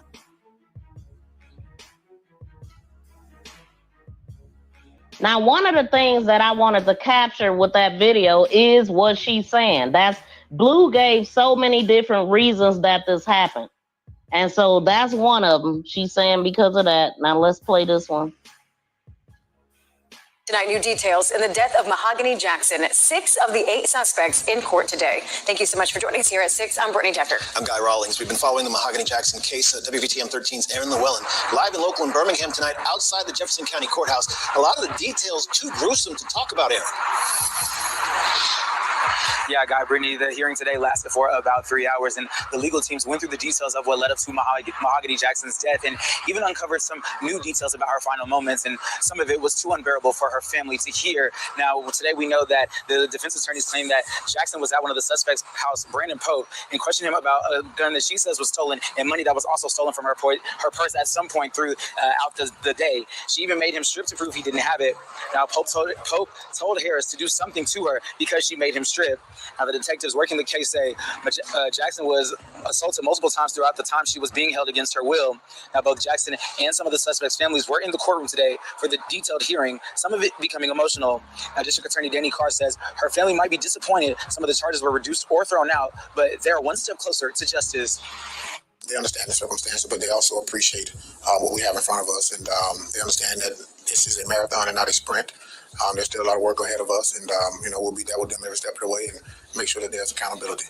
Now, one of the things that I wanted to capture with that video is what she's saying. That's Blue gave so many different reasons that this happened. And so that's one of them. She's saying because of that. Now let's play this one. Tonight, new details in the death of Mahogany Jackson. 6 of the 8 suspects in court today. Thank you so much for joining us here at 6. I'm Brittany Decker. I'm Guy Rawlings. We've been following the Mahogany Jackson case. WVTM 13's Aaron Llewellyn, live and local in Birmingham tonight, outside the Jefferson County Courthouse. A lot of the details too gruesome to talk about, Aaron. Yeah, Guy, Brittany, the hearing today lasted for about 3 hours, and the legal teams went through the details of what led up to Mahogany Jackson's death and even uncovered some new details about her final moments, and some of it was too unbearable for her family to hear. Now, today we know that the defense attorneys claim that Jackson was at one of the suspects' house, Brandon Pope, and questioned him about a gun that she says was stolen and money that was also stolen from her purse at some point throughout the day. She even made him strip to prove he didn't have it. Now, Pope told Harris to do something to her because she made him strip. Now, the detectives working the case say Jackson was assaulted multiple times throughout the time she was being held against her will. Now, both Jackson and some of the suspects' families were in the courtroom today for the detailed hearing, some of it becoming emotional. Now, District Attorney Danny Carr says her family might be disappointed some of the charges were reduced or thrown out, but they're one step closer to justice. They understand the circumstances, but they also appreciate what we have in front of us, and they understand that this is a marathon and not a sprint. There's still a lot of work ahead of us, and we'll be there with them every step of the way and make sure that there's accountability.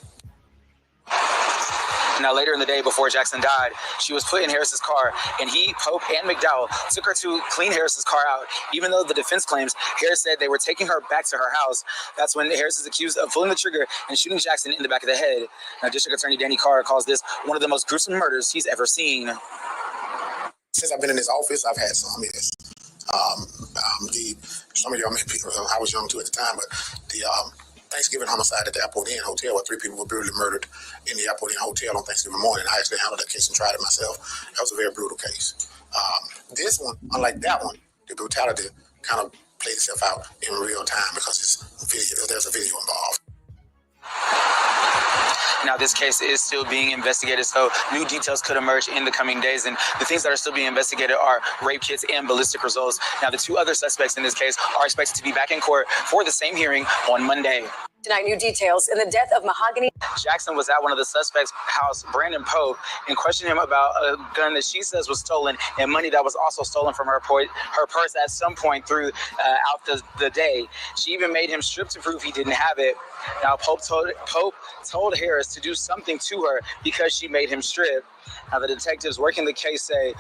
Now, later in the day before Jackson died, she was put in Harris's car, and he, Pope, and McDowell took her to clean Harris's car out. Even though the defense claims Harris said they were taking her back to her house, that's when Harris is accused of pulling the trigger and shooting Jackson in the back of the head. Now, District Attorney Danny Carr calls this one of the most gruesome murders he's ever seen. Since I've been in this office, I've had some, yes. Some of y'all may be, I was young too at the time, but the Thanksgiving homicide at the Airport Inn Hotel, where 3 people were brutally murdered in the Airport Inn Hotel on Thanksgiving morning. I actually handled that case and tried it myself. That was a very brutal case. This one, unlike that one, the brutality kind of played itself out in real time because there's a video involved. Now, this case is still being investigated, so new details could emerge in the coming days. And the things that are still being investigated are rape kits and ballistic results. Now, the 2 other suspects in this case are expected to be back in court for the same hearing on Monday. Tonight, new details in the death of Mahogany. Jackson was at one of the suspects' house, Brandon Pope, and questioned him about a gun that she says was stolen and money that was also stolen from her purse at some point throughout the day. She even made him strip to prove he didn't have it. Now, Pope told Harris to do something to her because she made him strip. Now, the detectives working the case say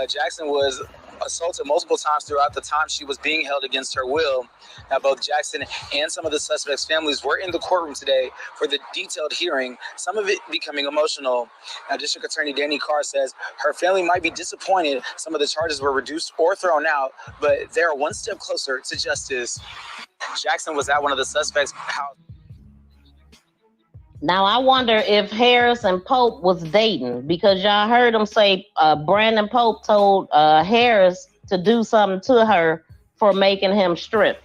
Jackson was assaulted multiple times throughout the time she was being held against her will. Now, both Jackson and some of the suspects' families were in the courtroom today for the detailed hearing, some of it becoming emotional. Now, District Attorney Danny Carr says her family might be disappointed some of the charges were reduced or thrown out, but they're one step closer to justice. Jackson was at one of the suspects' house. Now, I wonder if Harris and Pope was dating, because y'all heard him say Brandon Pope told Harris to do something to her for making him strip.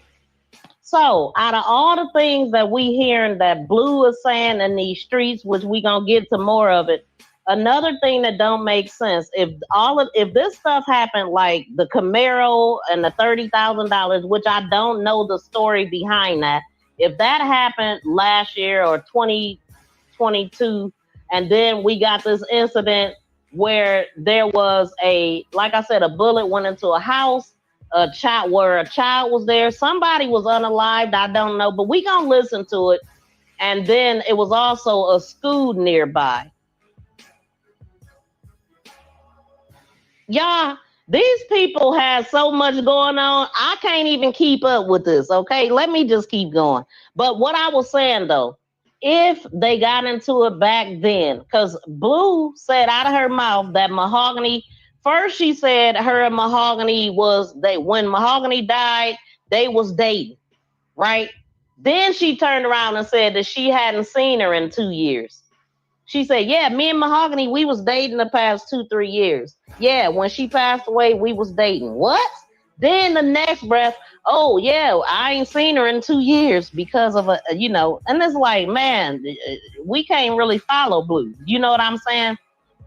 So, out of all the things that we hearing that Blue is saying in these streets, which we gonna get to more of it, another thing that don't make sense, if this stuff happened, like the Camaro and the $30,000, which I don't know the story behind that, if that happened last year or 2022, and then we got this incident where there was like I said, a bullet went into a house, a child was there, somebody was unalived, I don't know, but we gonna listen to it. And then it was also a school nearby. Y'all, these people have so much going on. I can't even keep up with this, okay? Let me just keep going. But what I was saying, though, if they got into it back then, because Blue said out of her mouth that Mahogany, first she said her and Mahogany when Mahogany died, they was dating, right? Then she turned around and said that she hadn't seen her in 2 years. She said, yeah, me and Mahogany, we was dating the past 2-3 years. Yeah, when she passed away, we was dating. What? Then the next breath, oh, yeah, I ain't seen her in 2 years because of and it's like, man, we can't really follow Blue. You know what I'm saying?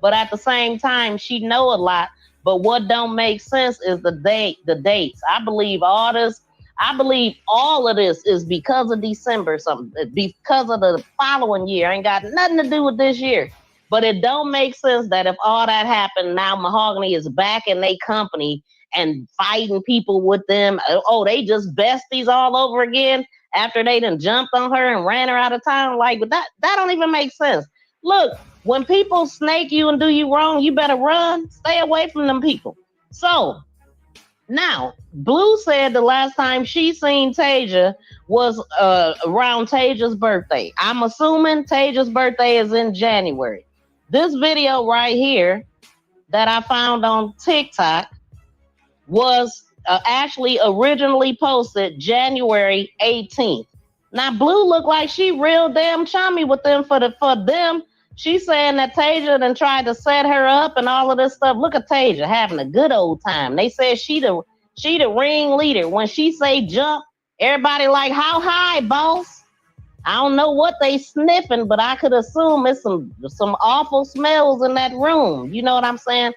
But at the same time, she know a lot. But what don't make sense is the dates. I believe all of this is because of December, something, because of the following year. Ain't got nothing to do with this year. But it don't make sense that if all that happened, now Mahogany is back in their company and fighting people with them. Oh, they just besties all over again after they done jumped on her and ran her out of town. Like, that don't even make sense. Look, when people snake you and do you wrong, you better run. Stay away from them people. So, now, Blue said the last time she seen Tasia was around Tasia's birthday. I'm assuming Tasia's birthday is in January. This video right here that I found on TikTok was actually originally posted January 18th. Now, Blue looked like she real damn chummy with them for them. She's saying that Tasia done tried to set her up and all of this stuff. Look at Tasia having a good old time. They said she the ringleader. When she say jump, everybody like, how high, boss? I don't know what they sniffing, but I could assume it's some awful smells in that room. You know what I'm saying?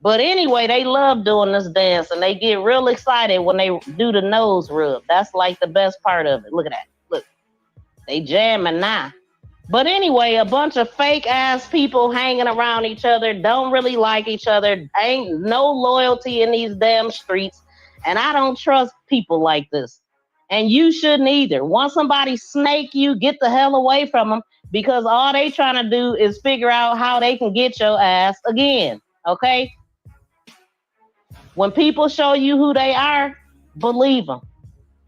But anyway, they love doing this dance, and they get real excited when they do the nose rub. That's like the best part of it. Look at that. Look, they jamming now. But anyway, a bunch of fake ass people hanging around each other, don't really like each other, ain't no loyalty in these damn streets. And I don't trust people like this. And you shouldn't either. Once somebody snake you, get the hell away from them, because all they trying to do is figure out how they can get your ass again. Okay? When people show you who they are, believe them.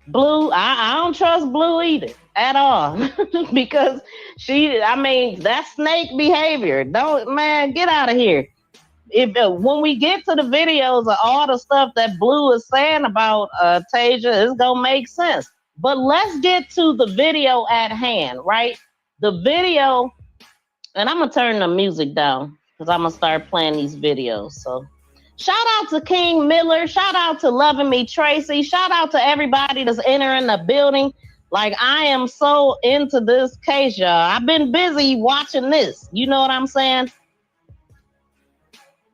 Blue, I don't trust Blue either at all, because that's snake behavior. Man, get out of here. When we get to the videos of all the stuff that Blue is saying about Tasia, it's gonna make sense. But let's get to the video at hand, right? The video, and I'm gonna turn the music down because I'm gonna start playing these videos. So shout out to King Miller. Shout out to Loving Me Tracy. Shout out to everybody that's entering the building. Like, I am so into this case, y'all. I've been busy watching this. You know what I'm saying?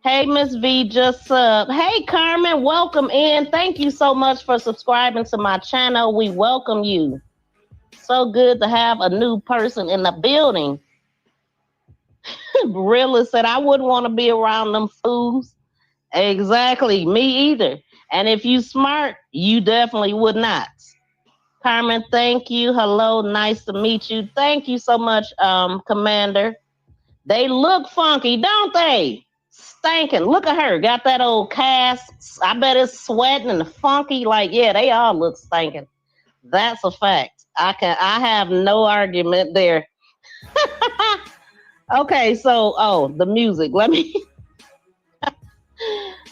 Hey, Miss V, just sub. Hey, Carmen, welcome in. Thank you so much for subscribing to my channel. We welcome you. So good to have a new person in the building. Really said, I wouldn't want to be around them fools. Exactly, me either. And if you smart, you definitely would not. Carmen, thank you. Hello, nice to meet you. Thank you so much, Commander. They look funky, don't they? stinking. Look at her. Got that old cast. I bet it's sweating and funky. Like, yeah, they all look stinking. That's a fact. I have no argument there. Okay, so the music. Let me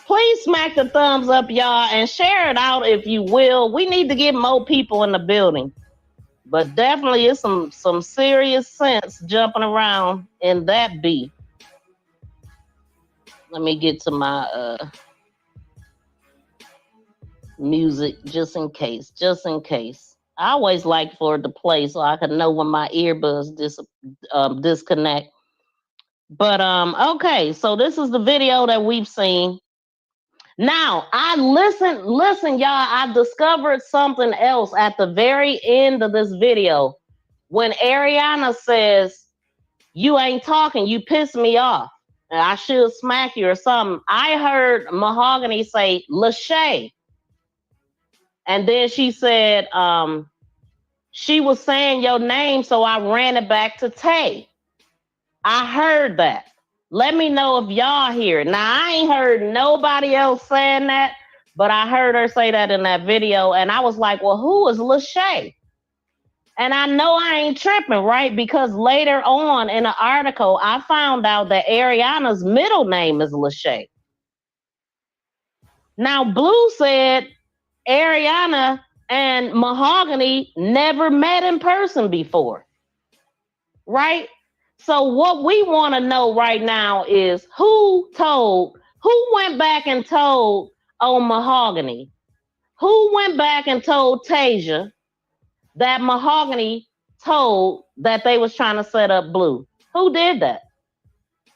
please smack the thumbs up, y'all, and share it out if you will. We need to get more people in the building. But definitely it's some serious sense jumping around in that beat. Let me get to my music just in case. I always like for it to play so I can know when my earbuds disconnect. But okay, so this is the video that we've seen. Now, listen, y'all, I discovered something else at the very end of this video. When Ariana says, "You ain't talking, you piss me off, and I should smack you or something," I heard Mahogany say, "Lachey." And then she said, she was saying your name, so I ran it back to Tay. I heard that. Let me know if y'all hear it. Now, I ain't heard nobody else saying that, but I heard her say that in that video, and I was like, well, who is Lachey? And I know I ain't tripping, right? Because later on in the article, I found out that Ariana's middle name is Lachey. Now, Blue said Ariana and Mahogany never met in person before, right? So what we want to know right now is who went back and told on Mahogany? Who went back and told Tasia that Mahogany told that they was trying to set up Blue? Who did that?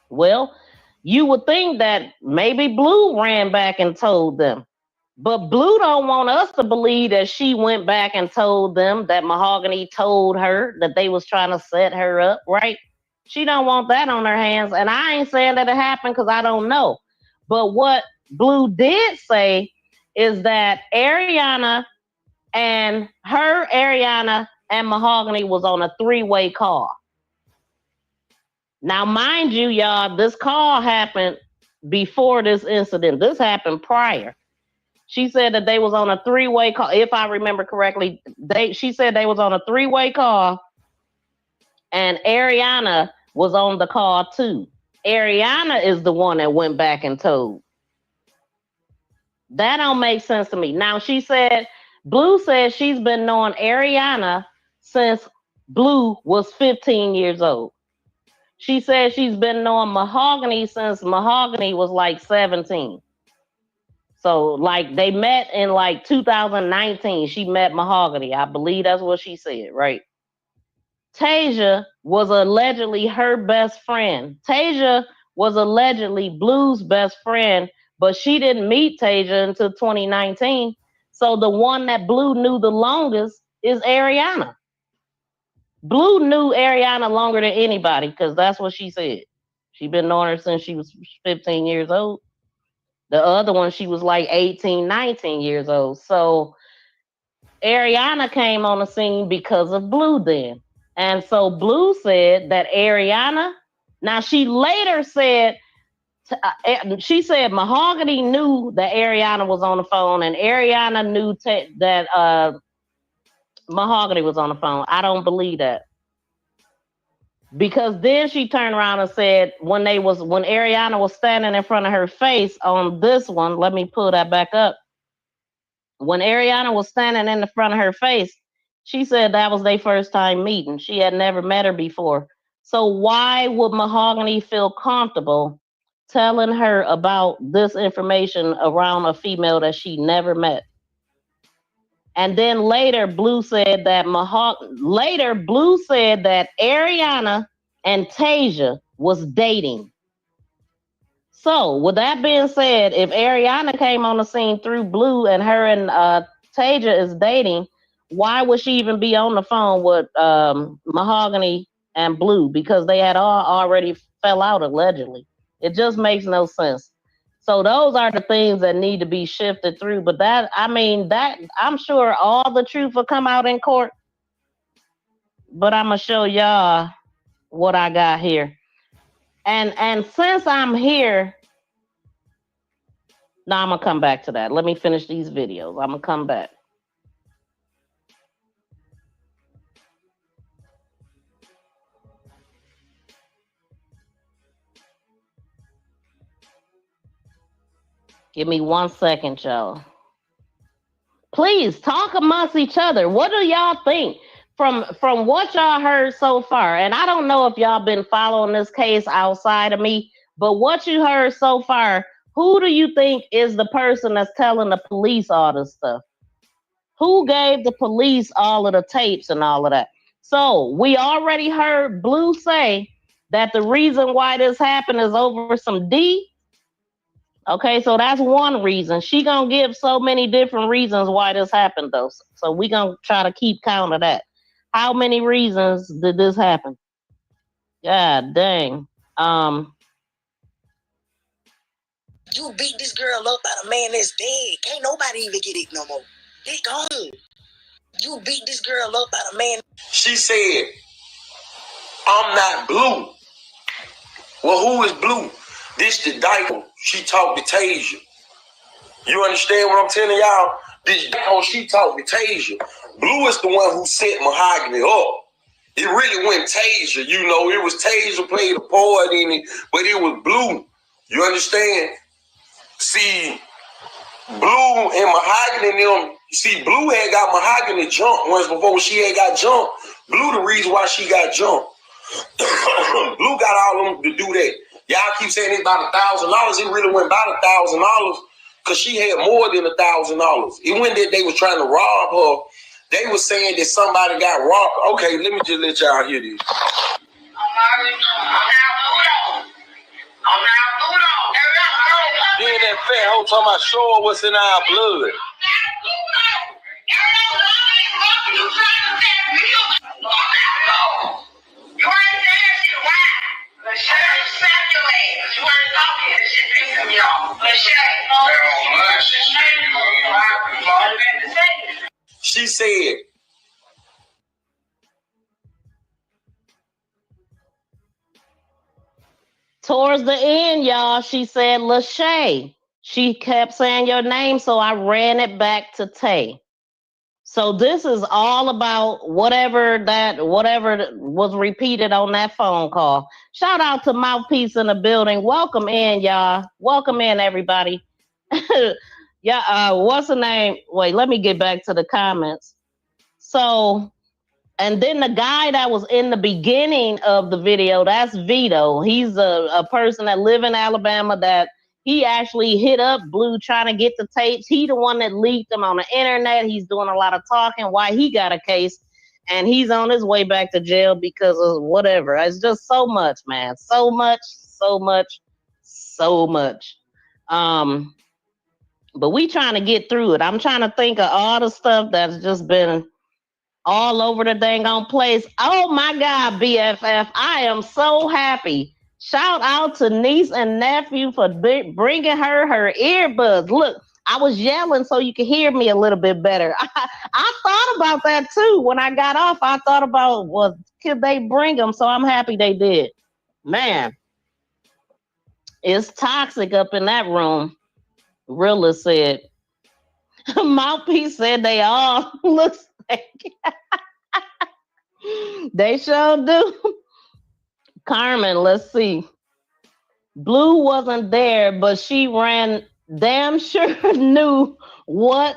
Well, you would think that maybe Blue ran back and told them. But Blue don't want us to believe that she went back and told them that Mahogany told her that they was trying to set her up, right? She don't want that on her hands. And I ain't saying that it happened because I don't know. But what Blue did say is that Ariana and Mahogany was on a three-way call. Now, mind you, y'all, this call happened before this incident. This happened prior. She said that they was on a three-way call. If I remember correctly, she said they was on a three-way call, and Ariana was on the call too. Ariana is the one that went back and told. That don't make sense to me. Now, Blue said she's been knowing Ariana since Blue was 15 years old. She said she's been knowing Mahogany since Mahogany was like 17. So, like, they met in, like, 2019. She met Mahogany. I believe that's what she said, right? Tasia was allegedly her best friend. Tasia was allegedly Blue's best friend, but she didn't meet Tasia until 2019. So the one that Blue knew the longest is Ariana. Blue knew Ariana longer than anybody because that's what she said. She been knowing her since she was 15 years old. The other one, she was like 18, 19 years old. So Ariana came on the scene because of Blue then. And so Blue said that Ariana, now she later said, she said Mahogany knew that Ariana was on the phone and Ariana knew that Mahogany was on the phone. I don't believe that. Because then she turned around and said when Ariana was standing in front of her face on this one, let me pull that back up. When Ariana was standing in the front of her face, she said that was their first time meeting. She had never met her before. So why would Mahogany feel comfortable telling her about this information around a female that she never met? And then later, Blue said that Ariana and Tasia was dating. So, with that being said, if Ariana came on the scene through Blue and her and Tasia is dating, why would she even be on the phone with Mahogany and Blue? Because they had already fell out allegedly. It just makes no sense. So those are the things that need to be shifted through. But I'm sure all the truth will come out in court. But I'm gonna show y'all what I got here. And since I'm here, No, I'm gonna come back to that. Let me finish these videos. I'm gonna come back. Give me 1 second, y'all. Please talk amongst each other. What do y'all think from what y'all heard so far? And I don't know if y'all been following this case outside of me, but what you heard so far, who do you think is the person that's telling the police all this stuff? Who gave the police all of the tapes and all of that? So we already heard Blue say that the reason why this happened is over some D. Okay, so that's one reason. She gonna give so many different reasons why this happened, though. So we gonna try to keep count of that. How many reasons did this happen? God dang. You beat this girl up by a man that's dead. Can't nobody even get it no more. They gone. You beat this girl up by a man. She said, I'm not Blue. Well, who is Blue? This the Dyke. She talked to Tasia. You understand what I'm telling y'all? This Dyke, she talked to Tasia. Blue is the one who set Mahogany up. It really went Tasia, you know. It was Tasia played a part in it, but it was Blue. You understand? See, Blue and Mahogany and them, see, Blue had got Mahogany jumped once before she had got jumped. Blue the reason why she got jumped. Blue got all of them to do that. Y'all keep saying it's about $1,000. It really went about $1,000 because she had more than $1,000. It wasn't that they was trying to rob her. They was saying that somebody got robbed. Okay, let me just let y'all hear this. Then that fat hoe talking about show her what's in our blood. You ain't saying shit. Why? Lachey, slap your ass. You ain't talking. This shit pissing me off. Lachey. She said, towards the end, y'all, she said Lachey. She kept saying your name, so I ran it back to Tay. So this is all about whatever was repeated on that phone call. Shout out to Mouthpiece in the building. Welcome in, y'all. Welcome in, everybody. Yeah, what's the name? Wait, let me get back to the comments. So, and then the guy that was in the beginning of the video, that's Vito. He's a person that live in Alabama that he actually hit up Blue trying to get the tapes. He the one that leaked them on the internet. He's doing a lot of talking why he got a case. And he's on his way back to jail because of whatever. It's just so much, man. So much. But we trying to get through it. I'm trying to think of all the stuff that's just been all over the dang on place. Oh my God, BFF. I am so happy. Shout out to niece and nephew for bringing her earbuds. Look, I was yelling so you could hear me a little bit better. I thought about that too. When I got off, I thought about, well, could they bring them? So I'm happy they did. Man, it's toxic up in that room. Rilla said. Mouthpiece said they all look like they sure do. Carmen, let's see. Blue wasn't there, but she ran damn sure knew what.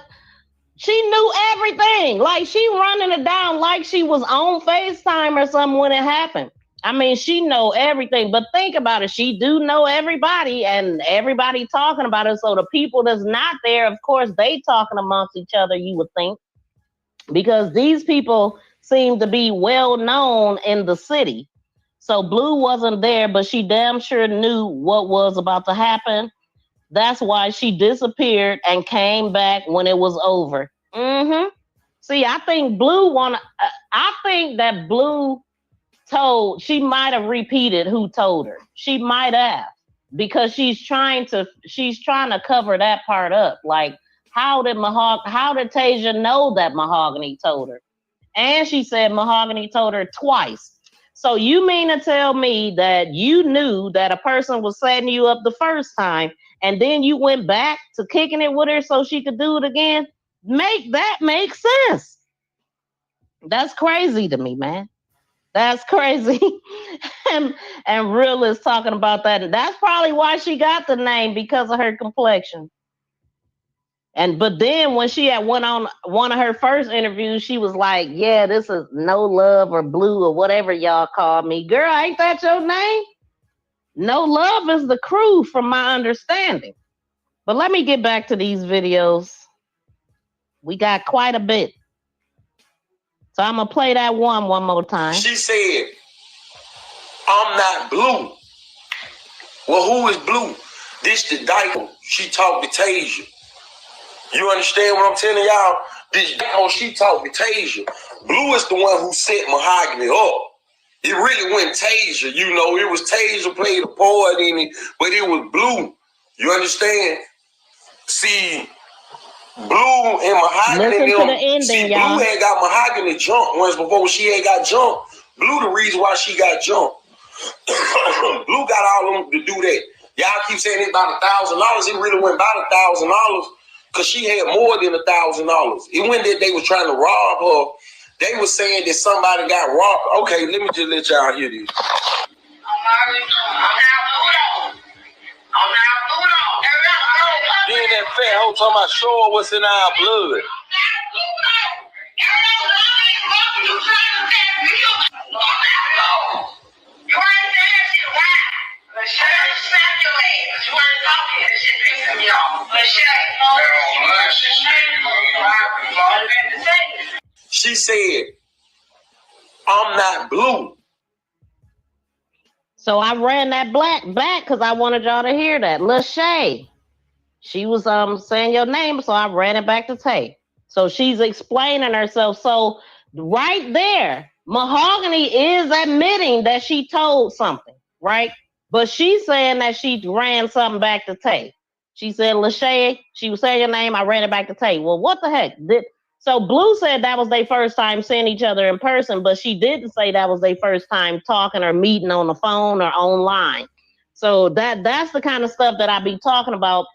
She knew everything. Like she running it down like she was on FaceTime or something when it happened. I mean, she know everything, but think about it. She do know everybody and everybody talking about it. So the people that's not there, of course, they talking amongst each other, you would think, because these people seem to be well known in the city. So Blue wasn't there, but she damn sure knew what was about to happen. That's why she disappeared and came back when it was over. See, I think I think that Blue told, she might have repeated who told her. She might have, because she's trying to cover that part up. Like, how did Tasia know that Mahogany told her? And she said Mahogany told her twice. So you mean to tell me that you knew that a person was setting you up the first time and then you went back to kicking it with her so she could do it again. Make sense. That's crazy to me, man. That's crazy. and Real is talking about that. That's probably why she got the name, because of her complexion. But then when she had went on one of her first interviews, she was like, yeah, this is No Love or Blue or whatever y'all call me. Girl, ain't that your name? No Love is the crew, from my understanding. But let me get back to these videos. We got quite a bit. So I'm going to play that one more time. She said, I'm not Blue. Well, who is Blue? This the Dyke. She talked to Tasia. You understand what I'm telling y'all? This Dyke, she talked to Tasia. Blue is the one who set Mahogany up. It really wasn't Tasia. You know, it was Tasia played a part in it, but it was Blue. You understand? See, Blue and Mahogany. Listen to the ending, y'all. Blue had got Mahogany jumped once before she had got jumped. Blue the reason why she got jumped. Blue got all of them to do that. Y'all keep saying it's about $1,000. It really went about $1,000 because she had more than $1,000. It wasn't that they was trying to rob her. They was saying that somebody got robbed. Okay, let me just let y'all hear this. Then that fat hoe talking about show her what's in our blood. She said, I'm not Blue. So I ran that back because I wanted y'all to hear that. Lachey. She was saying your name, so I ran it back to Tay. So she's explaining herself. So right there, Mahogany is admitting that she told something, right? But she's saying that she ran something back to Tay. She said, Lachey, she was saying your name, I ran it back to Tay. Well, what the heck? So Blue said that was their first time seeing each other in person, but she didn't say that was their first time talking or meeting on the phone or online. So that's the kind of stuff that I be talking about.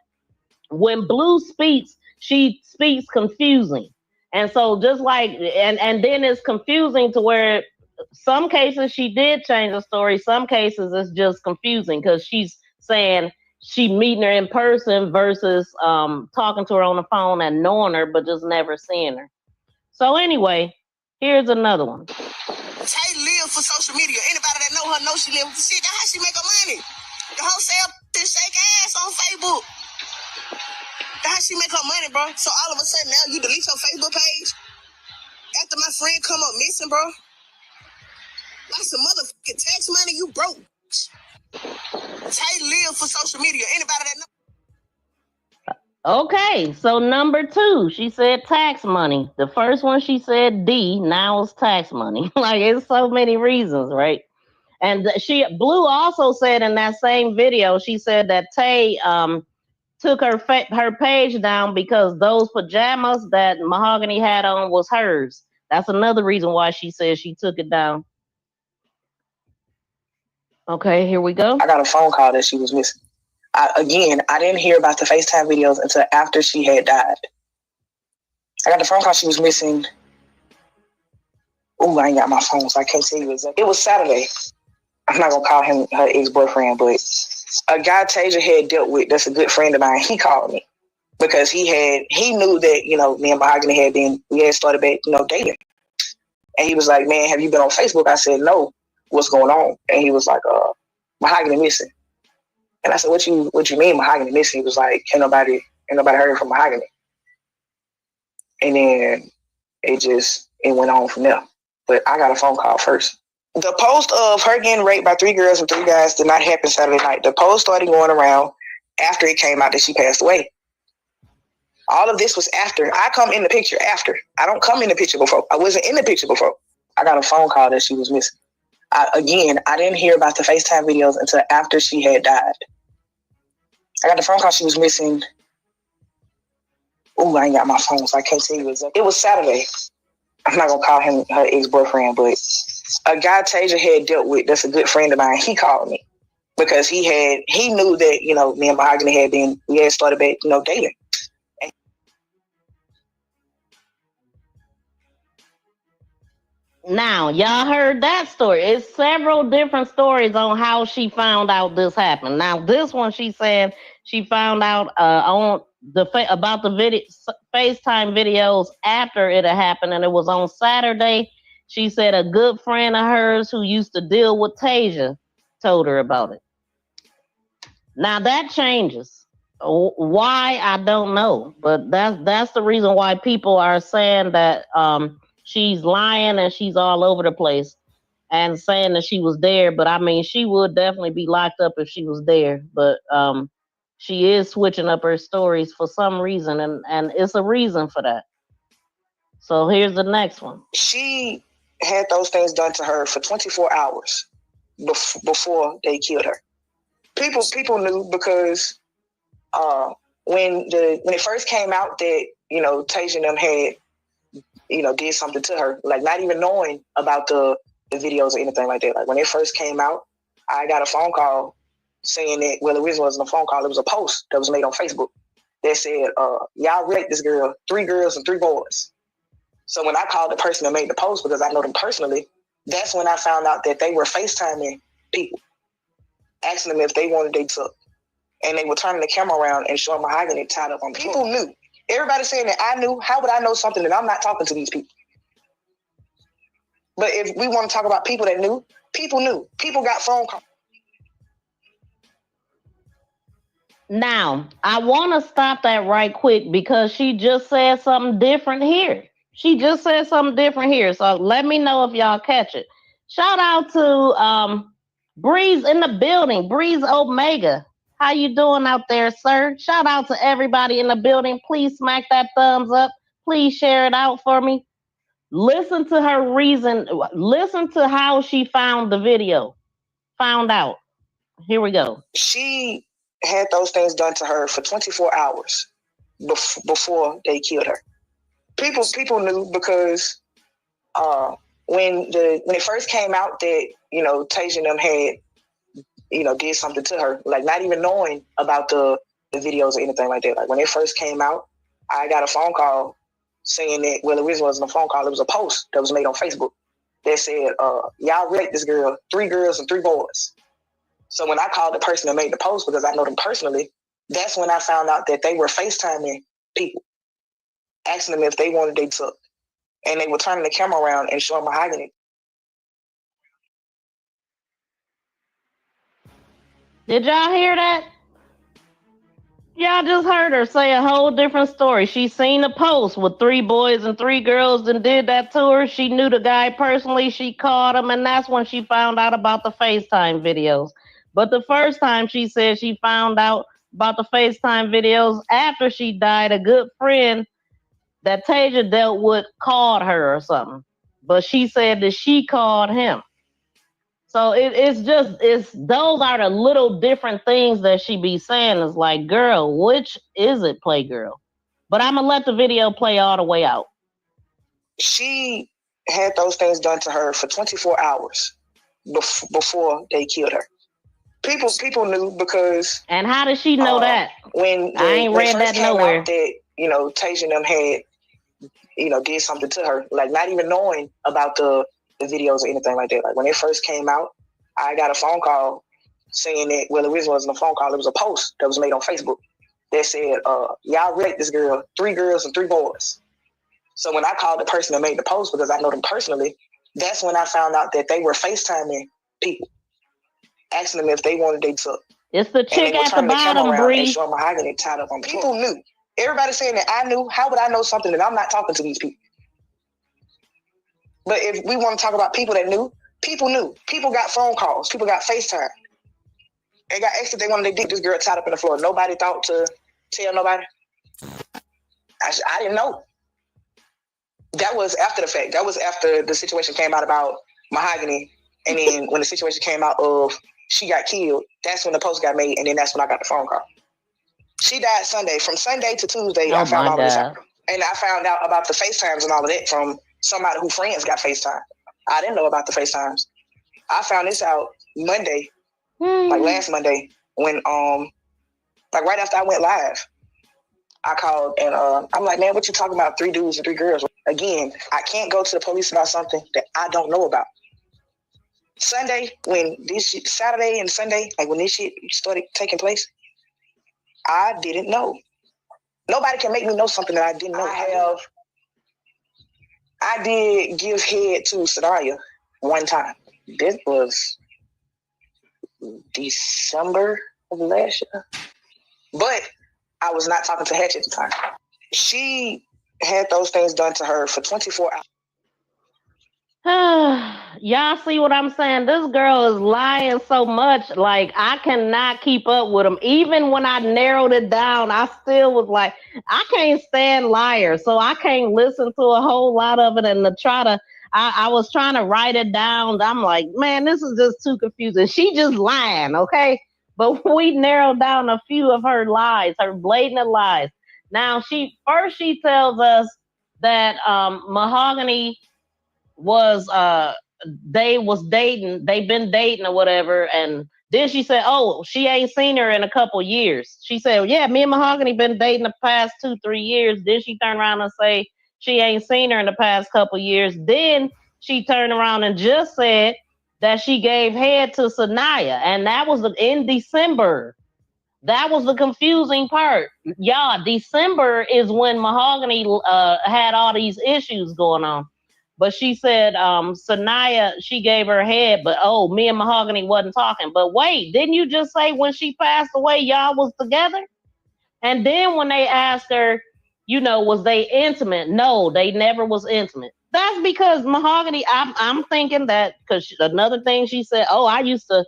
When Blue speaks, she speaks confusing. And so just like, and then it's confusing to where some cases she did change the story. Some cases it's just confusing because she's saying she meeting her in person versus talking to her on the phone and knowing her, but just never seeing her. So anyway, here's another one. Tay live for social media. Anybody that know her know she live for shit. That's how she make her money. The whole sale shake ass on Facebook. That's how she make her money, bro. So all of a sudden now you delete your Facebook page after my friend come up missing, bro. Like some motherfucking tax money, you broke. Tay live for social media. Anybody that know. Okay, so number 2, she said tax money. The first one she said D, now it's tax money. Like it's so many reasons, right? And Blue also said in that same video, she said that Tay took her page down because those pajamas that Mahogany had on was hers. That's another reason why she said she took it down. Okay, here we go. I got a phone call that she was missing. I didn't hear about the FaceTime videos until after she had died. I got the phone call she was missing. Ooh, I ain't got my phone, so I can't tell you exactly. It was Saturday. I'm not going to call him her ex-boyfriend, but a guy Tasia had dealt with that's a good friend of mine, he called me because he knew that, you know, me and Mahogany we had started back, you know, dating. And he was like, man, have you been on Facebook? I said, no. What's going on? And he was like, Mahogany missing. And I said, what you mean Mahogany missing? He was like, ain't nobody heard from Mahogany. And then it went on from there. But I got a phone call first. The post of her getting raped by 3 girls and 3 guys did not happen Saturday night. The post started going around after it came out that she passed away. All of this was after. I come in the picture after. I don't come in the picture before. I wasn't in the picture before. I got a phone call that she was missing. I didn't hear about the FaceTime videos until after she had died. I got the phone call she was missing. Ooh, I ain't got my phone, so I can't tell you exactly. It was Saturday. I'm not going to call him her ex-boyfriend, but a guy Tasia had dealt with that's a good friend of mine, he called me because he knew that, you know, me and Mahogany we had started back, you know, dating. Now, y'all heard that story. It's several different stories on how she found out this happened. Now, this one, she said she found out on about the FaceTime videos after it had happened, and it was on Saturday. She said a good friend of hers who used to deal with Tasia told her about it. Now, that changes. Why, I don't know, but that's the reason why people are saying that she's lying and she's all over the place and saying that she was there. But I mean, she would definitely be locked up if she was there. But she is switching up her stories for some reason, and it's a reason for that. So here's the next one. She had those things done to her for 24 hours before they killed her. People knew because when it first came out that, you know, Tasia and them had, you know, did something to her, like not even knowing about the videos or anything like that. Like when it first came out, I got a phone call saying that, well, it wasn't a phone call, it was a post that was made on Facebook that said, y'all raped this girl, 3 girls and 3 boys. So when I called the person that made the post, because I know them personally, that's when I found out that they were FaceTiming people, asking them if they wanted they took. And they were turning the camera around and showing Mahogany tied up on people. People knew. Everybody saying that I knew. How would I know something that I'm not talking to these people? But if we want to talk about people that knew, people knew. People got phone calls. Now, I want to stop that right quick because she just said something different here. She just said something different here. So let me know if y'all catch it. Shout out to Breeze in the building. Breeze Omega. How you doing out there, sir? Shout out to everybody in the building. Please smack that thumbs up. Please share it out for me. Listen to her reason. Listen to how she found the video. Found out. Here we go. She had those things done to her for 24 hours before they killed her. People knew because when it first came out that, you know, Tasia and them had, you know, did something to her, like not even knowing about the videos or anything like that. Like when it first came out, I got a phone call saying that, well, it wasn't a phone call, it was a post that was made on Facebook that said, y'all raped this girl, 3 girls and 3 boys. So when I called the person that made the post, because I know them personally, that's when I found out that they were FaceTiming people, asking them if they wanted they took. And they were turning the camera around and showing Mahogany. Did y'all hear that? Y'all just heard her say a whole different story. She seen a post with 3 boys and 3 girls and did that to her. She knew the guy personally. She called him, and that's when she found out about the FaceTime videos. But the first time she said she found out about the FaceTime videos after she died, a good friend that Tasia dealt with called her or something. But she said that she called him. So it's those are the little different things that she be saying. Is like, girl, which is it, Playgirl? But I'm going to let the video play all the way out. She had those things done to her for 24 hours before they killed her. People knew because... And how did she know that? When I ain't read that nowhere. Out that, you know, Tasia and them had, you know, did something to her, like not even knowing about the videos or anything like that. Like when it first came out, I got a phone call saying that, well, it wasn't a phone call, it was a post that was made on Facebook that said, y'all raped this girl, 3 girls and 3 boys. So when I called the person that made the post, because I know them personally, that's when I found out that they were FaceTiming people, asking them if they wanted they took. It's the chick at the bottom, Bree. Showing Mahogany tied up on people. People knew. Everybody saying that I knew. How would I know something that I'm not talking to these people? But if we want to talk about people that knew, people knew. People got phone calls. People got FaceTime. They got asked if they wanted to dig this girl tied up in the floor. Nobody thought to tell nobody. I didn't know. That was after the fact. That was after the situation came out about Mahogany. And then when the situation came out of she got killed, that's when the post got made. And then that's when I got the phone call. She died Sunday. From Sunday to Tuesday, I found all of this out. And I found out about the FaceTimes and all of that from somebody who friends got FaceTime. I didn't know about the FaceTimes. I found this out Monday Like last Monday when like right after I went live, I called and I'm like, man, what you talking about? 3 dudes and 3 girls. Again, I can't go to the police about something that I don't know about. Sunday, when this shit, Saturday and Sunday, like when this shit started taking place, I didn't know. Nobody can make me know something that I didn't know. I did give head to Sadaya one time. This was December of last year. But I was not talking to Hatch at the time. She had those things done to her for 24 hours. Y'all see what I'm saying? This girl is lying so much. Like, I cannot keep up with them. Even when I narrowed it down, I still was like, I can't stand liars. So I can't listen to a whole lot of it and to try to, I was trying to write it down. I'm like, man, this is just too confusing. She just lying, okay? But we narrowed down a few of her lies, her blatant lies. Now, she tells us that Mahogany was they've been dating or whatever, and then she said, oh, she ain't seen her in a couple years. She said, yeah, me and Mahogany been dating the past 2-3 years. Then she turned around and say she ain't seen her in the past couple years. Then she turned around and just said that she gave head to Sanaya, and that was in December. That was the confusing part. Y'all, December is when Mahogany had all these issues going on. But she said Sanaya, she gave her head, but me and Mahogany wasn't talking. But wait, didn't you just say when she passed away, y'all was together? And then when they asked her, was they intimate? No, they never was intimate. That's because Mahogany, I'm thinking that, because another thing she said, I used to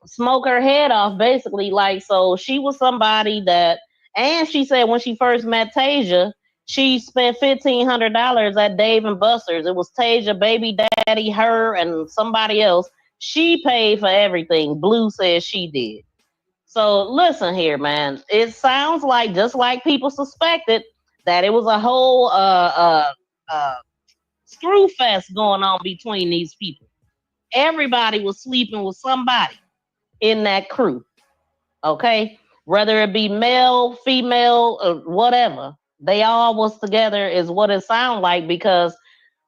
smoke her head off, basically. Like, so she was somebody that, and she said when she first met Tasia, she spent $1,500 at Dave and Buster's. It was Tasia, baby daddy, her, and somebody else. She paid for everything. Blue says she did. So listen here, man. It sounds like, just like people suspected, that it was a whole screw fest going on between these people. Everybody was sleeping with somebody in that crew. Okay, whether it be male, female, or whatever, they all was together is what it sounded like. Because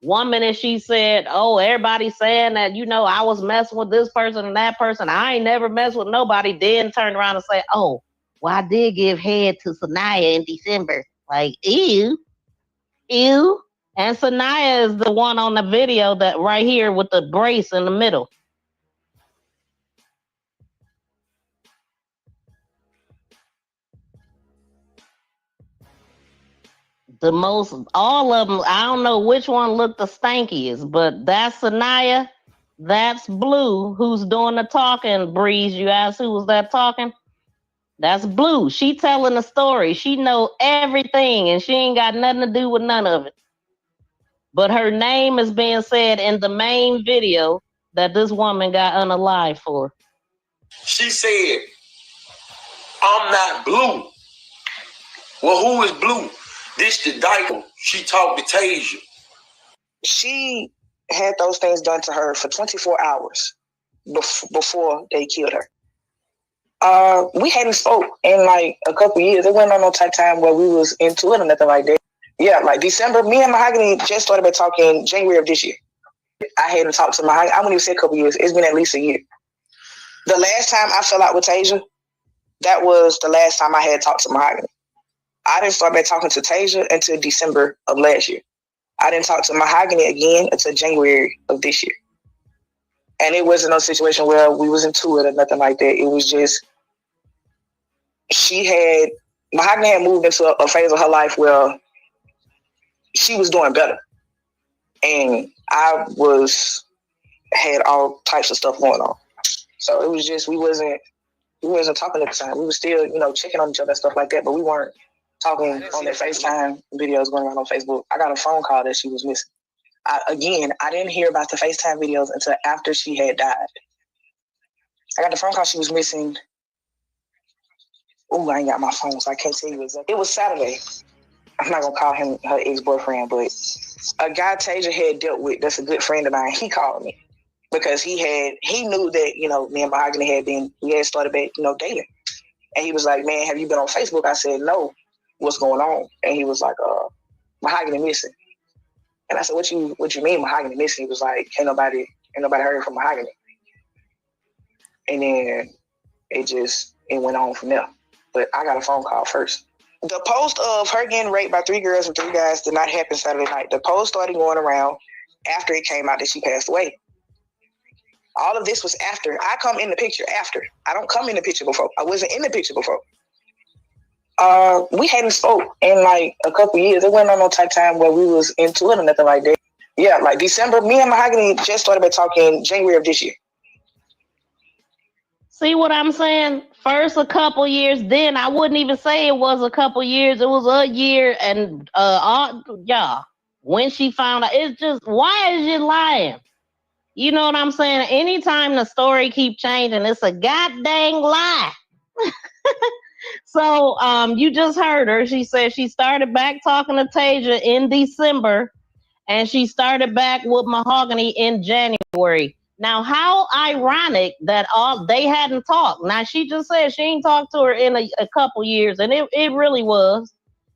one minute she said, everybody's saying that, I was messing with this person and that person. I ain't never messed with nobody. Then turned around and say, I did give head to Sanaya in December. Like, ew. And Sanaya is the one on the video that right here with the brace in the middle. The most, all of them, I don't know which one looked the stankiest, but that's Sanaya, that's Blue, who's doing the talking. Breeze, you asked who was that talking? That's Blue. She telling the story. She know everything, and she ain't got nothing to do with none of it. But her name is being said in the main video that this woman got unalived for. She said, I'm not Blue. Well, who is Blue? This the dyke. She talked to Tasia. She had those things done to her for 24 hours before they killed her. We hadn't spoke in like a couple years. It wasn't on no type time where we was into it or nothing like that. Yeah, like December, me and Mahogany just started by talking January of this year. I hadn't talked to Mahogany. I wouldn't even say a couple years. It's been at least a year. The last time I fell out with Tasia, that was the last time I had talked to Mahogany. I didn't start by talking to Tasia until December of last year. I didn't talk to Mahogany again until January of this year. And it wasn't no situation where we was into it or nothing like that. It was just, Mahogany had moved into a phase of her life where she was doing better. And I had all types of stuff going on. So it was just, we wasn't talking at the time. We were still, checking on each other and stuff like that, but we weren't talking on their FaceTime videos going around on Facebook. I got a phone call that she was missing. I didn't hear about the FaceTime videos until after she had died. I got the phone call she was missing. I ain't got my phone, so I can't tell you exactly. It was Saturday. I'm not going to call him her ex-boyfriend, but a guy Tasia had dealt with that's a good friend of mine, he called me. because he knew that, you know, me and Mahogany we had started back, you know, dating. And he was like, man, have you been on Facebook? I said, no. What's going on? And he was like, Mahogany missing. And I said, what you mean Mahogany missing? He was like, ain't nobody heard from Mahogany. And then it went on from there. But I got a phone call first. The post of her getting raped by 3 girls and 3 guys did not happen Saturday night. The post started going around after it came out that she passed away. All of this was after. I come in the picture after. I don't come in the picture before. I wasn't in the picture before. We hadn't spoke in like a couple years. It wasn't on no type time where we was into it or nothing like that. Yeah, like December. Me and Mahogany just started by talking January of this year. See what I'm saying? First a couple years, then I wouldn't even say it was a couple years. It was a year, and when she found out, it's just, why is you lying? You know what I'm saying? Anytime the story keep changing, it's a goddamn lie. So you just heard her. She said she started back talking to Tasia in December, and she started back with Mahogany in January. Now, how ironic that they hadn't talked. Now, she just said she ain't talked to her in a couple years, and it really was,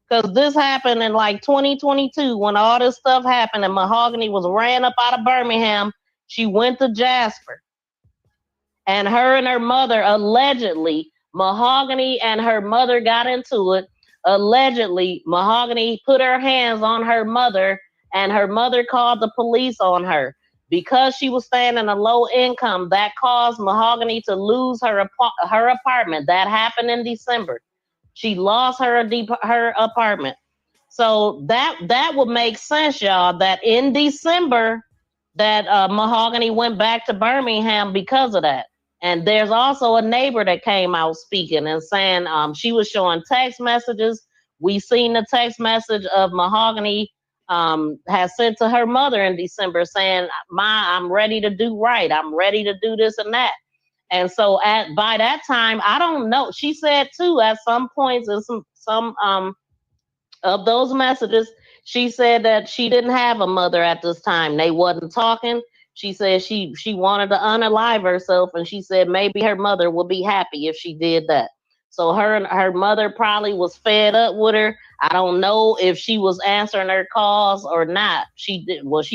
because this happened in like 2022 when all this stuff happened, and Mahogany was ran up out of Birmingham. She went to Jasper, and her mother, allegedly, Mahogany and her mother got into it. Allegedly, Mahogany put her hands on her mother, and her mother called the police on her. Because she was staying in a low income, that caused Mahogany to lose her apartment. That happened in December. She lost her apartment. So that would make sense, y'all, that in December that Mahogany went back to Birmingham because of that. And there's also a neighbor that came out speaking and saying she was showing text messages. We seen the text message of Mahogany has sent to her mother in December saying, Ma, I'm ready to do right. I'm ready to do this and that. And so by that time, I don't know. She said too, at some points in some of those messages, she said that she didn't have a mother at this time. They wasn't talking. She said she wanted to unalive herself, and she said maybe her mother would be happy if she did that. So her mother probably was fed up with her. I don't know if she was answering her calls or not. She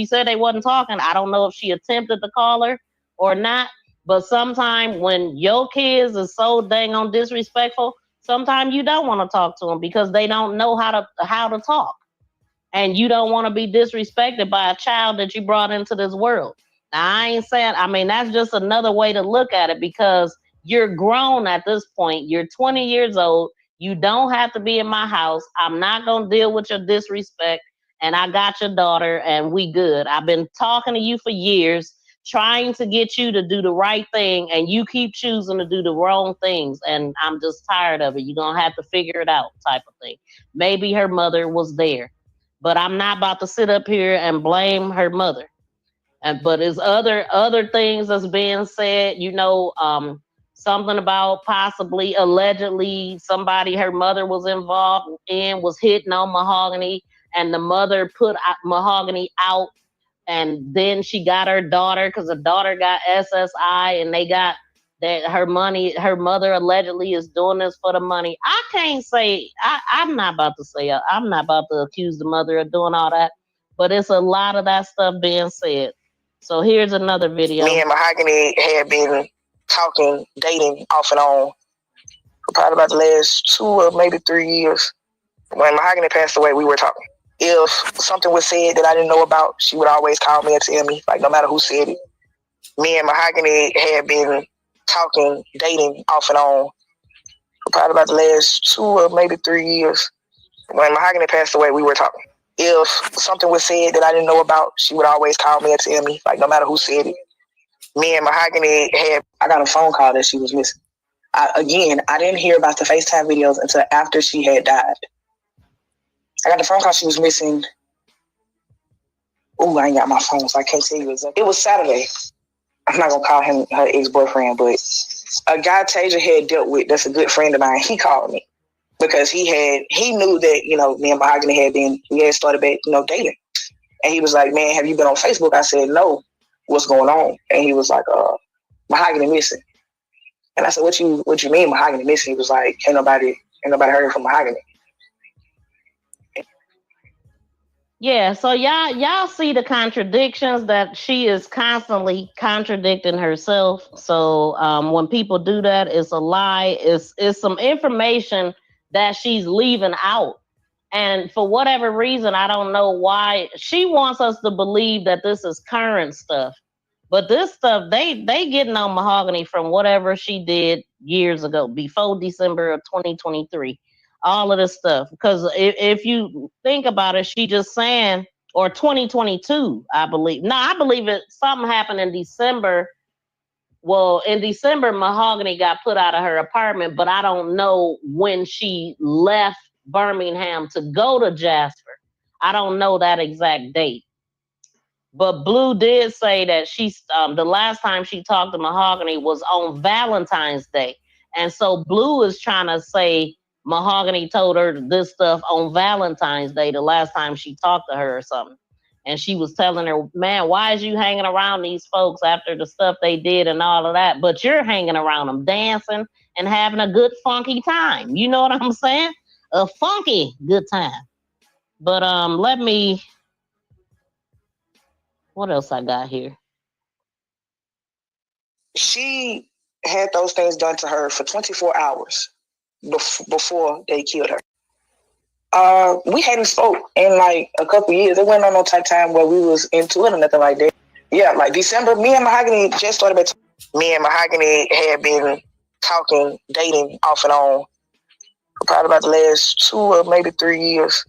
said they wasn't talking. I don't know if she attempted to call her or not. But sometimes when your kids is so dang on disrespectful, sometimes you don't want to talk to them because they don't know how to talk. And you don't want to be disrespected by a child that you brought into this world. Now, I ain't saying, I mean, that's just another way to look at it, because you're grown at this point. You're 20 years old. You don't have to be in my house. I'm not going to deal with your disrespect. And I got your daughter, and we good. I've been talking to you for years, trying to get you to do the right thing, and you keep choosing to do the wrong things. And I'm just tired of it. You're going to have to figure it out, type of thing. Maybe her mother was there, but I'm not about to sit up here and blame her mother. But there's other things that's being said, something about possibly, allegedly, somebody her mother was involved in was hitting on Mahogany, and the mother put Mahogany out, and then she got her daughter because her daughter got SSI, and they got that her mother allegedly is doing this for the money. I can't say, I'm not about to accuse the mother of doing all that, but it's a lot of that stuff being said. So here's another video. Me and Mahogany had been talking, dating off and on for probably about the last 2 or maybe 3 years. When Mahogany passed away, we were talking. If something was said that I didn't know about, she would always call me and tell me, like, no matter who said it. Me and Mahogany had been talking, dating off and on for probably about the last 2 or maybe 3 years. When Mahogany passed away, we were talking. If something was said that I didn't know about, she would always call me and tell me, like, no matter who said it. Me and Mahogany I got a phone call that she was missing. I didn't hear about the FaceTime videos until after she had died. I got the phone call she was missing. I ain't got my phone, so I can't tell you exactly. It was Saturday. I'm not going to call him her ex-boyfriend, but a guy Tasia had dealt with that's a good friend of mine, he called me. Because he knew that, me and Mahogany we had started back, dating. And he was like, man, have you been on Facebook? I said, no. what's going on. And he was like, Mahogany missing. And I said, what you mean Mahogany missing? He was like, ain't nobody heard from Mahogany. Yeah, so y'all see the contradictions that she is constantly contradicting herself. So when people do that, it's a lie. It's some information that she's leaving out. And for whatever reason, I don't know why, she wants us to believe that this is current stuff. But this stuff, they getting on Mahogany from whatever she did years ago, before December of 2023. All of this stuff. Because if you think about it, she just saying, or 2022, I believe. No, I believe something happened in December. Well, in December, Mahogany got put out of her apartment, but I don't know when she left Birmingham to go to Jasper. I don't know that exact date. But Blue did say that the last time she talked to Mahogany was on Valentine's Day. And so Blue is trying to say Mahogany told her this stuff on Valentine's Day, the last time she talked to her or something. And she was telling her, man, why is you hanging around these folks after the stuff they did and all of that? But you're hanging around them, dancing and having a good funky time. You know what I'm saying? A funky good time. But what else I got here? She had those things done to her for 24 hours before they killed her. We hadn't spoke in like a couple years. It wasn't on no type time where we was into it or nothing like that. Yeah, like December, me and Mahogany just started. Me and Mahogany had been talking, dating off and on for probably about the last 2 or maybe 3 years.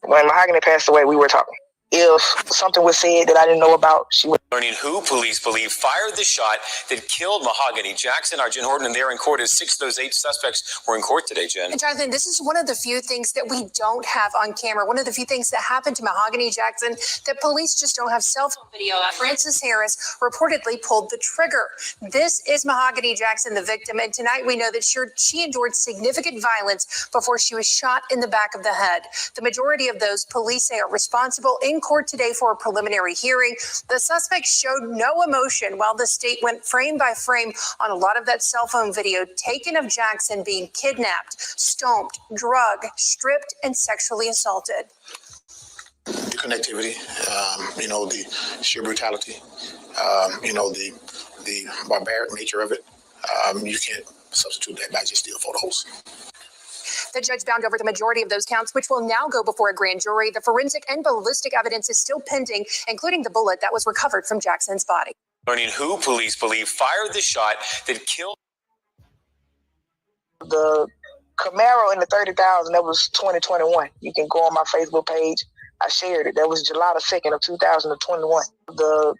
When Mahogany passed away, we were talking. If something was said that I didn't know about, she would. Learning who police believe fired the shot that killed Mahogany Jackson. Our Jen Horton, and they're in court as 6 of those 8 suspects were in court today, Jen. And Jonathan, this is one of the few things that we don't have on camera. One of the few things that happened to Mahogany Jackson that police just don't have cell phone video of. Frances Harris reportedly pulled the trigger. This is Mahogany Jackson, the victim. And tonight we know that she endured significant violence before she was shot in the back of the head. The majority of those police say are responsible in court today for a preliminary hearing. The suspect showed no emotion while the state went frame by frame on a lot of that cell phone video taken of Jackson being kidnapped, stomped, drugged, stripped, and sexually assaulted. The connectivity, the sheer brutality, the barbaric nature of it. You can't substitute that by just still photos. The judge bound over the majority of those counts, which will now go before a grand jury. The forensic and ballistic evidence is still pending, including the bullet that was recovered from Jackson's body. Learning who police believe fired the shot that killed. The Camaro in the 30,000, that was 2021. You can go on my Facebook page. I shared it. That was July the 2nd of 2021. The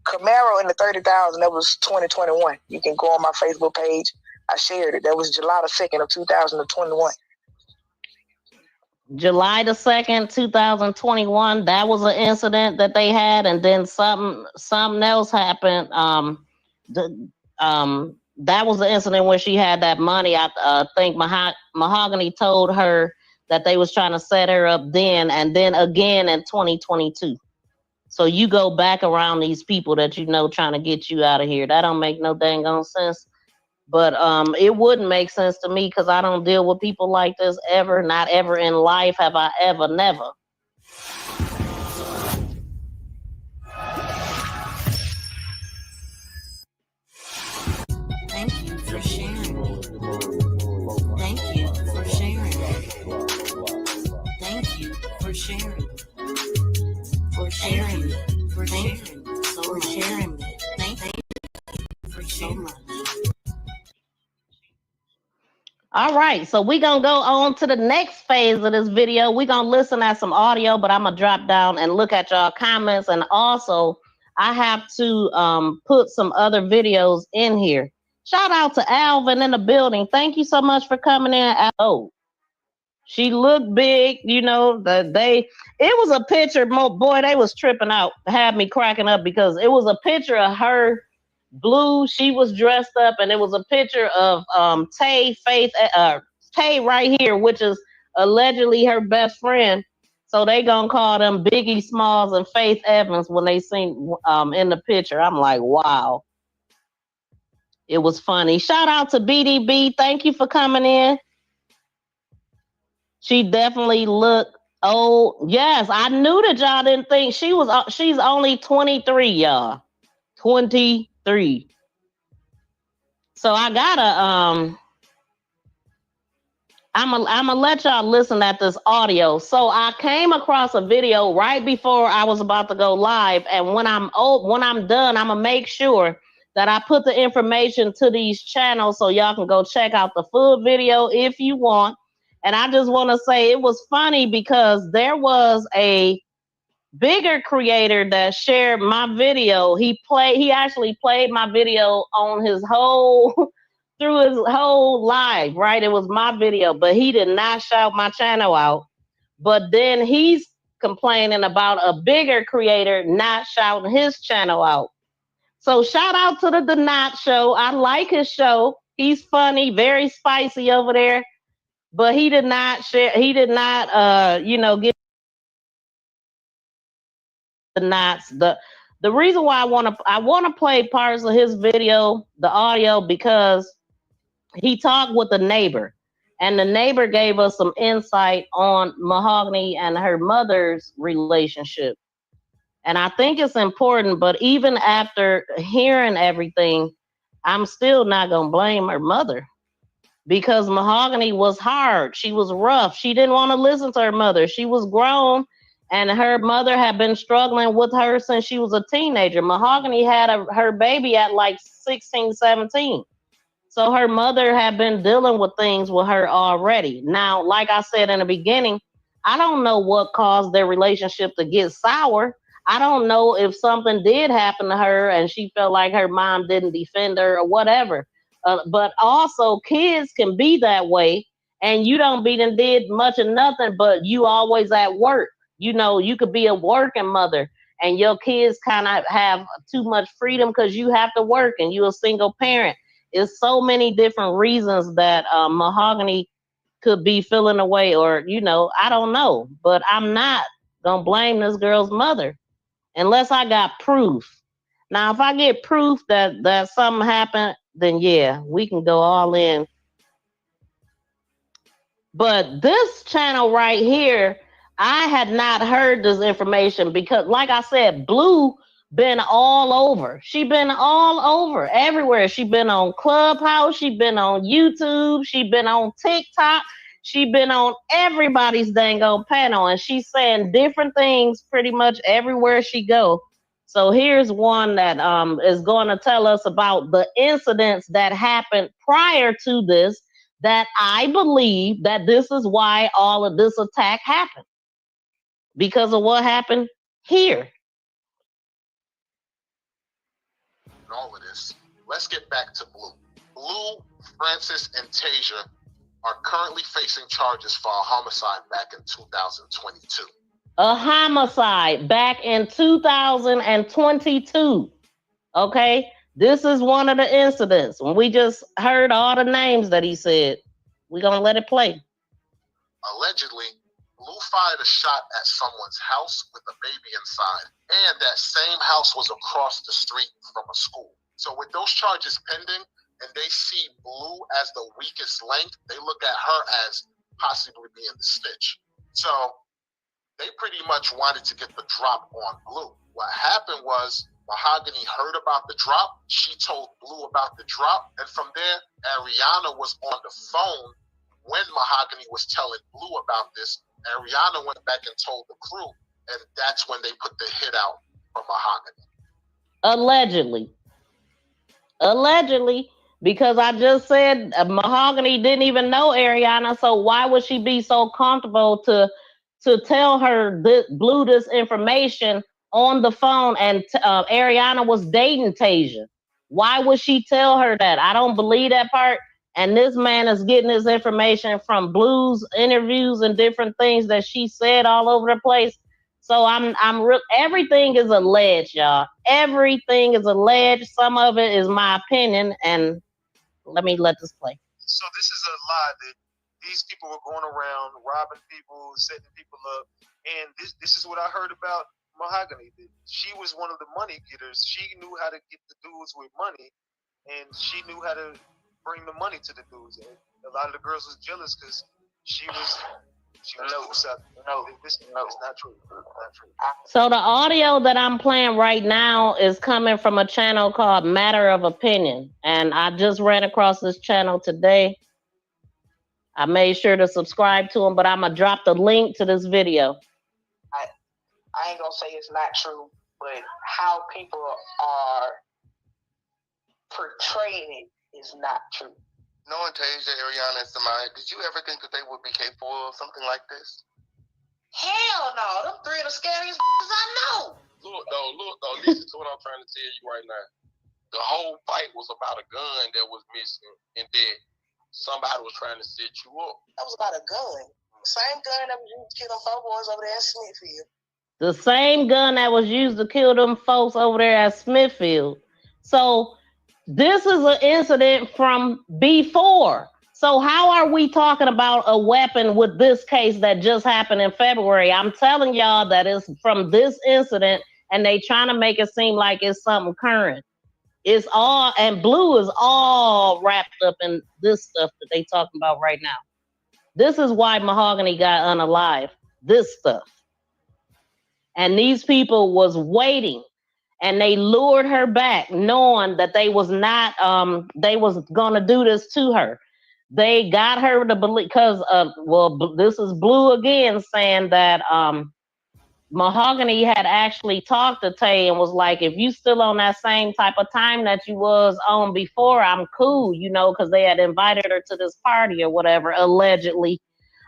Camaro in the 30,000, that was 2021. You can go on my Facebook page. I shared it. That was July the 2nd of 2021. July the 2nd, 2021, that was an incident that they had, and then something else happened. That was the incident where she had that money. I think Mahogany told her that they was trying to set her up then, and then again in 2022. So you go back around these people that you know trying to get you out of here. That don't make no dang on sense. But it wouldn't make sense to me because I don't deal with people like this ever. Not ever in life have I ever, never. Thank you for sharing. Thank you for sharing. Thank you for sharing. For sharing. For sharing. For sharing. Thank you for so much. All right, so we're going to go on to the next phase of this video. We're going to listen at some audio, but I'm going to drop down and look at y'all comments. And also, I have to put some other videos in here. Shout out to Alvin in the building. Thank you so much for coming in. Oh, she looked big, it was a picture, boy, they was tripping out, had me cracking up because it was a picture of her, Blue, she was dressed up, and it was a picture of Tay right here, which is allegedly her best friend. So they gonna call them Biggie Smalls and Faith Evans when they seen in the picture. I'm like, wow. It was funny. Shout out to BDB. Thank you for coming in. She definitely looked old. Yes, I knew that y'all didn't think she was. She's only 23, y'all. 23. So I gotta I'm gonna let y'all listen at this audio. So I came across a video right before I was about to go live, and when I'm done, I'm gonna make sure that I put the information to these channels so y'all can go check out the full video if you want. And I just want to say it was funny because there was a bigger creator that shared my video. He actually played my video on his whole through his whole live, right? It was my video, but he did not shout my channel out. But then he's complaining about a bigger creator not shouting his channel out. So shout out to the D3ath show. I like his show. He's funny, very spicy over there. But he did not share, he did not give the reason why I want to play parts of his video, the audio, because he talked with the neighbor, and the neighbor gave us some insight on Mahogany and her mother's relationship. And I think it's important, but even after hearing everything, I'm still not gonna blame her mother, because Mahogany was hard. She was rough. She didn't want to listen to her mother. She was grown, and her mother had been struggling with her since she was a teenager. Mahogany had her baby at like 16, 17. So her mother had been dealing with things with her already. Now, like I said in the beginning, I don't know what caused their relationship to get sour. I don't know if something did happen to her and she felt like her mom didn't defend her or whatever. But also, kids can be that way, and you don't be done did much of nothing, but you always at work. You know, you could be a working mother, and your kids kind of have too much freedom because you have to work and you're a single parent. It's so many different reasons that Mahogany could be feeling away, or I don't know. But I'm not gonna blame this girl's mother unless I got proof. Now, if I get proof that something happened, then yeah, we can go all in. But this channel right here, I had not heard this information because, like I said, Blue been all over. She been all over, everywhere. She been on Clubhouse. She been on YouTube. She been on TikTok. She been on everybody's dang old panel, and she's saying different things pretty much everywhere she go. So here's one that is going to tell us about the incidents that happened prior to this, that I believe that this is why all of this attack happened, because of what happened here. All of this, let's get back to Blue. Blue, Francis, and Tasia are currently facing charges for a homicide back in 2022. A homicide back in 2022. Okay? This is one of the incidents. When we just heard all the names that he said, we're going to let it play. Allegedly, Blue fired a shot at someone's house with a baby inside, and that same house was across the street from a school. So with those charges pending, and they see Blue as the weakest link, they look at her as possibly being the snitch. So they pretty much wanted to get the drop on Blue. What happened was Mahogany heard about the drop. She told Blue about the drop, and from there, Ariana was on the phone when Mahogany was telling Blue about this. Ariana went back and told the crew, and that's when they put the hit out for Mahogany. Allegedly, because I just said Mahogany didn't even know Ariana, so why would she be so comfortable to tell her Blue this information on the phone? And Ariana was dating Tasia. Why would she tell her that? I don't believe that part. And this man is getting his information from Blue's interviews and different things that she said all over the place. So everything is alleged, y'all. Everything is alleged. Some of it is my opinion, and let this play. So this is a lie that these people were going around robbing people, setting people up, And this is what I heard about Mahogany. That she was one of the money getters. She knew how to get the dudes with money, and she knew how to bring the money to the dudes. And a lot of the girls was jealous because she was no, this is not true. Not true. So the audio that I'm playing right now is coming from a channel called Matter of Opinion. And I just ran across this channel today. I made sure to subscribe to them, but I'm going to drop the link to this video. I ain't gonna say it's not true, but how people are portraying it is not true. Knowing Tasia, Ariana, and Samaya, did you ever think that they would be capable of something like this? Hell no, them three of the scariest I know. Look though, listen to what I'm trying to tell you right now. The whole fight was about a gun that was missing, and that somebody was trying to set you up. That was about a gun. Same gun that was used to kill them 4 boys over there in Smithfield. The same gun that was used to kill them folks over there at Smithfield. So this is an incident from before. So how are we talking about a weapon with this case that just happened in February? I'm telling y'all that it's from this incident, and they trying to make it seem like it's something current. It's all, and Blue is all wrapped up in this stuff that they talking about right now. This is why Mahogany got unalive. This stuff. And these people was waiting, and they lured her back knowing that they was not, they was going to do this to her. They got her to believe, because, this is Blue again saying that Mahogany had actually talked to Tay and was like, if you still on that same type of time that you was on before, I'm cool, you know, because they had invited her to this party or whatever, allegedly.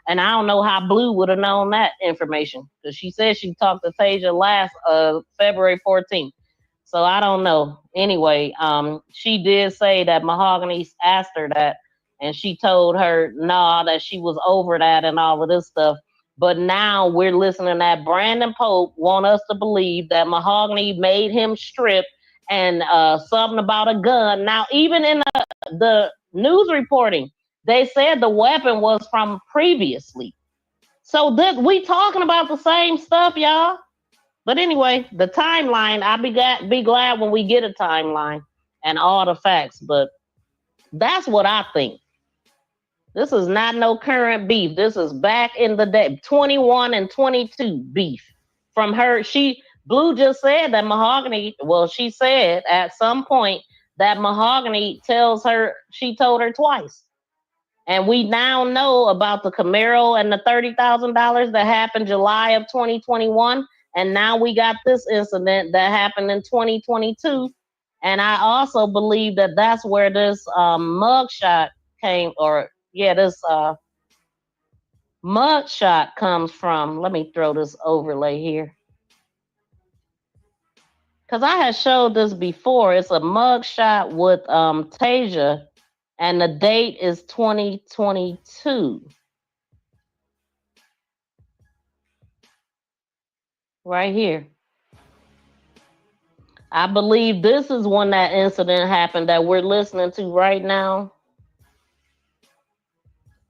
And I don't know how Blue would have known that information, because she said she talked to Tasia last February 14th. So I don't know. Anyway, she did say that Mahogany asked her that, and she told her, nah, that she was over that and all of this stuff. But now we're listening that Brandon Pope want us to believe that Mahogany made him strip and something about a gun. Now, even in the news reporting, they said the weapon was from previously. So we talking about the same stuff, y'all. But anyway, the timeline, I'll be glad when we get a timeline and all the facts. But that's what I think. This is not no current beef. This is back in the day, 21 and 22 beef. From her, Blue just said that Mahogany, well, she said at some point that Mahogany she told her twice. And we now know about the Camaro and the $30,000 that happened July of 2021. And now we got this incident that happened in 2022. And I also believe that that's where this mugshot came, this mugshot comes from. Let me throw this overlay here, because I had showed this before. It's a mugshot with Tasia, and the date is 2022. Right here. I believe this is when that incident happened that we're listening to right now.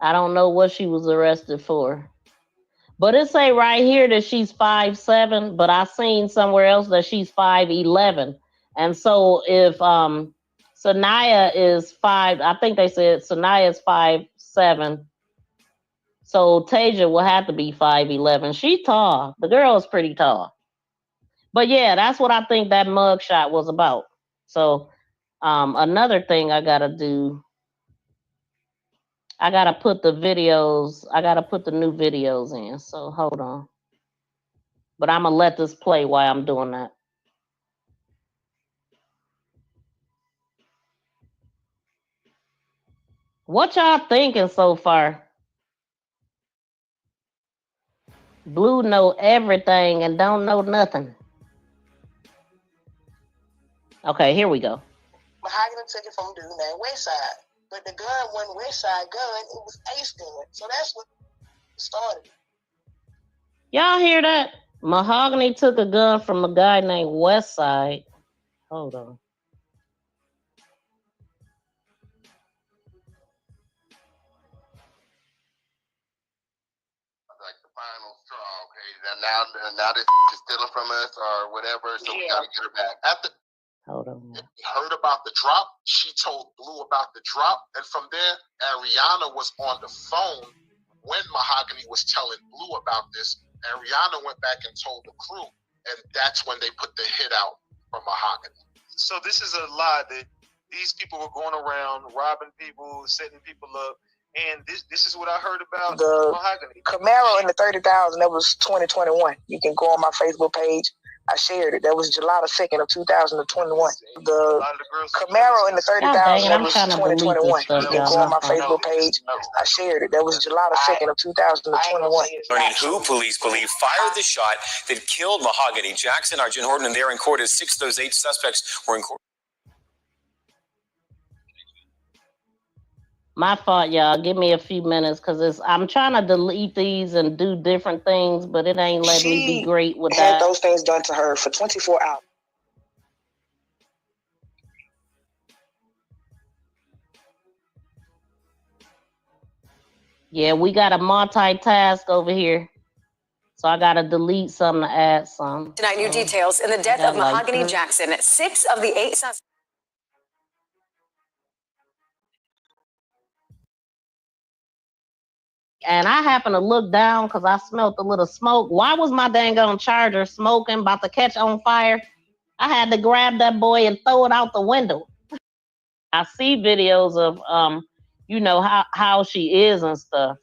I don't know what she was arrested for. But it say right here that she's 5'7", but I seen somewhere else that she's 5'11". And so if Sanaya is 5, I think they said Sanaya is 5'7". So Tasia will have to be 5'11". She's tall. The girl is pretty tall. But yeah, that's what I think that mugshot was about. So another thing I gotta do, I gotta put the new videos in. So hold on. But I'm gonna let this play while I'm doing that. What y'all thinking so far? Blue know everything and don't know nothing. Okay, here we go. Mahogany took it from dude named Westside. But the gun wasn't Westside gun, it was Ace gun. So that's what started. Y'all hear that? Mahogany took a gun from a guy named Westside. Hold on. final straw. Okay, now this is stealing from us or whatever, so we gotta get her back. Hold on. Heard about the drop. She told Blue about the drop, and from there, Ariana was on the phone when Mahogany was telling Blue about this. Ariana went back and told the crew, and that's when they put the hit out from Mahogany. So this is a lie that these people were going around robbing people, setting people up, and this is what I heard about The Mahogany. Camaro in the 30,000. That was 2021. You can go on my Facebook page. I shared it. That was July the 2nd of 2021. The Camaro in the 30,000. That was 2021. You can go on my Facebook page. I shared it. That was July the 2nd of 2021. Learning who police believe fired the shot that killed Mahogany Jackson. Our Jen Horton, and they're in court as 6 of those 8 suspects were in court. My fault, y'all. Give me a few minutes because I'm trying to delete these and do different things, but it ain't letting me be great with that. Had those things done to her for 24 hours. Yeah, we got to multitask over here. So I got to delete some to add some. Tonight, new details in the death of Mahogany Jackson. 6 of the 8 suspects. And I happened to look down because I smelled a little smoke. Why was my dang on charger smoking, about to catch on fire? I had to grab that boy and throw it out the window. I see videos of, you know, how she is and stuff.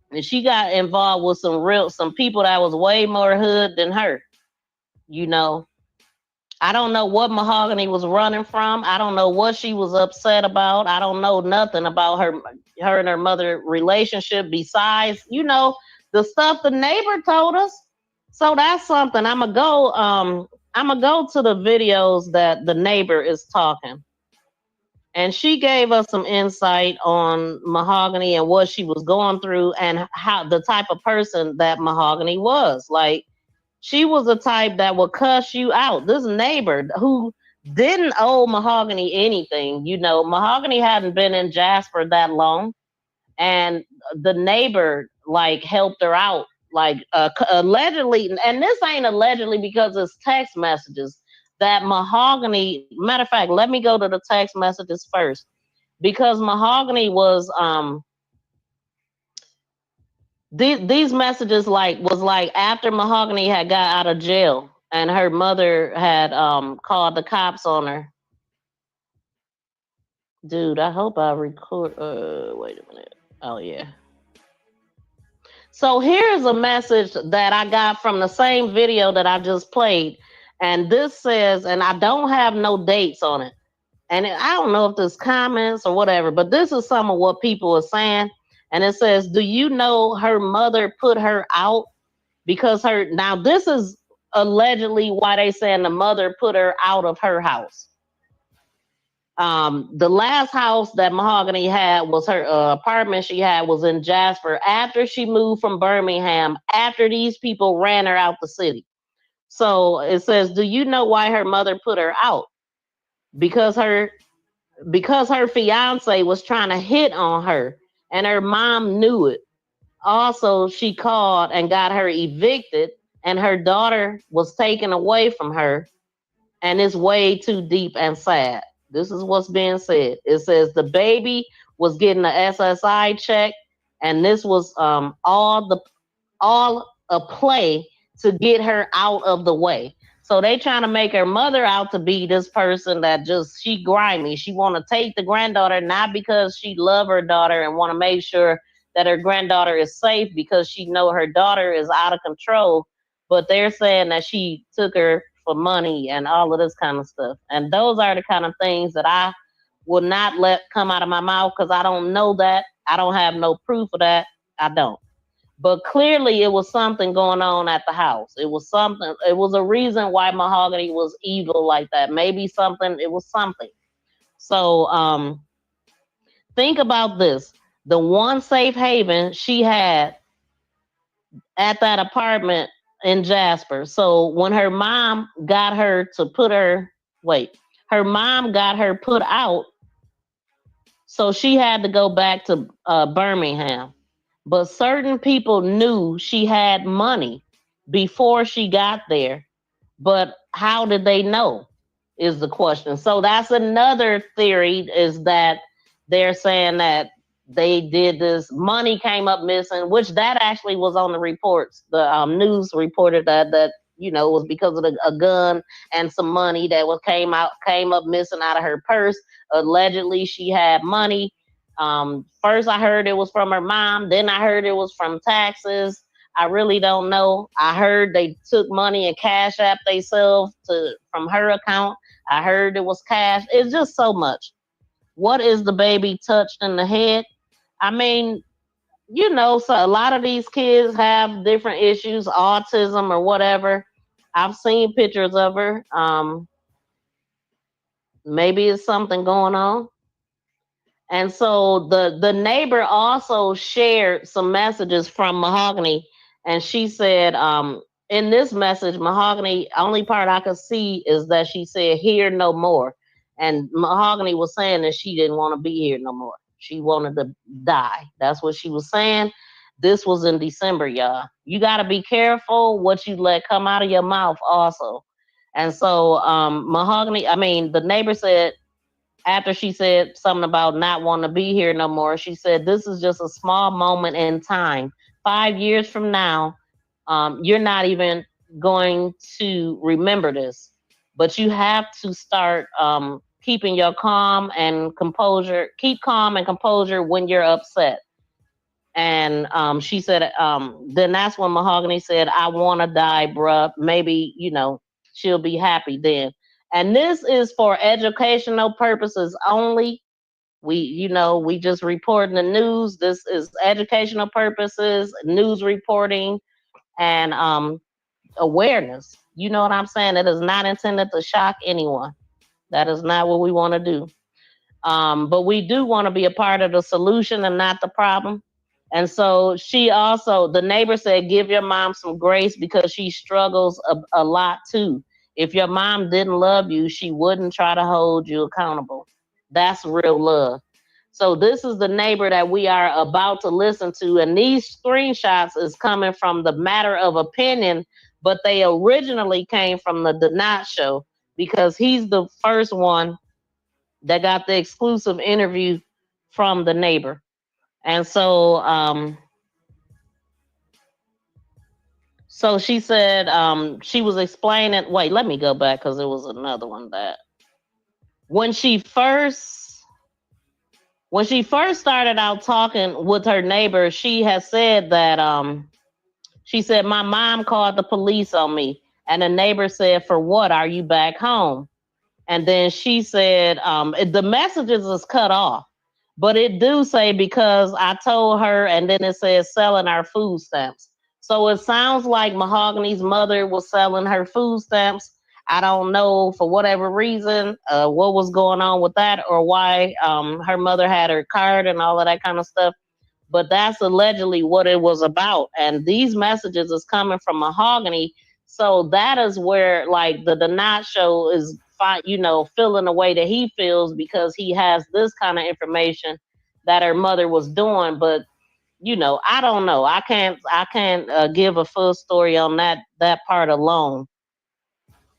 And she got involved with some people that was way more hood than her. You know, I don't know what Mahogany was running from. I don't know what she was upset about. I don't know nothing about her and her mother relationship besides, you know, the stuff the neighbor told us. So that's something. I'm gonna go to the videos that the neighbor is talking. And she gave us some insight on Mahogany and what she was going through and how the type of person that Mahogany was. Like, she was the type that would cuss you out. This neighbor who didn't owe Mahogany anything, you know, Mahogany hadn't been in Jasper that long. And the neighbor, like, helped her out, like, allegedly. And this ain't allegedly because it's text messages that Mahogany, matter of fact, let me go to the text messages first. Because Mahogany was, these messages was after Mahogany had got out of jail and her mother had called the cops on her. Dude, I hope I record. Wait a minute. Oh yeah. So here's a message that I got from the same video that I just played, and this says, and I don't have no dates on it, and I don't know if there's comments or whatever, but this is some of what people are saying. And it says, do you know her mother put her out because now this is allegedly why they saying the mother put her out of her house. The last house that Mahogany had was her apartment she had was in Jasper after she moved from Birmingham, after these people ran her out the city. So it says, do you know why her mother put her out? Because her fiance was trying to hit on her and her mom knew it. Also, she called and got her evicted and her daughter was taken away from her, and it's way too deep and sad. This is what's being said. It says the baby was getting a SSI check, and this was all a play to get her out of the way. So they trying to make her mother out to be this person that she grimy. She want to take the granddaughter, not because she love her daughter and want to make sure that her granddaughter is safe because she know her daughter is out of control, but they're saying that she took her for money and all of this kind of stuff. And those are the kind of things that I will not let come out of my mouth because I don't know that. I don't have no proof of that. I don't. But clearly it was something going on at the house. It was something. It was a reason why Mahogany was evil like that. Maybe something. It was something. So think about this. The one safe haven she had at that apartment in Jasper. So when her mom got her put out. So she had to go back to Birmingham. but certain people knew she had money before she got there. But how did they know is the question. So that's another theory, is that they're saying that they did this, money came up missing, which that actually was on the reports. The news reported that it was because of a gun and some money that came up missing out of her purse. Allegedly, she had money. First I heard it was from her mom, then I heard it was from taxes. I really don't know. I heard they took money and cash app themselves from her account. I heard it was cash. It's just so much. What is the baby touched in the head? I mean, so a lot of these kids have different issues, autism or whatever. I've seen pictures of her. Maybe it's something going on. And so the neighbor also shared some messages from Mahogany, and she said, in this message, Mahogany, only part I could see is that she said, "Here no more." And Mahogany was saying that she didn't want to be here no more. She wanted to die. That's what she was saying. This was in December, y'all. You got to be careful what you let come out of your mouth also. And so the neighbor said, after she said something about not wanting to be here no more, she said, "This is just a small moment in time. 5 years from now, you're not even going to remember this. But you have to start keeping your calm and composure. Keep calm and composure when you're upset." And she said, then that's when Mahogany said, "I want to die, bruh. Maybe, she'll be happy then." And this is for educational purposes only. We just reporting the news. This is educational purposes, news reporting, and awareness. You know what I'm saying? It is not intended to shock anyone. That is not what we want to do. But we do want to be a part of the solution and not the problem. And so the neighbor said, "Give your mom some grace because she struggles a lot too. If your mom didn't love you, she wouldn't try to hold you accountable." That's real love. So this is the neighbor that we are about to listen to. And these screenshots is coming from the Matter of Opinion, but they originally came from the D3ath show, because he's the first one that got the exclusive interview from the neighbor. And so she said, she was explaining, wait, let me go back, because it was another one that when she first started out talking with her neighbor, she had said that she said, "My mom called the police on me." And the neighbor said, "For what? Are you back home?" And then she said, the messages is cut off, but it do say, "Because I told her," and then it says, "selling our food stamps." So it sounds like Mahogany's mother was selling her food stamps. I don't know, for whatever reason, what was going on with that, or why her mother had her card and all of that kind of stuff. But that's allegedly what it was about. And these messages is coming from Mahogany. So that is where, like, the D3ath show is feeling the way that he feels, because he has this kind of information that her mother was doing. But I don't know. I can't give a full story on that part alone.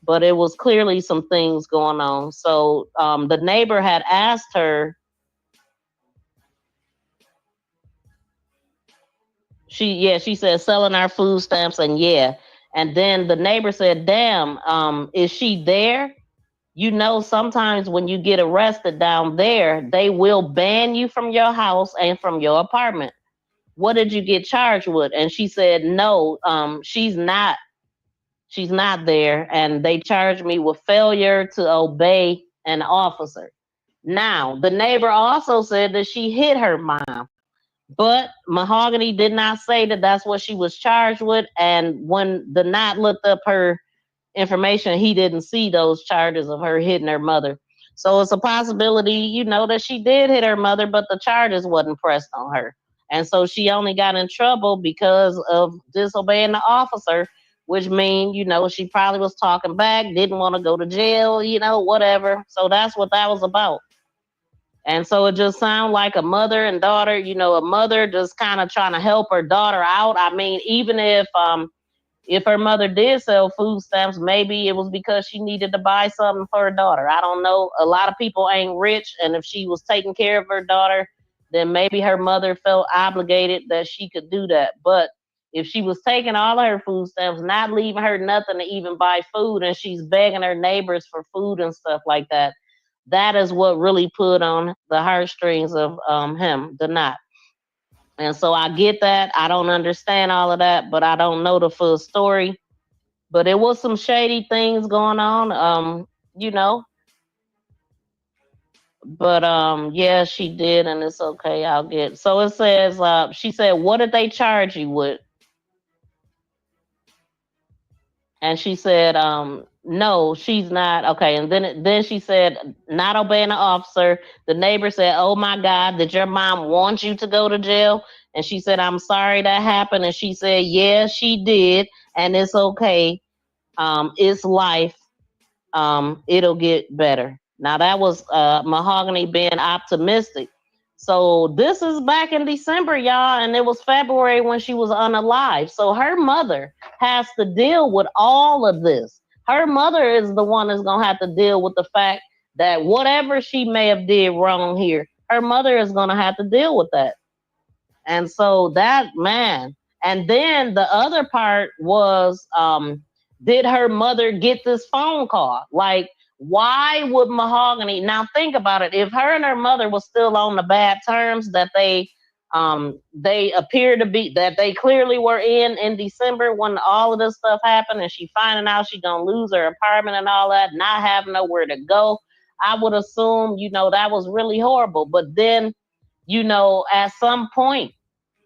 But it was clearly some things going on. So the neighbor had asked her. She said, "Selling our food stamps," and and then the neighbor said, "Damn, is she there? Sometimes when you get arrested down there, they will ban you from your house and from your apartment. What did you get charged with?" And she said, "No, she's not. She's not there, and they charged me with failure to obey an officer." Now, the neighbor also said that she hit her mom. But Mahogany did not say that that's what she was charged with. And when the D3ath looked up her information, he didn't see those charges of her hitting her mother. So it's a possibility, that she did hit her mother, but the charges wasn't pressed on her. And so she only got in trouble because of disobeying the officer, which means, she probably was talking back, didn't want to go to jail, whatever. So that's what that was about. And so it just sounds like a mother and daughter, you know, a mother just kind of trying to help her daughter out. I mean, even if her mother did sell food stamps, maybe it was because she needed to buy something for her daughter. I don't know. A lot of people ain't rich, and if she was taking care of her daughter, then maybe her mother felt obligated that she could do that. But if she was taking all of her food stamps, not leaving her nothing to even buy food, and she's begging her neighbors for food and stuff like that, that is what really put on the heartstrings of him, the knot. And so I get that. I don't understand all of that, but I don't know the full story. But it was some shady things going on, you know. But yeah, she did, and it's okay. I'll get. So it says, she said, "What did they charge you with?" And she said, "No, she's not." Okay, and then she said, "Not obeying the officer." The neighbor said, "Oh my God, did your mom want you to go to jail?" And she said, "I'm sorry that happened." And she said, "Yeah, she did, and it's okay. It's life. It'll get better." Now that was Mahogany being optimistic. So this is back in December, y'all, and it was February when she was unalive. So her mother has to deal with all of this. Her mother is the one that's gonna have to deal with the fact that whatever she may have did wrong here, her mother is gonna have to deal with that. And so that, man, and then the other part was, did her mother get this phone call? Like, why would Mahogany, now think about it, if her and her mother was still on the bad terms that they appear to be, that they clearly were in December when all of this stuff happened, and she finding out she gonna lose her apartment and all that, not having nowhere to go, I would assume, you know, that was really horrible. But then, you know, at some point,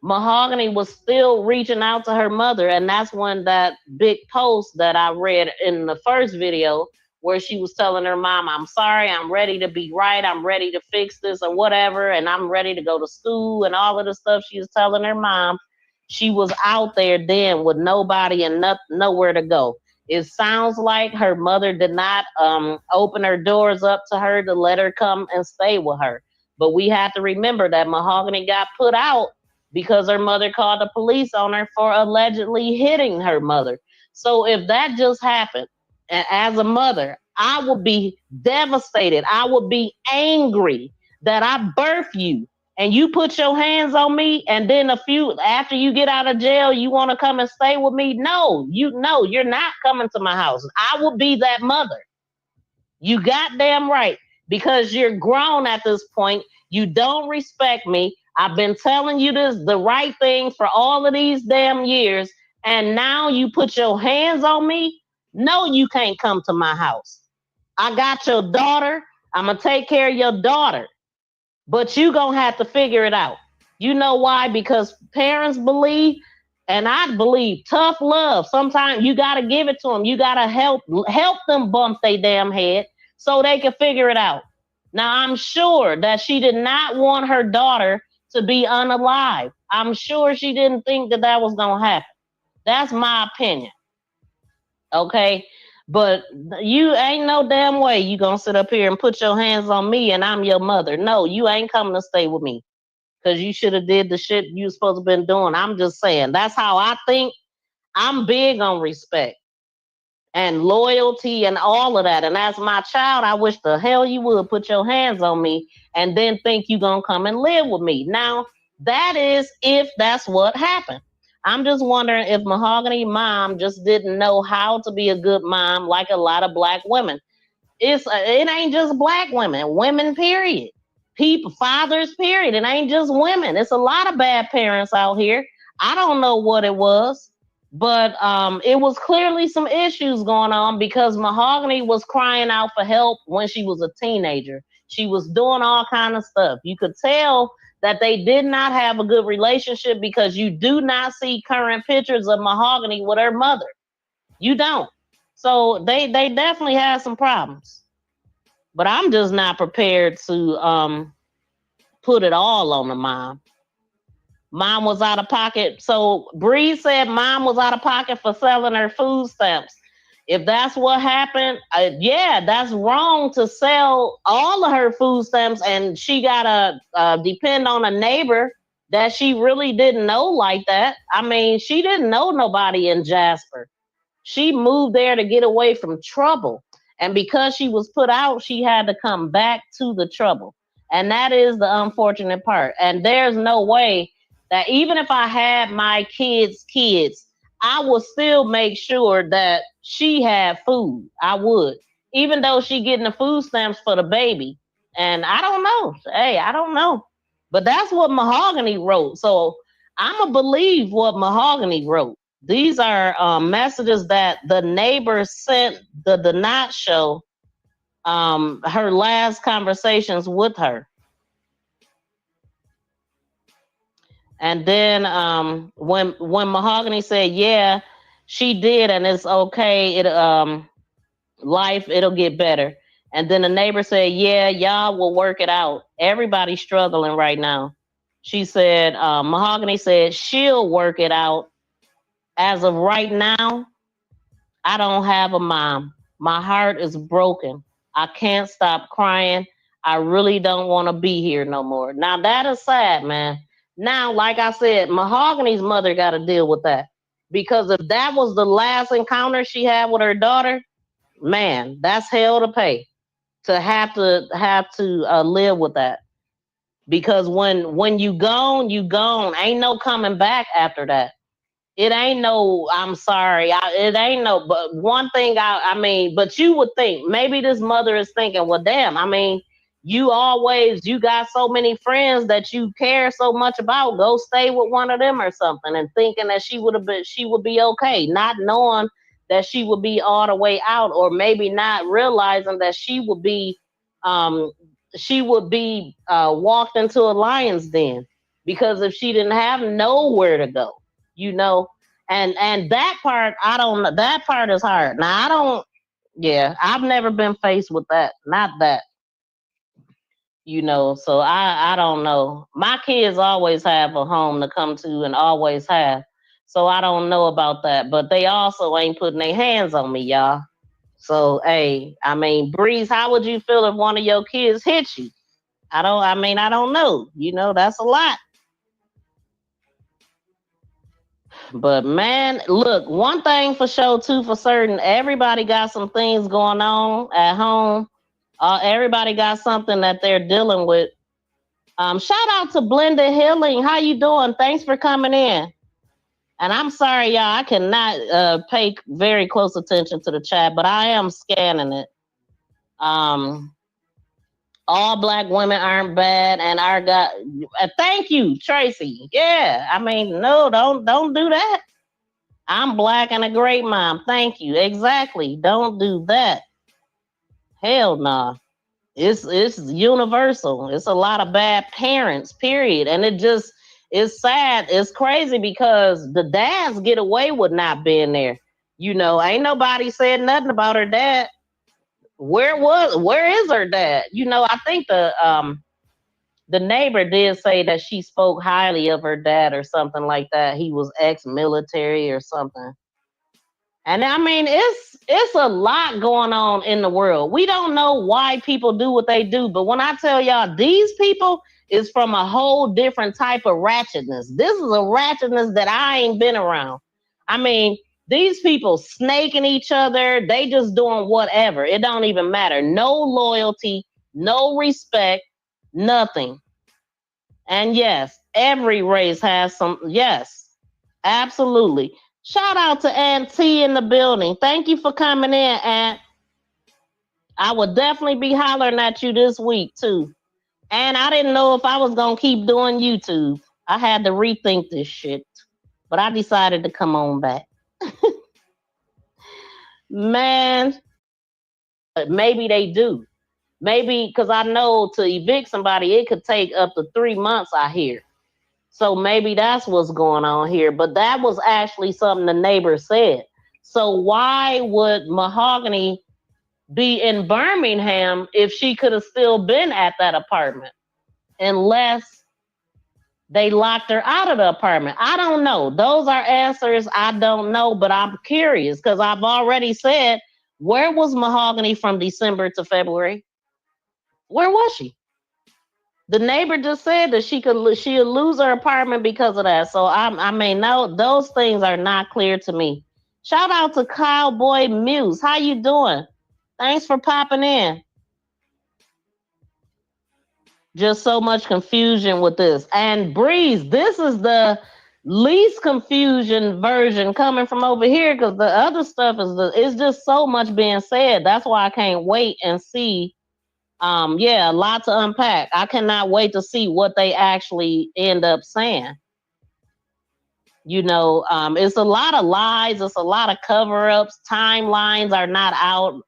Mahogany was still reaching out to her mother, and that's when that big post that I read in the first video, where she was telling her mom, "I'm sorry, I'm ready to be right, I'm ready to fix this or whatever, and I'm ready to go to school," and all of the stuff she was telling her mom. She was out there then with nobody and nowhere to go. It sounds like her mother did not open her doors up to her to let her come and stay with her. But we have to remember that Mahogany got put out because her mother called the police on her for allegedly hitting her mother. So if that just happened, as a mother, I would be devastated. I would be angry that I birthed you and you put your hands on me, and then after you get out of jail, you want to come and stay with me? No, you're not coming to my house. I will be that mother. You goddamn right, because you're grown at this point. You don't respect me. I've been telling you this, the right thing, for all of these damn years, and now you put your hands on me? No, you can't come to my house. I got your daughter. I'm going to take care of your daughter. But you going to have to figure it out. You know why? Because parents believe, and I believe, tough love. Sometimes you got to give it to them. You got to help them bump their damn head so they can figure it out. Now, I'm sure that she did not want her daughter to be unalive. I'm sure she didn't think that that was going to happen. That's my opinion. Okay? But you ain't no damn way you going to sit up here and put your hands on me and I'm your mother. No, you ain't coming to stay with me, because you should have did the shit you supposed to been doing. I'm just saying, that's how I think. I'm big on respect and loyalty and all of that. And as my child, I wish the hell you would put your hands on me and then think you gonna come and live with me. Now, that is if that's what happened. I'm just wondering if Mahogany mom just didn't know how to be a good mom, like a lot of black women. It ain't just black women period. People, fathers period. It ain't just women. It's a lot of bad parents out here. I don't know what it was, but it was clearly some issues going on, because Mahogany was crying out for help when she was a teenager. She was doing all kind of stuff. You could tell that they did not have a good relationship, because you do not see current pictures of Mahogany with her mother. You don't. So they definitely had some problems. But I'm just not prepared to put it all on the mom. Mom was out of pocket. So Bree said mom was out of pocket for selling her food stamps. If that's what happened, yeah, that's wrong to sell all of her food stamps, and she gotta depend on a neighbor that she really didn't know like that. I mean, she didn't know nobody in Jasper. She moved there to get away from trouble. And because she was put out, she had to come back to the trouble. And that is the unfortunate part. And there's no way that even if I had my kids, I would still make sure that she had food. I would. Even though she getting the food stamps for the baby. And I don't know. Hey, I don't know. But that's what Mahogany wrote. So I'm going to believe what Mahogany wrote. These are messages that the neighbor sent the D3ath show, her last conversations with her. And then when Mahogany said, yeah, she did, and it's okay, it'll get better. And then the neighbor said, yeah, y'all will work it out. Everybody's struggling right now. She said, Mahogany said she'll work it out. As of right now, I don't have a mom. My heart is broken. I can't stop crying. I really don't want to be here no more. Now that is sad, man. Now, like I said, Mahogany's mother got to deal with that. Because if that was the last encounter she had with her daughter, man, that's hell to pay. To have to live with that. Because when you gone, you gone. Ain't no coming back after that. It ain't no, I'm sorry. It ain't no, but one thing I mean, but you would think maybe this mother is thinking, well, damn, I mean, you got so many friends that you care so much about. Go stay with one of them or something, and thinking that she would be okay, not knowing that she would be all the way out, or maybe not realizing that she would be walked into a lion's den, because if she didn't have nowhere to go, you know, and that part, I don't know, that part is hard. Now I've never been faced with that, not that, you know, so I don't know. My kids always have a home to come to, and always have, so I don't know about that, but they also ain't putting their hands on me, y'all. So hey, I mean, Breeze, how would you feel if one of your kids hit you? I don't know, you know, that's a lot. But man, look, one thing for sure, two for certain, everybody got some things going on at home. Everybody got something that they're dealing with. Shout out to Blenda Healing. How you doing? Thanks for coming in. And I'm sorry, y'all, I cannot pay very close attention to the chat, but I am scanning it. All black women aren't bad, and our God. Thank you, Tracy. Yeah, I mean, no, don't do that. I'm black and a great mom. Thank you. Exactly. Don't do that. Hell nah. It's universal. It's a lot of bad parents, period. And it's sad. It's crazy because the dads get away with not being there. You know, ain't nobody said nothing about her dad. Where is her dad? You know, I think the neighbor did say that she spoke highly of her dad or something like that. He was ex-military or something. And I mean, it's a lot going on in the world. We don't know why people do what they do, but when I tell y'all, these people is from a whole different type of ratchetness. This is a ratchetness that I ain't been around. I mean, these people snaking each other. They just doing whatever. It don't even matter. No loyalty, no respect, nothing. And yes, every race has some. Yes, absolutely. Shout out to Aunt T in the building. Thank you for coming in, Aunt. I will definitely be hollering at you this week, too. And I didn't know if I was going to keep doing YouTube. I had to rethink this shit. But I decided to come on back. Man, maybe they do. Maybe, because I know to evict somebody, it could take up to 3 months, I hear. So maybe that's what's going on here. But that was actually something the neighbor said. So why would Mahogany be in Birmingham if she could have still been at that apartment? Unless they locked her out of the apartment. I don't know. Those are answers I don't know, but I'm curious because I've already said, where was Mahogany from December to February? Where was she? The neighbor just said that she'll lose her apartment because of that. So I mean, no, those things are not clear to me. Shout out to Cowboy Muse. How you doing? Thanks for popping in. Just so much confusion with this. And Breeze, this is the least confusion version coming from over here because the other stuff is just so much being said. That's why I can't wait and see. Yeah, a lot to unpack. I cannot wait to see what they actually end up saying. You know, it's a lot of lies. It's a lot of cover-ups. Timelines are not out.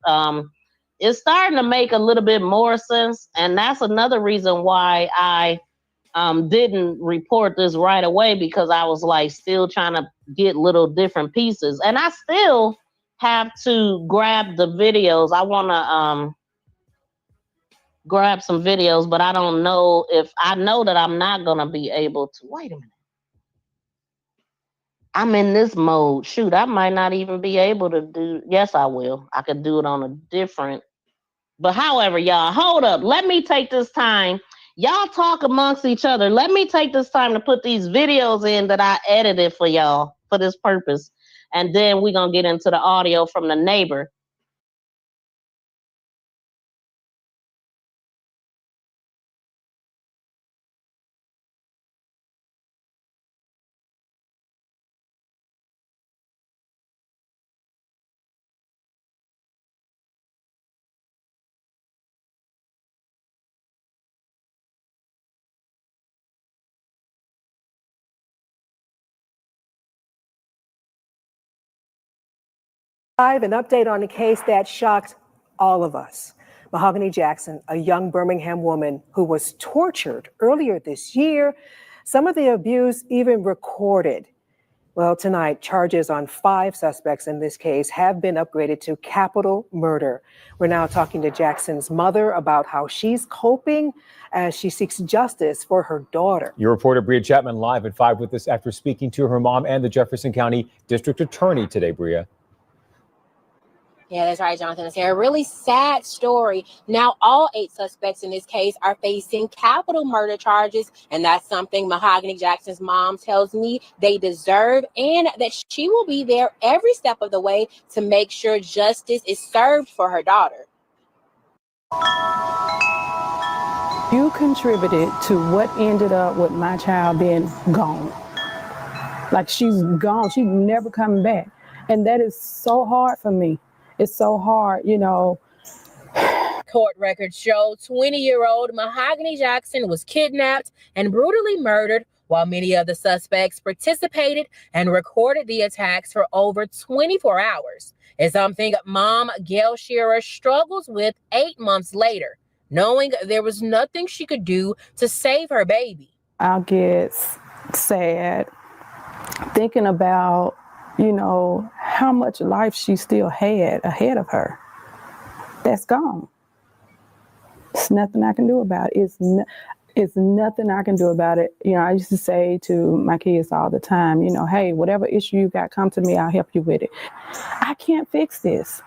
It's starting to make a little bit more sense. And that's another reason why I didn't report this right away, because I was like still trying to get little different pieces. And I still have to grab the videos. I want to grab some videos, but I don't know if I know that I'm not going to be able to. Wait a minute. I'm in this mode. Shoot, I might not even be able to do. Yes, I will. I could do it on a different. But however, y'all, hold up. Let me take this time. Y'all talk amongst each other. Let me take this time to put these videos in that I edited for y'all for this purpose. And then we're going to get into the audio from the neighbor. Live, an update on a case that shocked all of us. Mahogany Jackson, a young Birmingham woman who was tortured earlier this year. Some of the abuse even recorded. Well, tonight, charges on 5 suspects in this case have been upgraded to capital murder. We're now talking to Jackson's mother about how she's coping as she seeks justice for her daughter. Your reporter, Bria Chapman, live at 5 with us after speaking to her mom and the Jefferson County District Attorney today, Bria. Yeah, that's right, Jonathan. It's a really sad story. Now, all 8 suspects in this case are facing capital murder charges, and that's something Mahogany Jackson's mom tells me they deserve, and that she will be there every step of the way to make sure justice is served for her daughter. You contributed to what ended up with my child being gone. Like, she's gone. She's never coming back. And that is so hard for me. It's so hard, you know. Court records show 20-year-old Mahogany Jackson was kidnapped and brutally murdered, while many of the suspects participated and recorded the attacks for over 24 hours. It's something mom Gail Shearer struggles with 8 months later, knowing there was nothing she could do to save her baby. I'll get sad thinking about, you know, how much life she still had ahead of her. That's gone. There's nothing I can do about it. It's nothing I can do about it. You know, I used to say to my kids all the time, you know, hey, whatever issue you got, come to me, I'll help you with it. I can't fix this.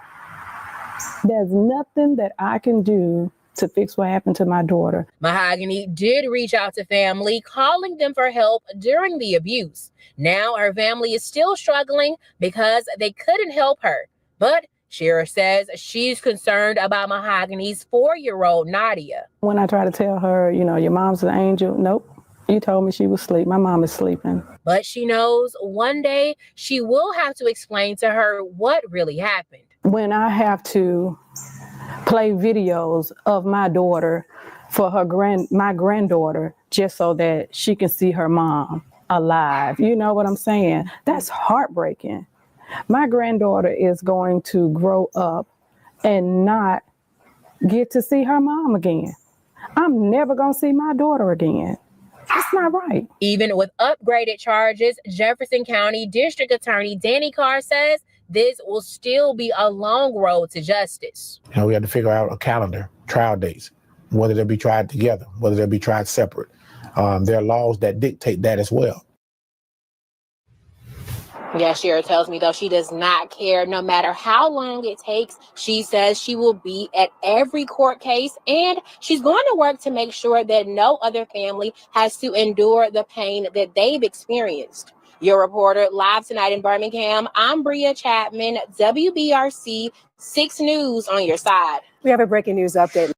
There's nothing that I can do to fix what happened to my daughter. Mahogany did reach out to family, calling them for help during the abuse. Now her family is still struggling because they couldn't help her. But Shearer says she's concerned about Mahogany's 4-year-old Nadia. When I try to tell her, you know, your mom's an angel, nope. You told me she was asleep. My mom is sleeping. But she knows one day she will have to explain to her what really happened. When I have to play videos of my daughter for my granddaughter, just so that she can see her mom alive. You know what I'm saying? That's heartbreaking. My granddaughter is going to grow up and not get to see her mom again. I'm never going to see my daughter again. That's not right. Even with upgraded charges, Jefferson County District Attorney Danny Carr says this will still be a long road to justice. You know, we have to figure out a calendar, trial dates, whether they'll be tried together, whether they'll be tried separate. there are laws that dictate that as well. Yeah, Shira tells me, though, she does not care no matter how long it takes. She says she will be at every court case, and she's going to work to make sure that no other family has to endure the pain that they've experienced. Your reporter live tonight in Birmingham, I'm Bria Chapman, WBRC 6 News on your side. We have a breaking news update.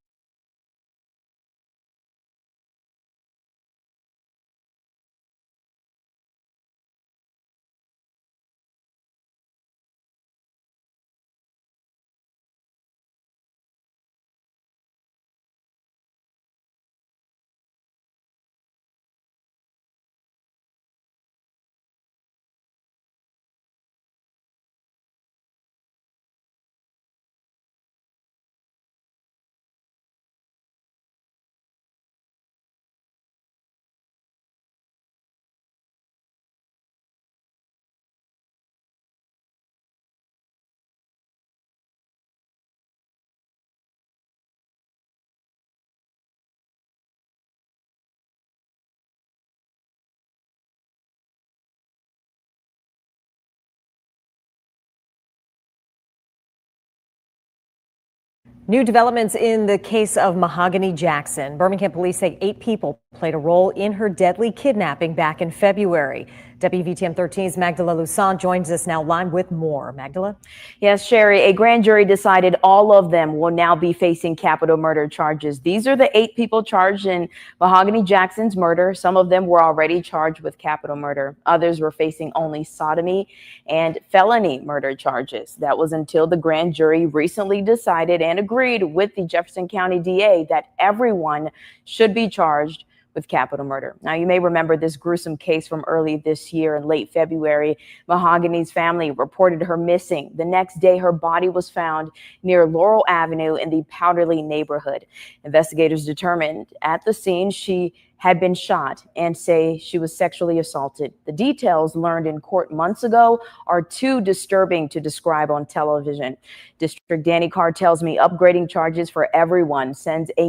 New developments in the case of Mahogany Jackson. Birmingham police say 8 people played a role in her deadly kidnapping back in February. WVTM 13's Magdala Lusan joins us now live with more. Magdala? Yes, Sherry, a grand jury decided all of them will now be facing capital murder charges. These are the 8 people charged in Mahogany Jackson's murder. Some of them were already charged with capital murder. Others were facing only sodomy and felony murder charges. That was until the grand jury recently decided and agreed with the Jefferson County DA that everyone should be charged with capital murder. Now, you may remember this gruesome case from early this year in late February. Mahogany's family reported her missing. The next day, her body was found near Laurel Avenue in the Powderly neighborhood. Investigators determined at the scene she had been shot and say she was sexually assaulted. The details learned in court months ago are too disturbing to describe on television. District Danny Carr tells me upgrading charges for everyone sends the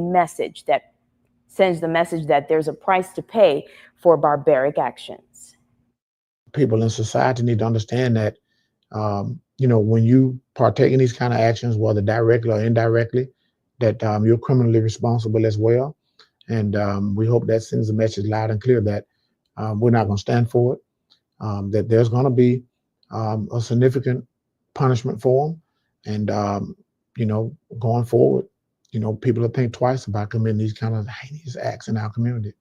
message that there's a price to pay for barbaric actions. People in society need to understand that, when you partake in these kind of actions, whether directly or indirectly, that you're criminally responsible as well. And we hope that sends a message loud and clear that we're not going to stand for it, that there's going to be a significant punishment for them. And, going forward, people will think twice about committing these kind of heinous acts in our community.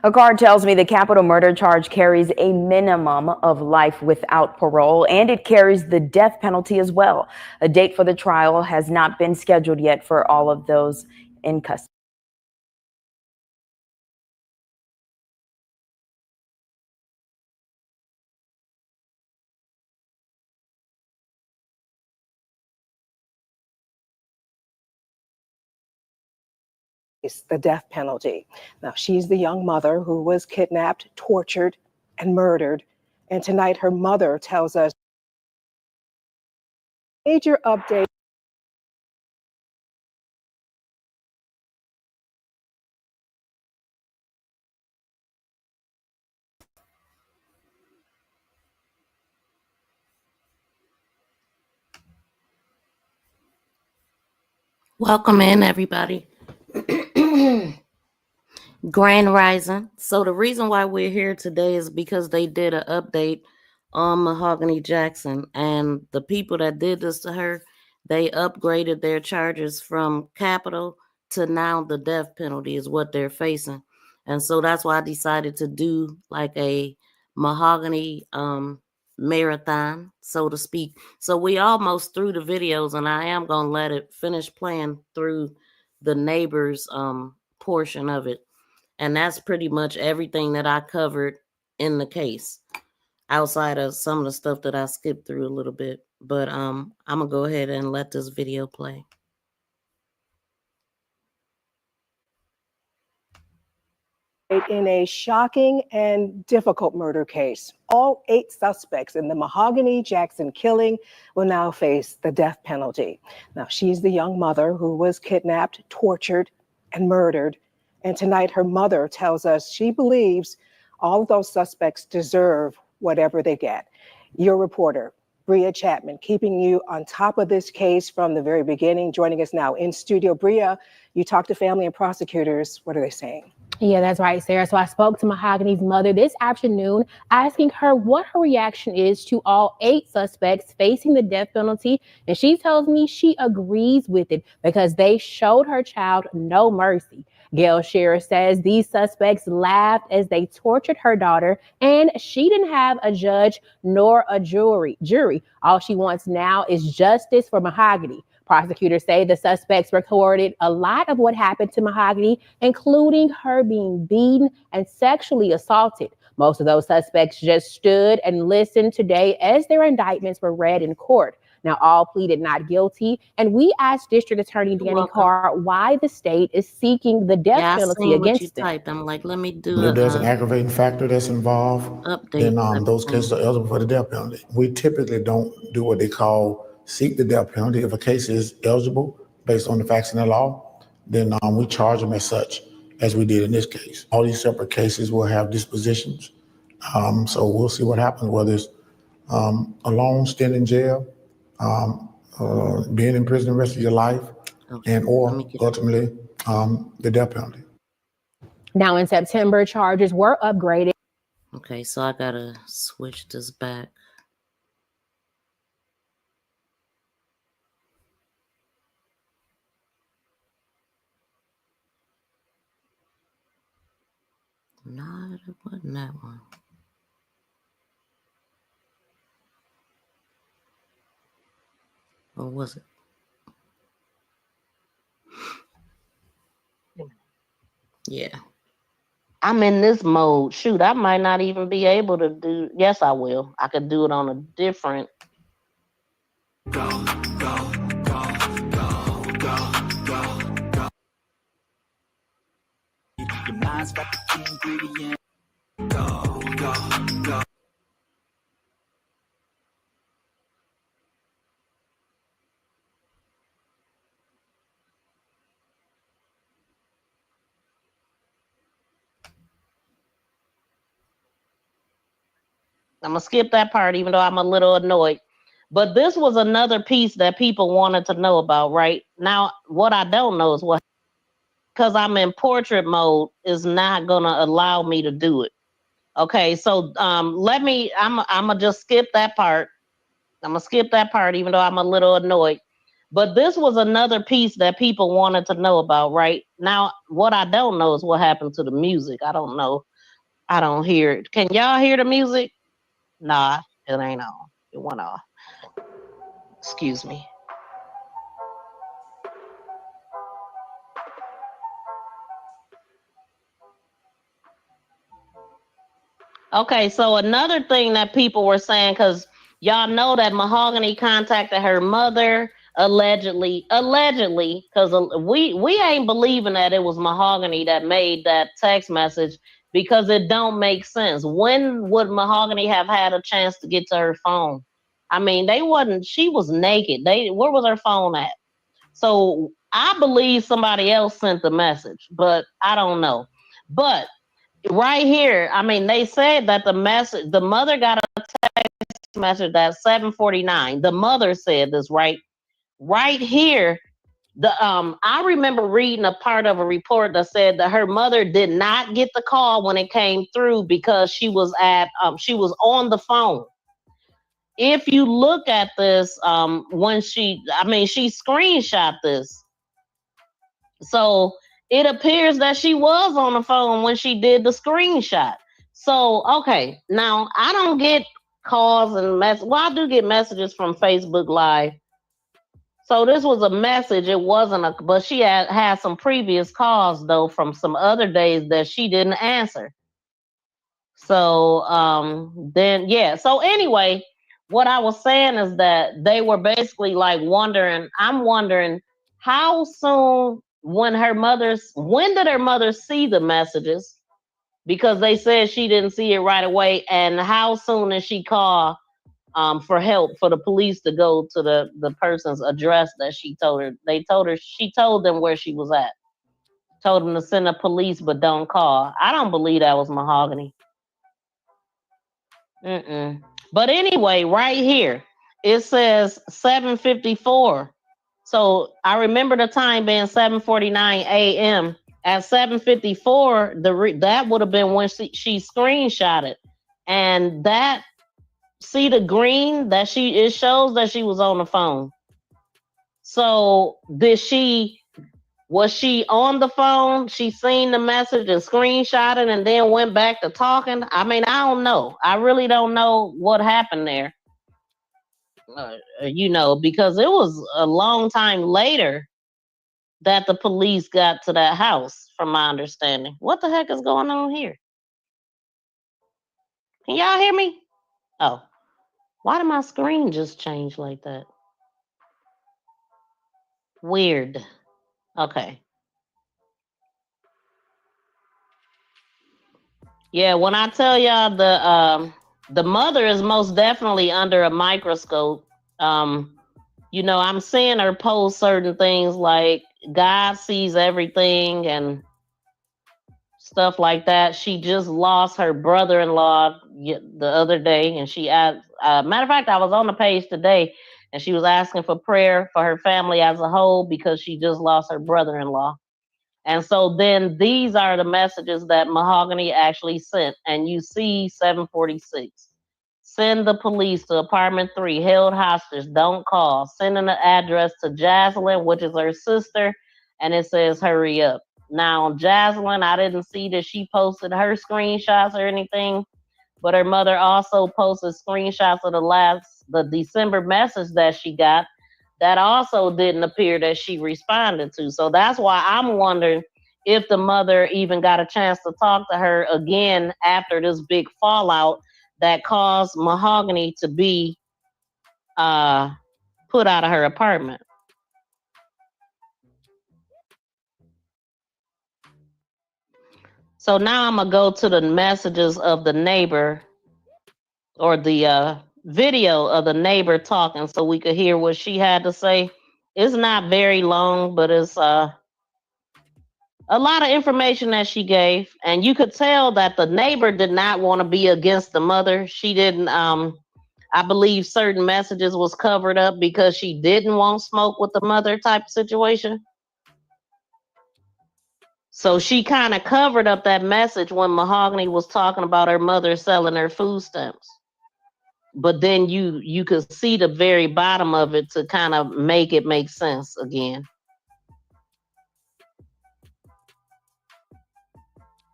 A card tells me the capital murder charge carries a minimum of life without parole, and it carries the death penalty as well. A date for the trial has not been scheduled yet for all of those in custody. The death penalty. Now, she's the young mother who was kidnapped, tortured, and murdered. And tonight, her mother tells us major update. Welcome in, everybody. Grand Rising. So the reason why we're here today is because they did an update on Mahogany Jackson, and the people that did this to her, they upgraded their charges from capital to now the death penalty is what they're facing. And so that's why I decided to do like a Mahogany marathon, so to speak. So we almost through the videos, and I am gonna let it finish playing through the neighbors portion of it. And that's pretty much everything that I covered in the case, outside of some of the stuff that I skipped through a little bit. But I'm gonna go ahead and let this video play. In a shocking and difficult murder case, all 8 suspects in the Mahogany Jackson killing will now face the death penalty. Now, she's the young mother who was kidnapped, tortured, and murdered. And tonight, her mother tells us she believes all of those suspects deserve whatever they get. Your reporter, Bria Chapman, keeping you on top of this case from the very beginning, joining us now in studio. Bria, you talked to family and prosecutors. What are they saying? Yeah, that's right, Sarah. So I spoke to Mahogany's mother this afternoon, asking her what her reaction is to all 8 suspects facing the death penalty. And she tells me she agrees with it because they showed her child no mercy. Gail Shearer says these suspects laughed as they tortured her daughter, and she didn't have a judge nor a jury. All she wants now is justice for Mahogany. Prosecutors say the suspects recorded a lot of what happened to Mahogany, including her being beaten and sexually assaulted. Most of those suspects just stood and listened today as their indictments were read in court. Now, all pleaded not guilty, and we asked District Attorney Danny Carr why the state is seeking the death penalty against them. I'm like, let me do If there's an aggravating factor that's involved, update. then those cases are eligible for the death penalty. We typically don't do what they call seek the death penalty. If a case is eligible based on the facts in the law, then we charge them as such, as we did in this case. All these separate cases will have dispositions. So we'll see what happens, whether it's a long stint in jail, being in prison the rest of your life, and or ultimately the death penalty. Now in September, charges were upgraded. Okay, so I gotta switch this back. No, it wasn't that one. Or was it? Yeah. I'm in this mode. Shoot, I might not even be able to do. Yes, I will. I could do it on a different. I'm gonna skip that part, even though I'm a little annoyed. But this was another piece that people wanted to know about, right? Now, what I don't know is what, because I'm in portrait mode, is not gonna allow me to do it. Okay, so I'm gonna just skip that part. I'm gonna skip that part, even though I'm a little annoyed. But this was another piece that people wanted to know about, right? Now, what I don't know is what happened to the music. I don't know. I don't hear it. Can y'all hear the music? Nah, it ain't on. It went off. Excuse me. Okay, so another thing that people were saying, because y'all know that Mahogany contacted her mother allegedly, because we ain't believing that it was Mahogany that made that text message, because it don't make sense. When would Mahogany have had a chance to get to her phone? I mean, she was naked. Where was her phone at? So I believe somebody else sent the message, but I don't know. But right here, I mean, they said that the mother got a text message at 7:49. The mother said this right here. I remember reading a part of a report that said that her mother did not get the call when it came through because she was on the phone. If you look at this, when she screenshot this. So it appears that she was on the phone when she did the screenshot. So, okay, now I don't get calls and messages. Well, I do get messages from Facebook Live. So this was a message. It wasn't but she had some previous calls though from some other days that she didn't answer. So then, yeah. So anyway, what I was saying is that they were basically like wondering, I'm wondering how soon, when did her mother see the messages? Because they said she didn't see it right away. And how soon did she call for help, for the police to go to the person's address that she told her? She told them where she was at. told him to send the police, but don't call. I don't believe that was Mahogany. But anyway, right here, it says 7:54. So I remember the time being 7:49 a.m. At 7:54, that would have been when she screenshotted. And that, see the green that it shows that she was on the phone. So was she on the phone? She seen the message and screenshotted and then went back to talking? I mean, I don't know. I really don't know what happened there. Because it was a long time later that the police got to that house, from my understanding. What the heck is going on here? Can y'all hear me? Oh, why did my screen just change like that? Weird. Okay. Yeah, when I tell y'all the mother is most definitely under a microscope. I'm seeing her post certain things like God sees everything and stuff like that. She just lost her brother-in-law the other day, and she asked. Matter of fact, I was on the page today, and she was asking for prayer for her family as a whole because she just lost her brother-in-law. And so then these are the messages that Mahogany actually sent. And you see 7:46. Send the police to apartment 3, held hostage, don't call. Sending the address to Jaslyn, which is her sister, and it says hurry up. Now, Jaslyn, I didn't see that she posted her screenshots or anything, but her mother also posted screenshots of the December message that she got that also didn't appear that she responded to. So that's why I'm wondering if the mother even got a chance to talk to her again after this big fallout that caused Mahogany to be put out of her apartment. So now I'm going to go to the messages of the neighbor, or the video of the neighbor talking, so we could hear what she had to say. It's not very long, but it's a lot of information that she gave. And you could tell that the neighbor did not want to be against the mother. She didn't, I believe certain messages was covered up because she didn't want smoke with the mother type of situation. So she kind of covered up that message when Mahogany was talking about her mother selling her food stamps. But then you could see the very bottom of it to kind of make it make sense again.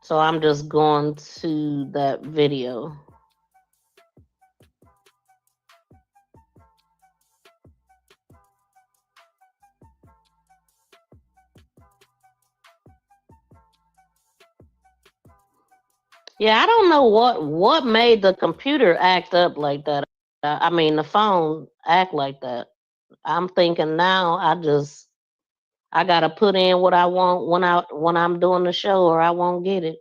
So I'm just going to that video. Yeah, I don't know what made the computer act up like that. I mean, the phone act like that. I'm thinking now I gotta put in what I want when I'm doing the show, or I won't get it.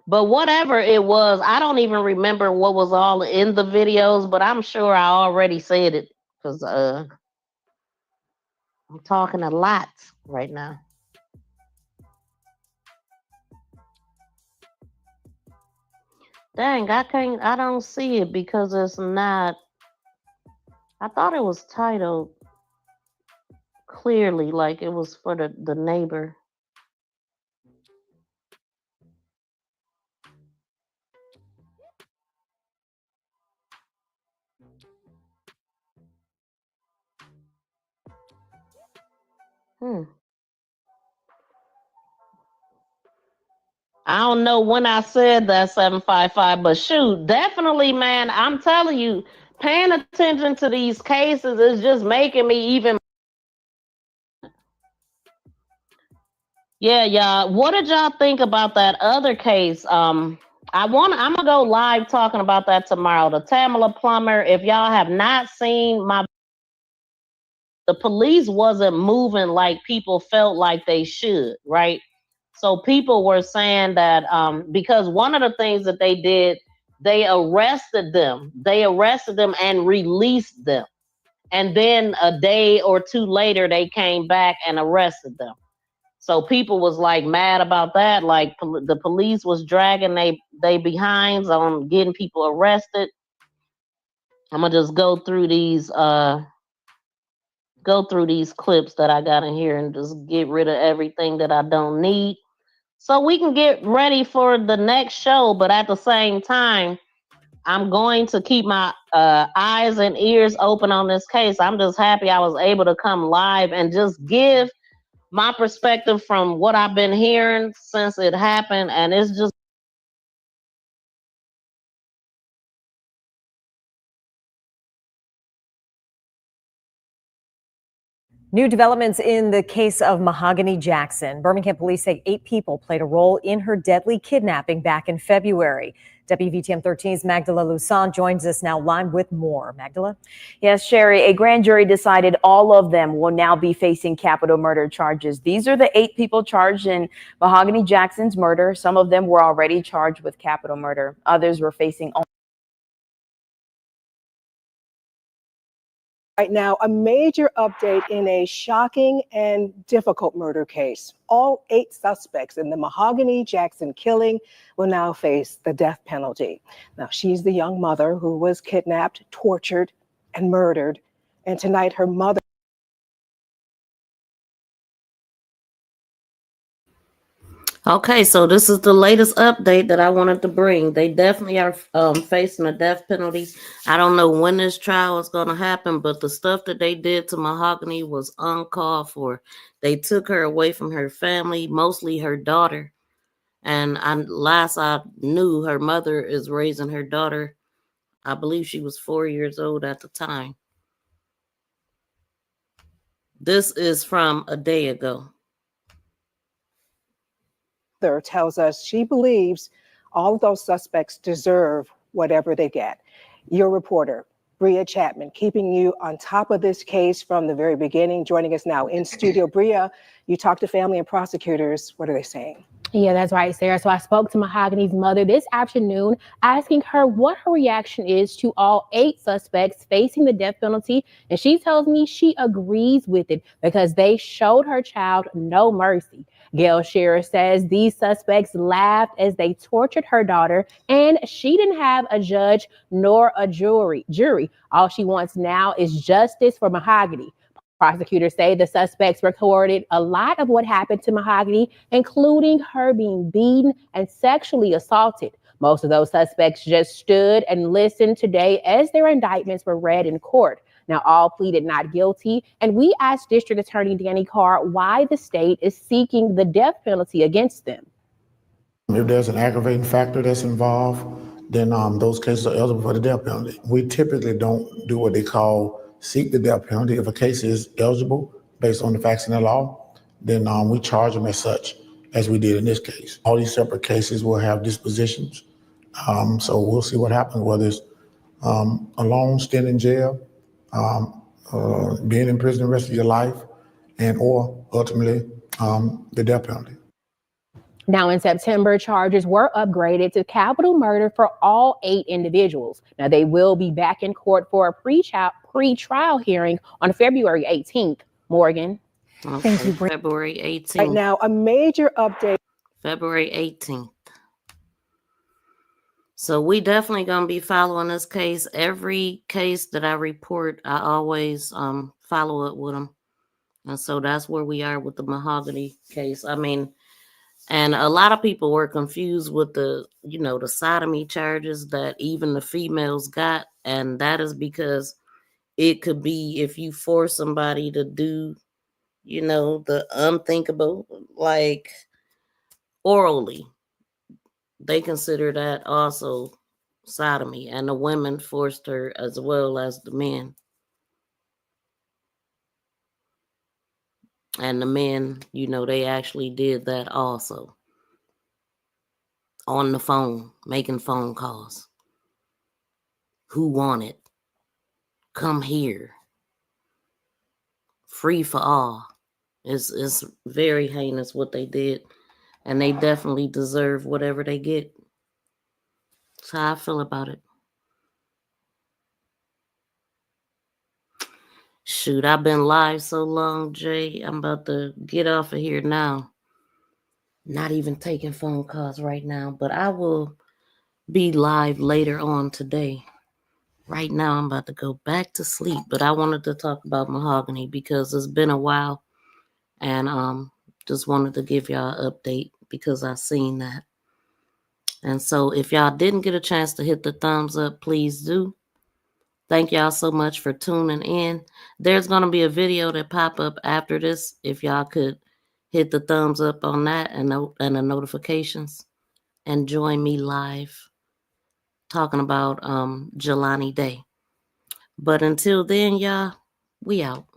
But whatever it was, I don't even remember what was all in the videos, but I'm sure I already said it because I'm talking a lot right now. Dang, I don't see it because it's not. I thought it was titled clearly, like it was for the neighbor. I don't know when I said that 755, but shoot, definitely, man. I'm telling you, paying attention to these cases is just making me even. Yeah, y'all. What did y'all think about that other case? I'm gonna go live talking about that tomorrow. The Tamala Plummer. If y'all have not seen the police wasn't moving like people felt like they should, right? So people were saying that because one of the things that they did, they arrested them and released them. And then a day or two later, they came back and arrested them. So people was like mad about that. Like the police was dragging they behinds on getting people arrested. I'm gonna just go through these clips that I got in here and just get rid of everything that I don't need, so we can get ready for the next show. But at the same time, I'm going to keep my eyes and ears open on this case. I'm just happy I was able to come live and just give my perspective from what I've been hearing since it happened. And it's just New developments in the case of Mahogany Jackson. Birmingham police say 8 people played a role in her deadly kidnapping back in February. WVTM 13's Magdala Lusan joins us now live with more. Magdala? Yes, Sherry, a grand jury decided all of them will now be facing capital murder charges. These are the 8 people charged in Mahogany Jackson's murder. Some of them were already charged with capital murder. Others were facing Right now, a major update in a shocking and difficult murder case. All 8 suspects in the Mahogany Jackson killing will now face the death penalty. Now, she's the young mother who was kidnapped, tortured, and murdered. And tonight, her mother. okay, so this is the latest update that I wanted to bring. They definitely are facing a death penalty. I don't know when this trial is going to happen, but the stuff that they did to Mahogany was uncalled for. They took her away from her family, mostly her daughter. And last I knew, her mother is raising her daughter. I believe she was 4 years old at the time. This is from a day ago. Tells us she believes all of those suspects deserve whatever they get. Your reporter, Bria Chapman, keeping you on top of this case from the very beginning, joining us now in studio. Bria, you talked to family and prosecutors. What are they saying? Yeah, that's right, Sarah. So I spoke to Mahogany's mother this afternoon, asking her what her reaction is to all 8 suspects facing the death penalty. And she tells me she agrees with it because they showed her child no mercy. Gail Shearer says these suspects laughed as they tortured her daughter, and she didn't have a judge nor a jury. All she wants now is justice for Mahogany. Prosecutors say the suspects recorded a lot of what happened to Mahogany, including her being beaten and sexually assaulted. Most of those suspects just stood and listened today as their indictments were read in court. Now, all pleaded not guilty, and we asked District Attorney Danny Carr why the state is seeking the death penalty against them. If there's an aggravating factor that's involved, then those cases are eligible for the death penalty. We typically don't do what they call seek the death penalty. If a case is eligible based on the facts and the law, then we charge them as such, as we did in this case. All these separate cases will have dispositions. So we'll see what happens, whether it's a long stint in jail, being in prison the rest of your life, and or ultimately the death penalty. Now, in September, charges were upgraded to capital murder for all 8 individuals. Now, they will be back in court for a pre-trial hearing on February 18th. Morgan. Okay. Thank you, February 18th. Right now, a major update. February 18th. So we definitely going to be following this case. Every case that I report, I always follow up with them. And so that's where we are with the Mahogany case. I mean, and a lot of people were confused with the sodomy charges that even the females got. And that is because it could be if you force somebody to do, the unthinkable, like orally. They consider that also sodomy. And the women forced her as well as the men. And the men, they actually did that also. On the phone, making phone calls. Who want it? Come here. Free for all. It's very heinous what they did. And they definitely deserve whatever they get. That's how I feel about it. Shoot, I've been live so long, Jay. I'm about to get off of here now. Not even taking phone calls right now, but I will be live later on today. Right now, I'm about to go back to sleep, but I wanted to talk about Mahogany because it's been a while, and just wanted to give y'all an update because I seen that. And so if y'all didn't get a chance to hit the thumbs up, please do. Thank y'all so much for tuning in. There's going to be a video that pop up after this. If y'all could hit the thumbs up on that and the notifications and join me live talking about Jelani Day. But until then, y'all, we out.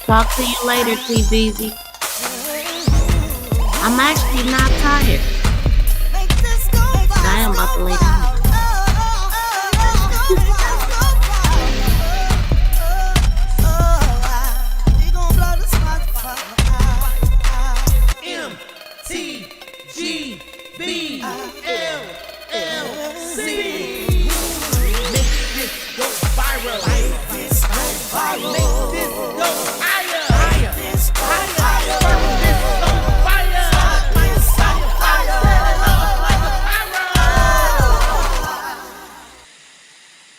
Talk to you later, T-Beezy. I'm actually not tired. I am about to lay down.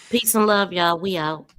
Peace and love, y'all. We out.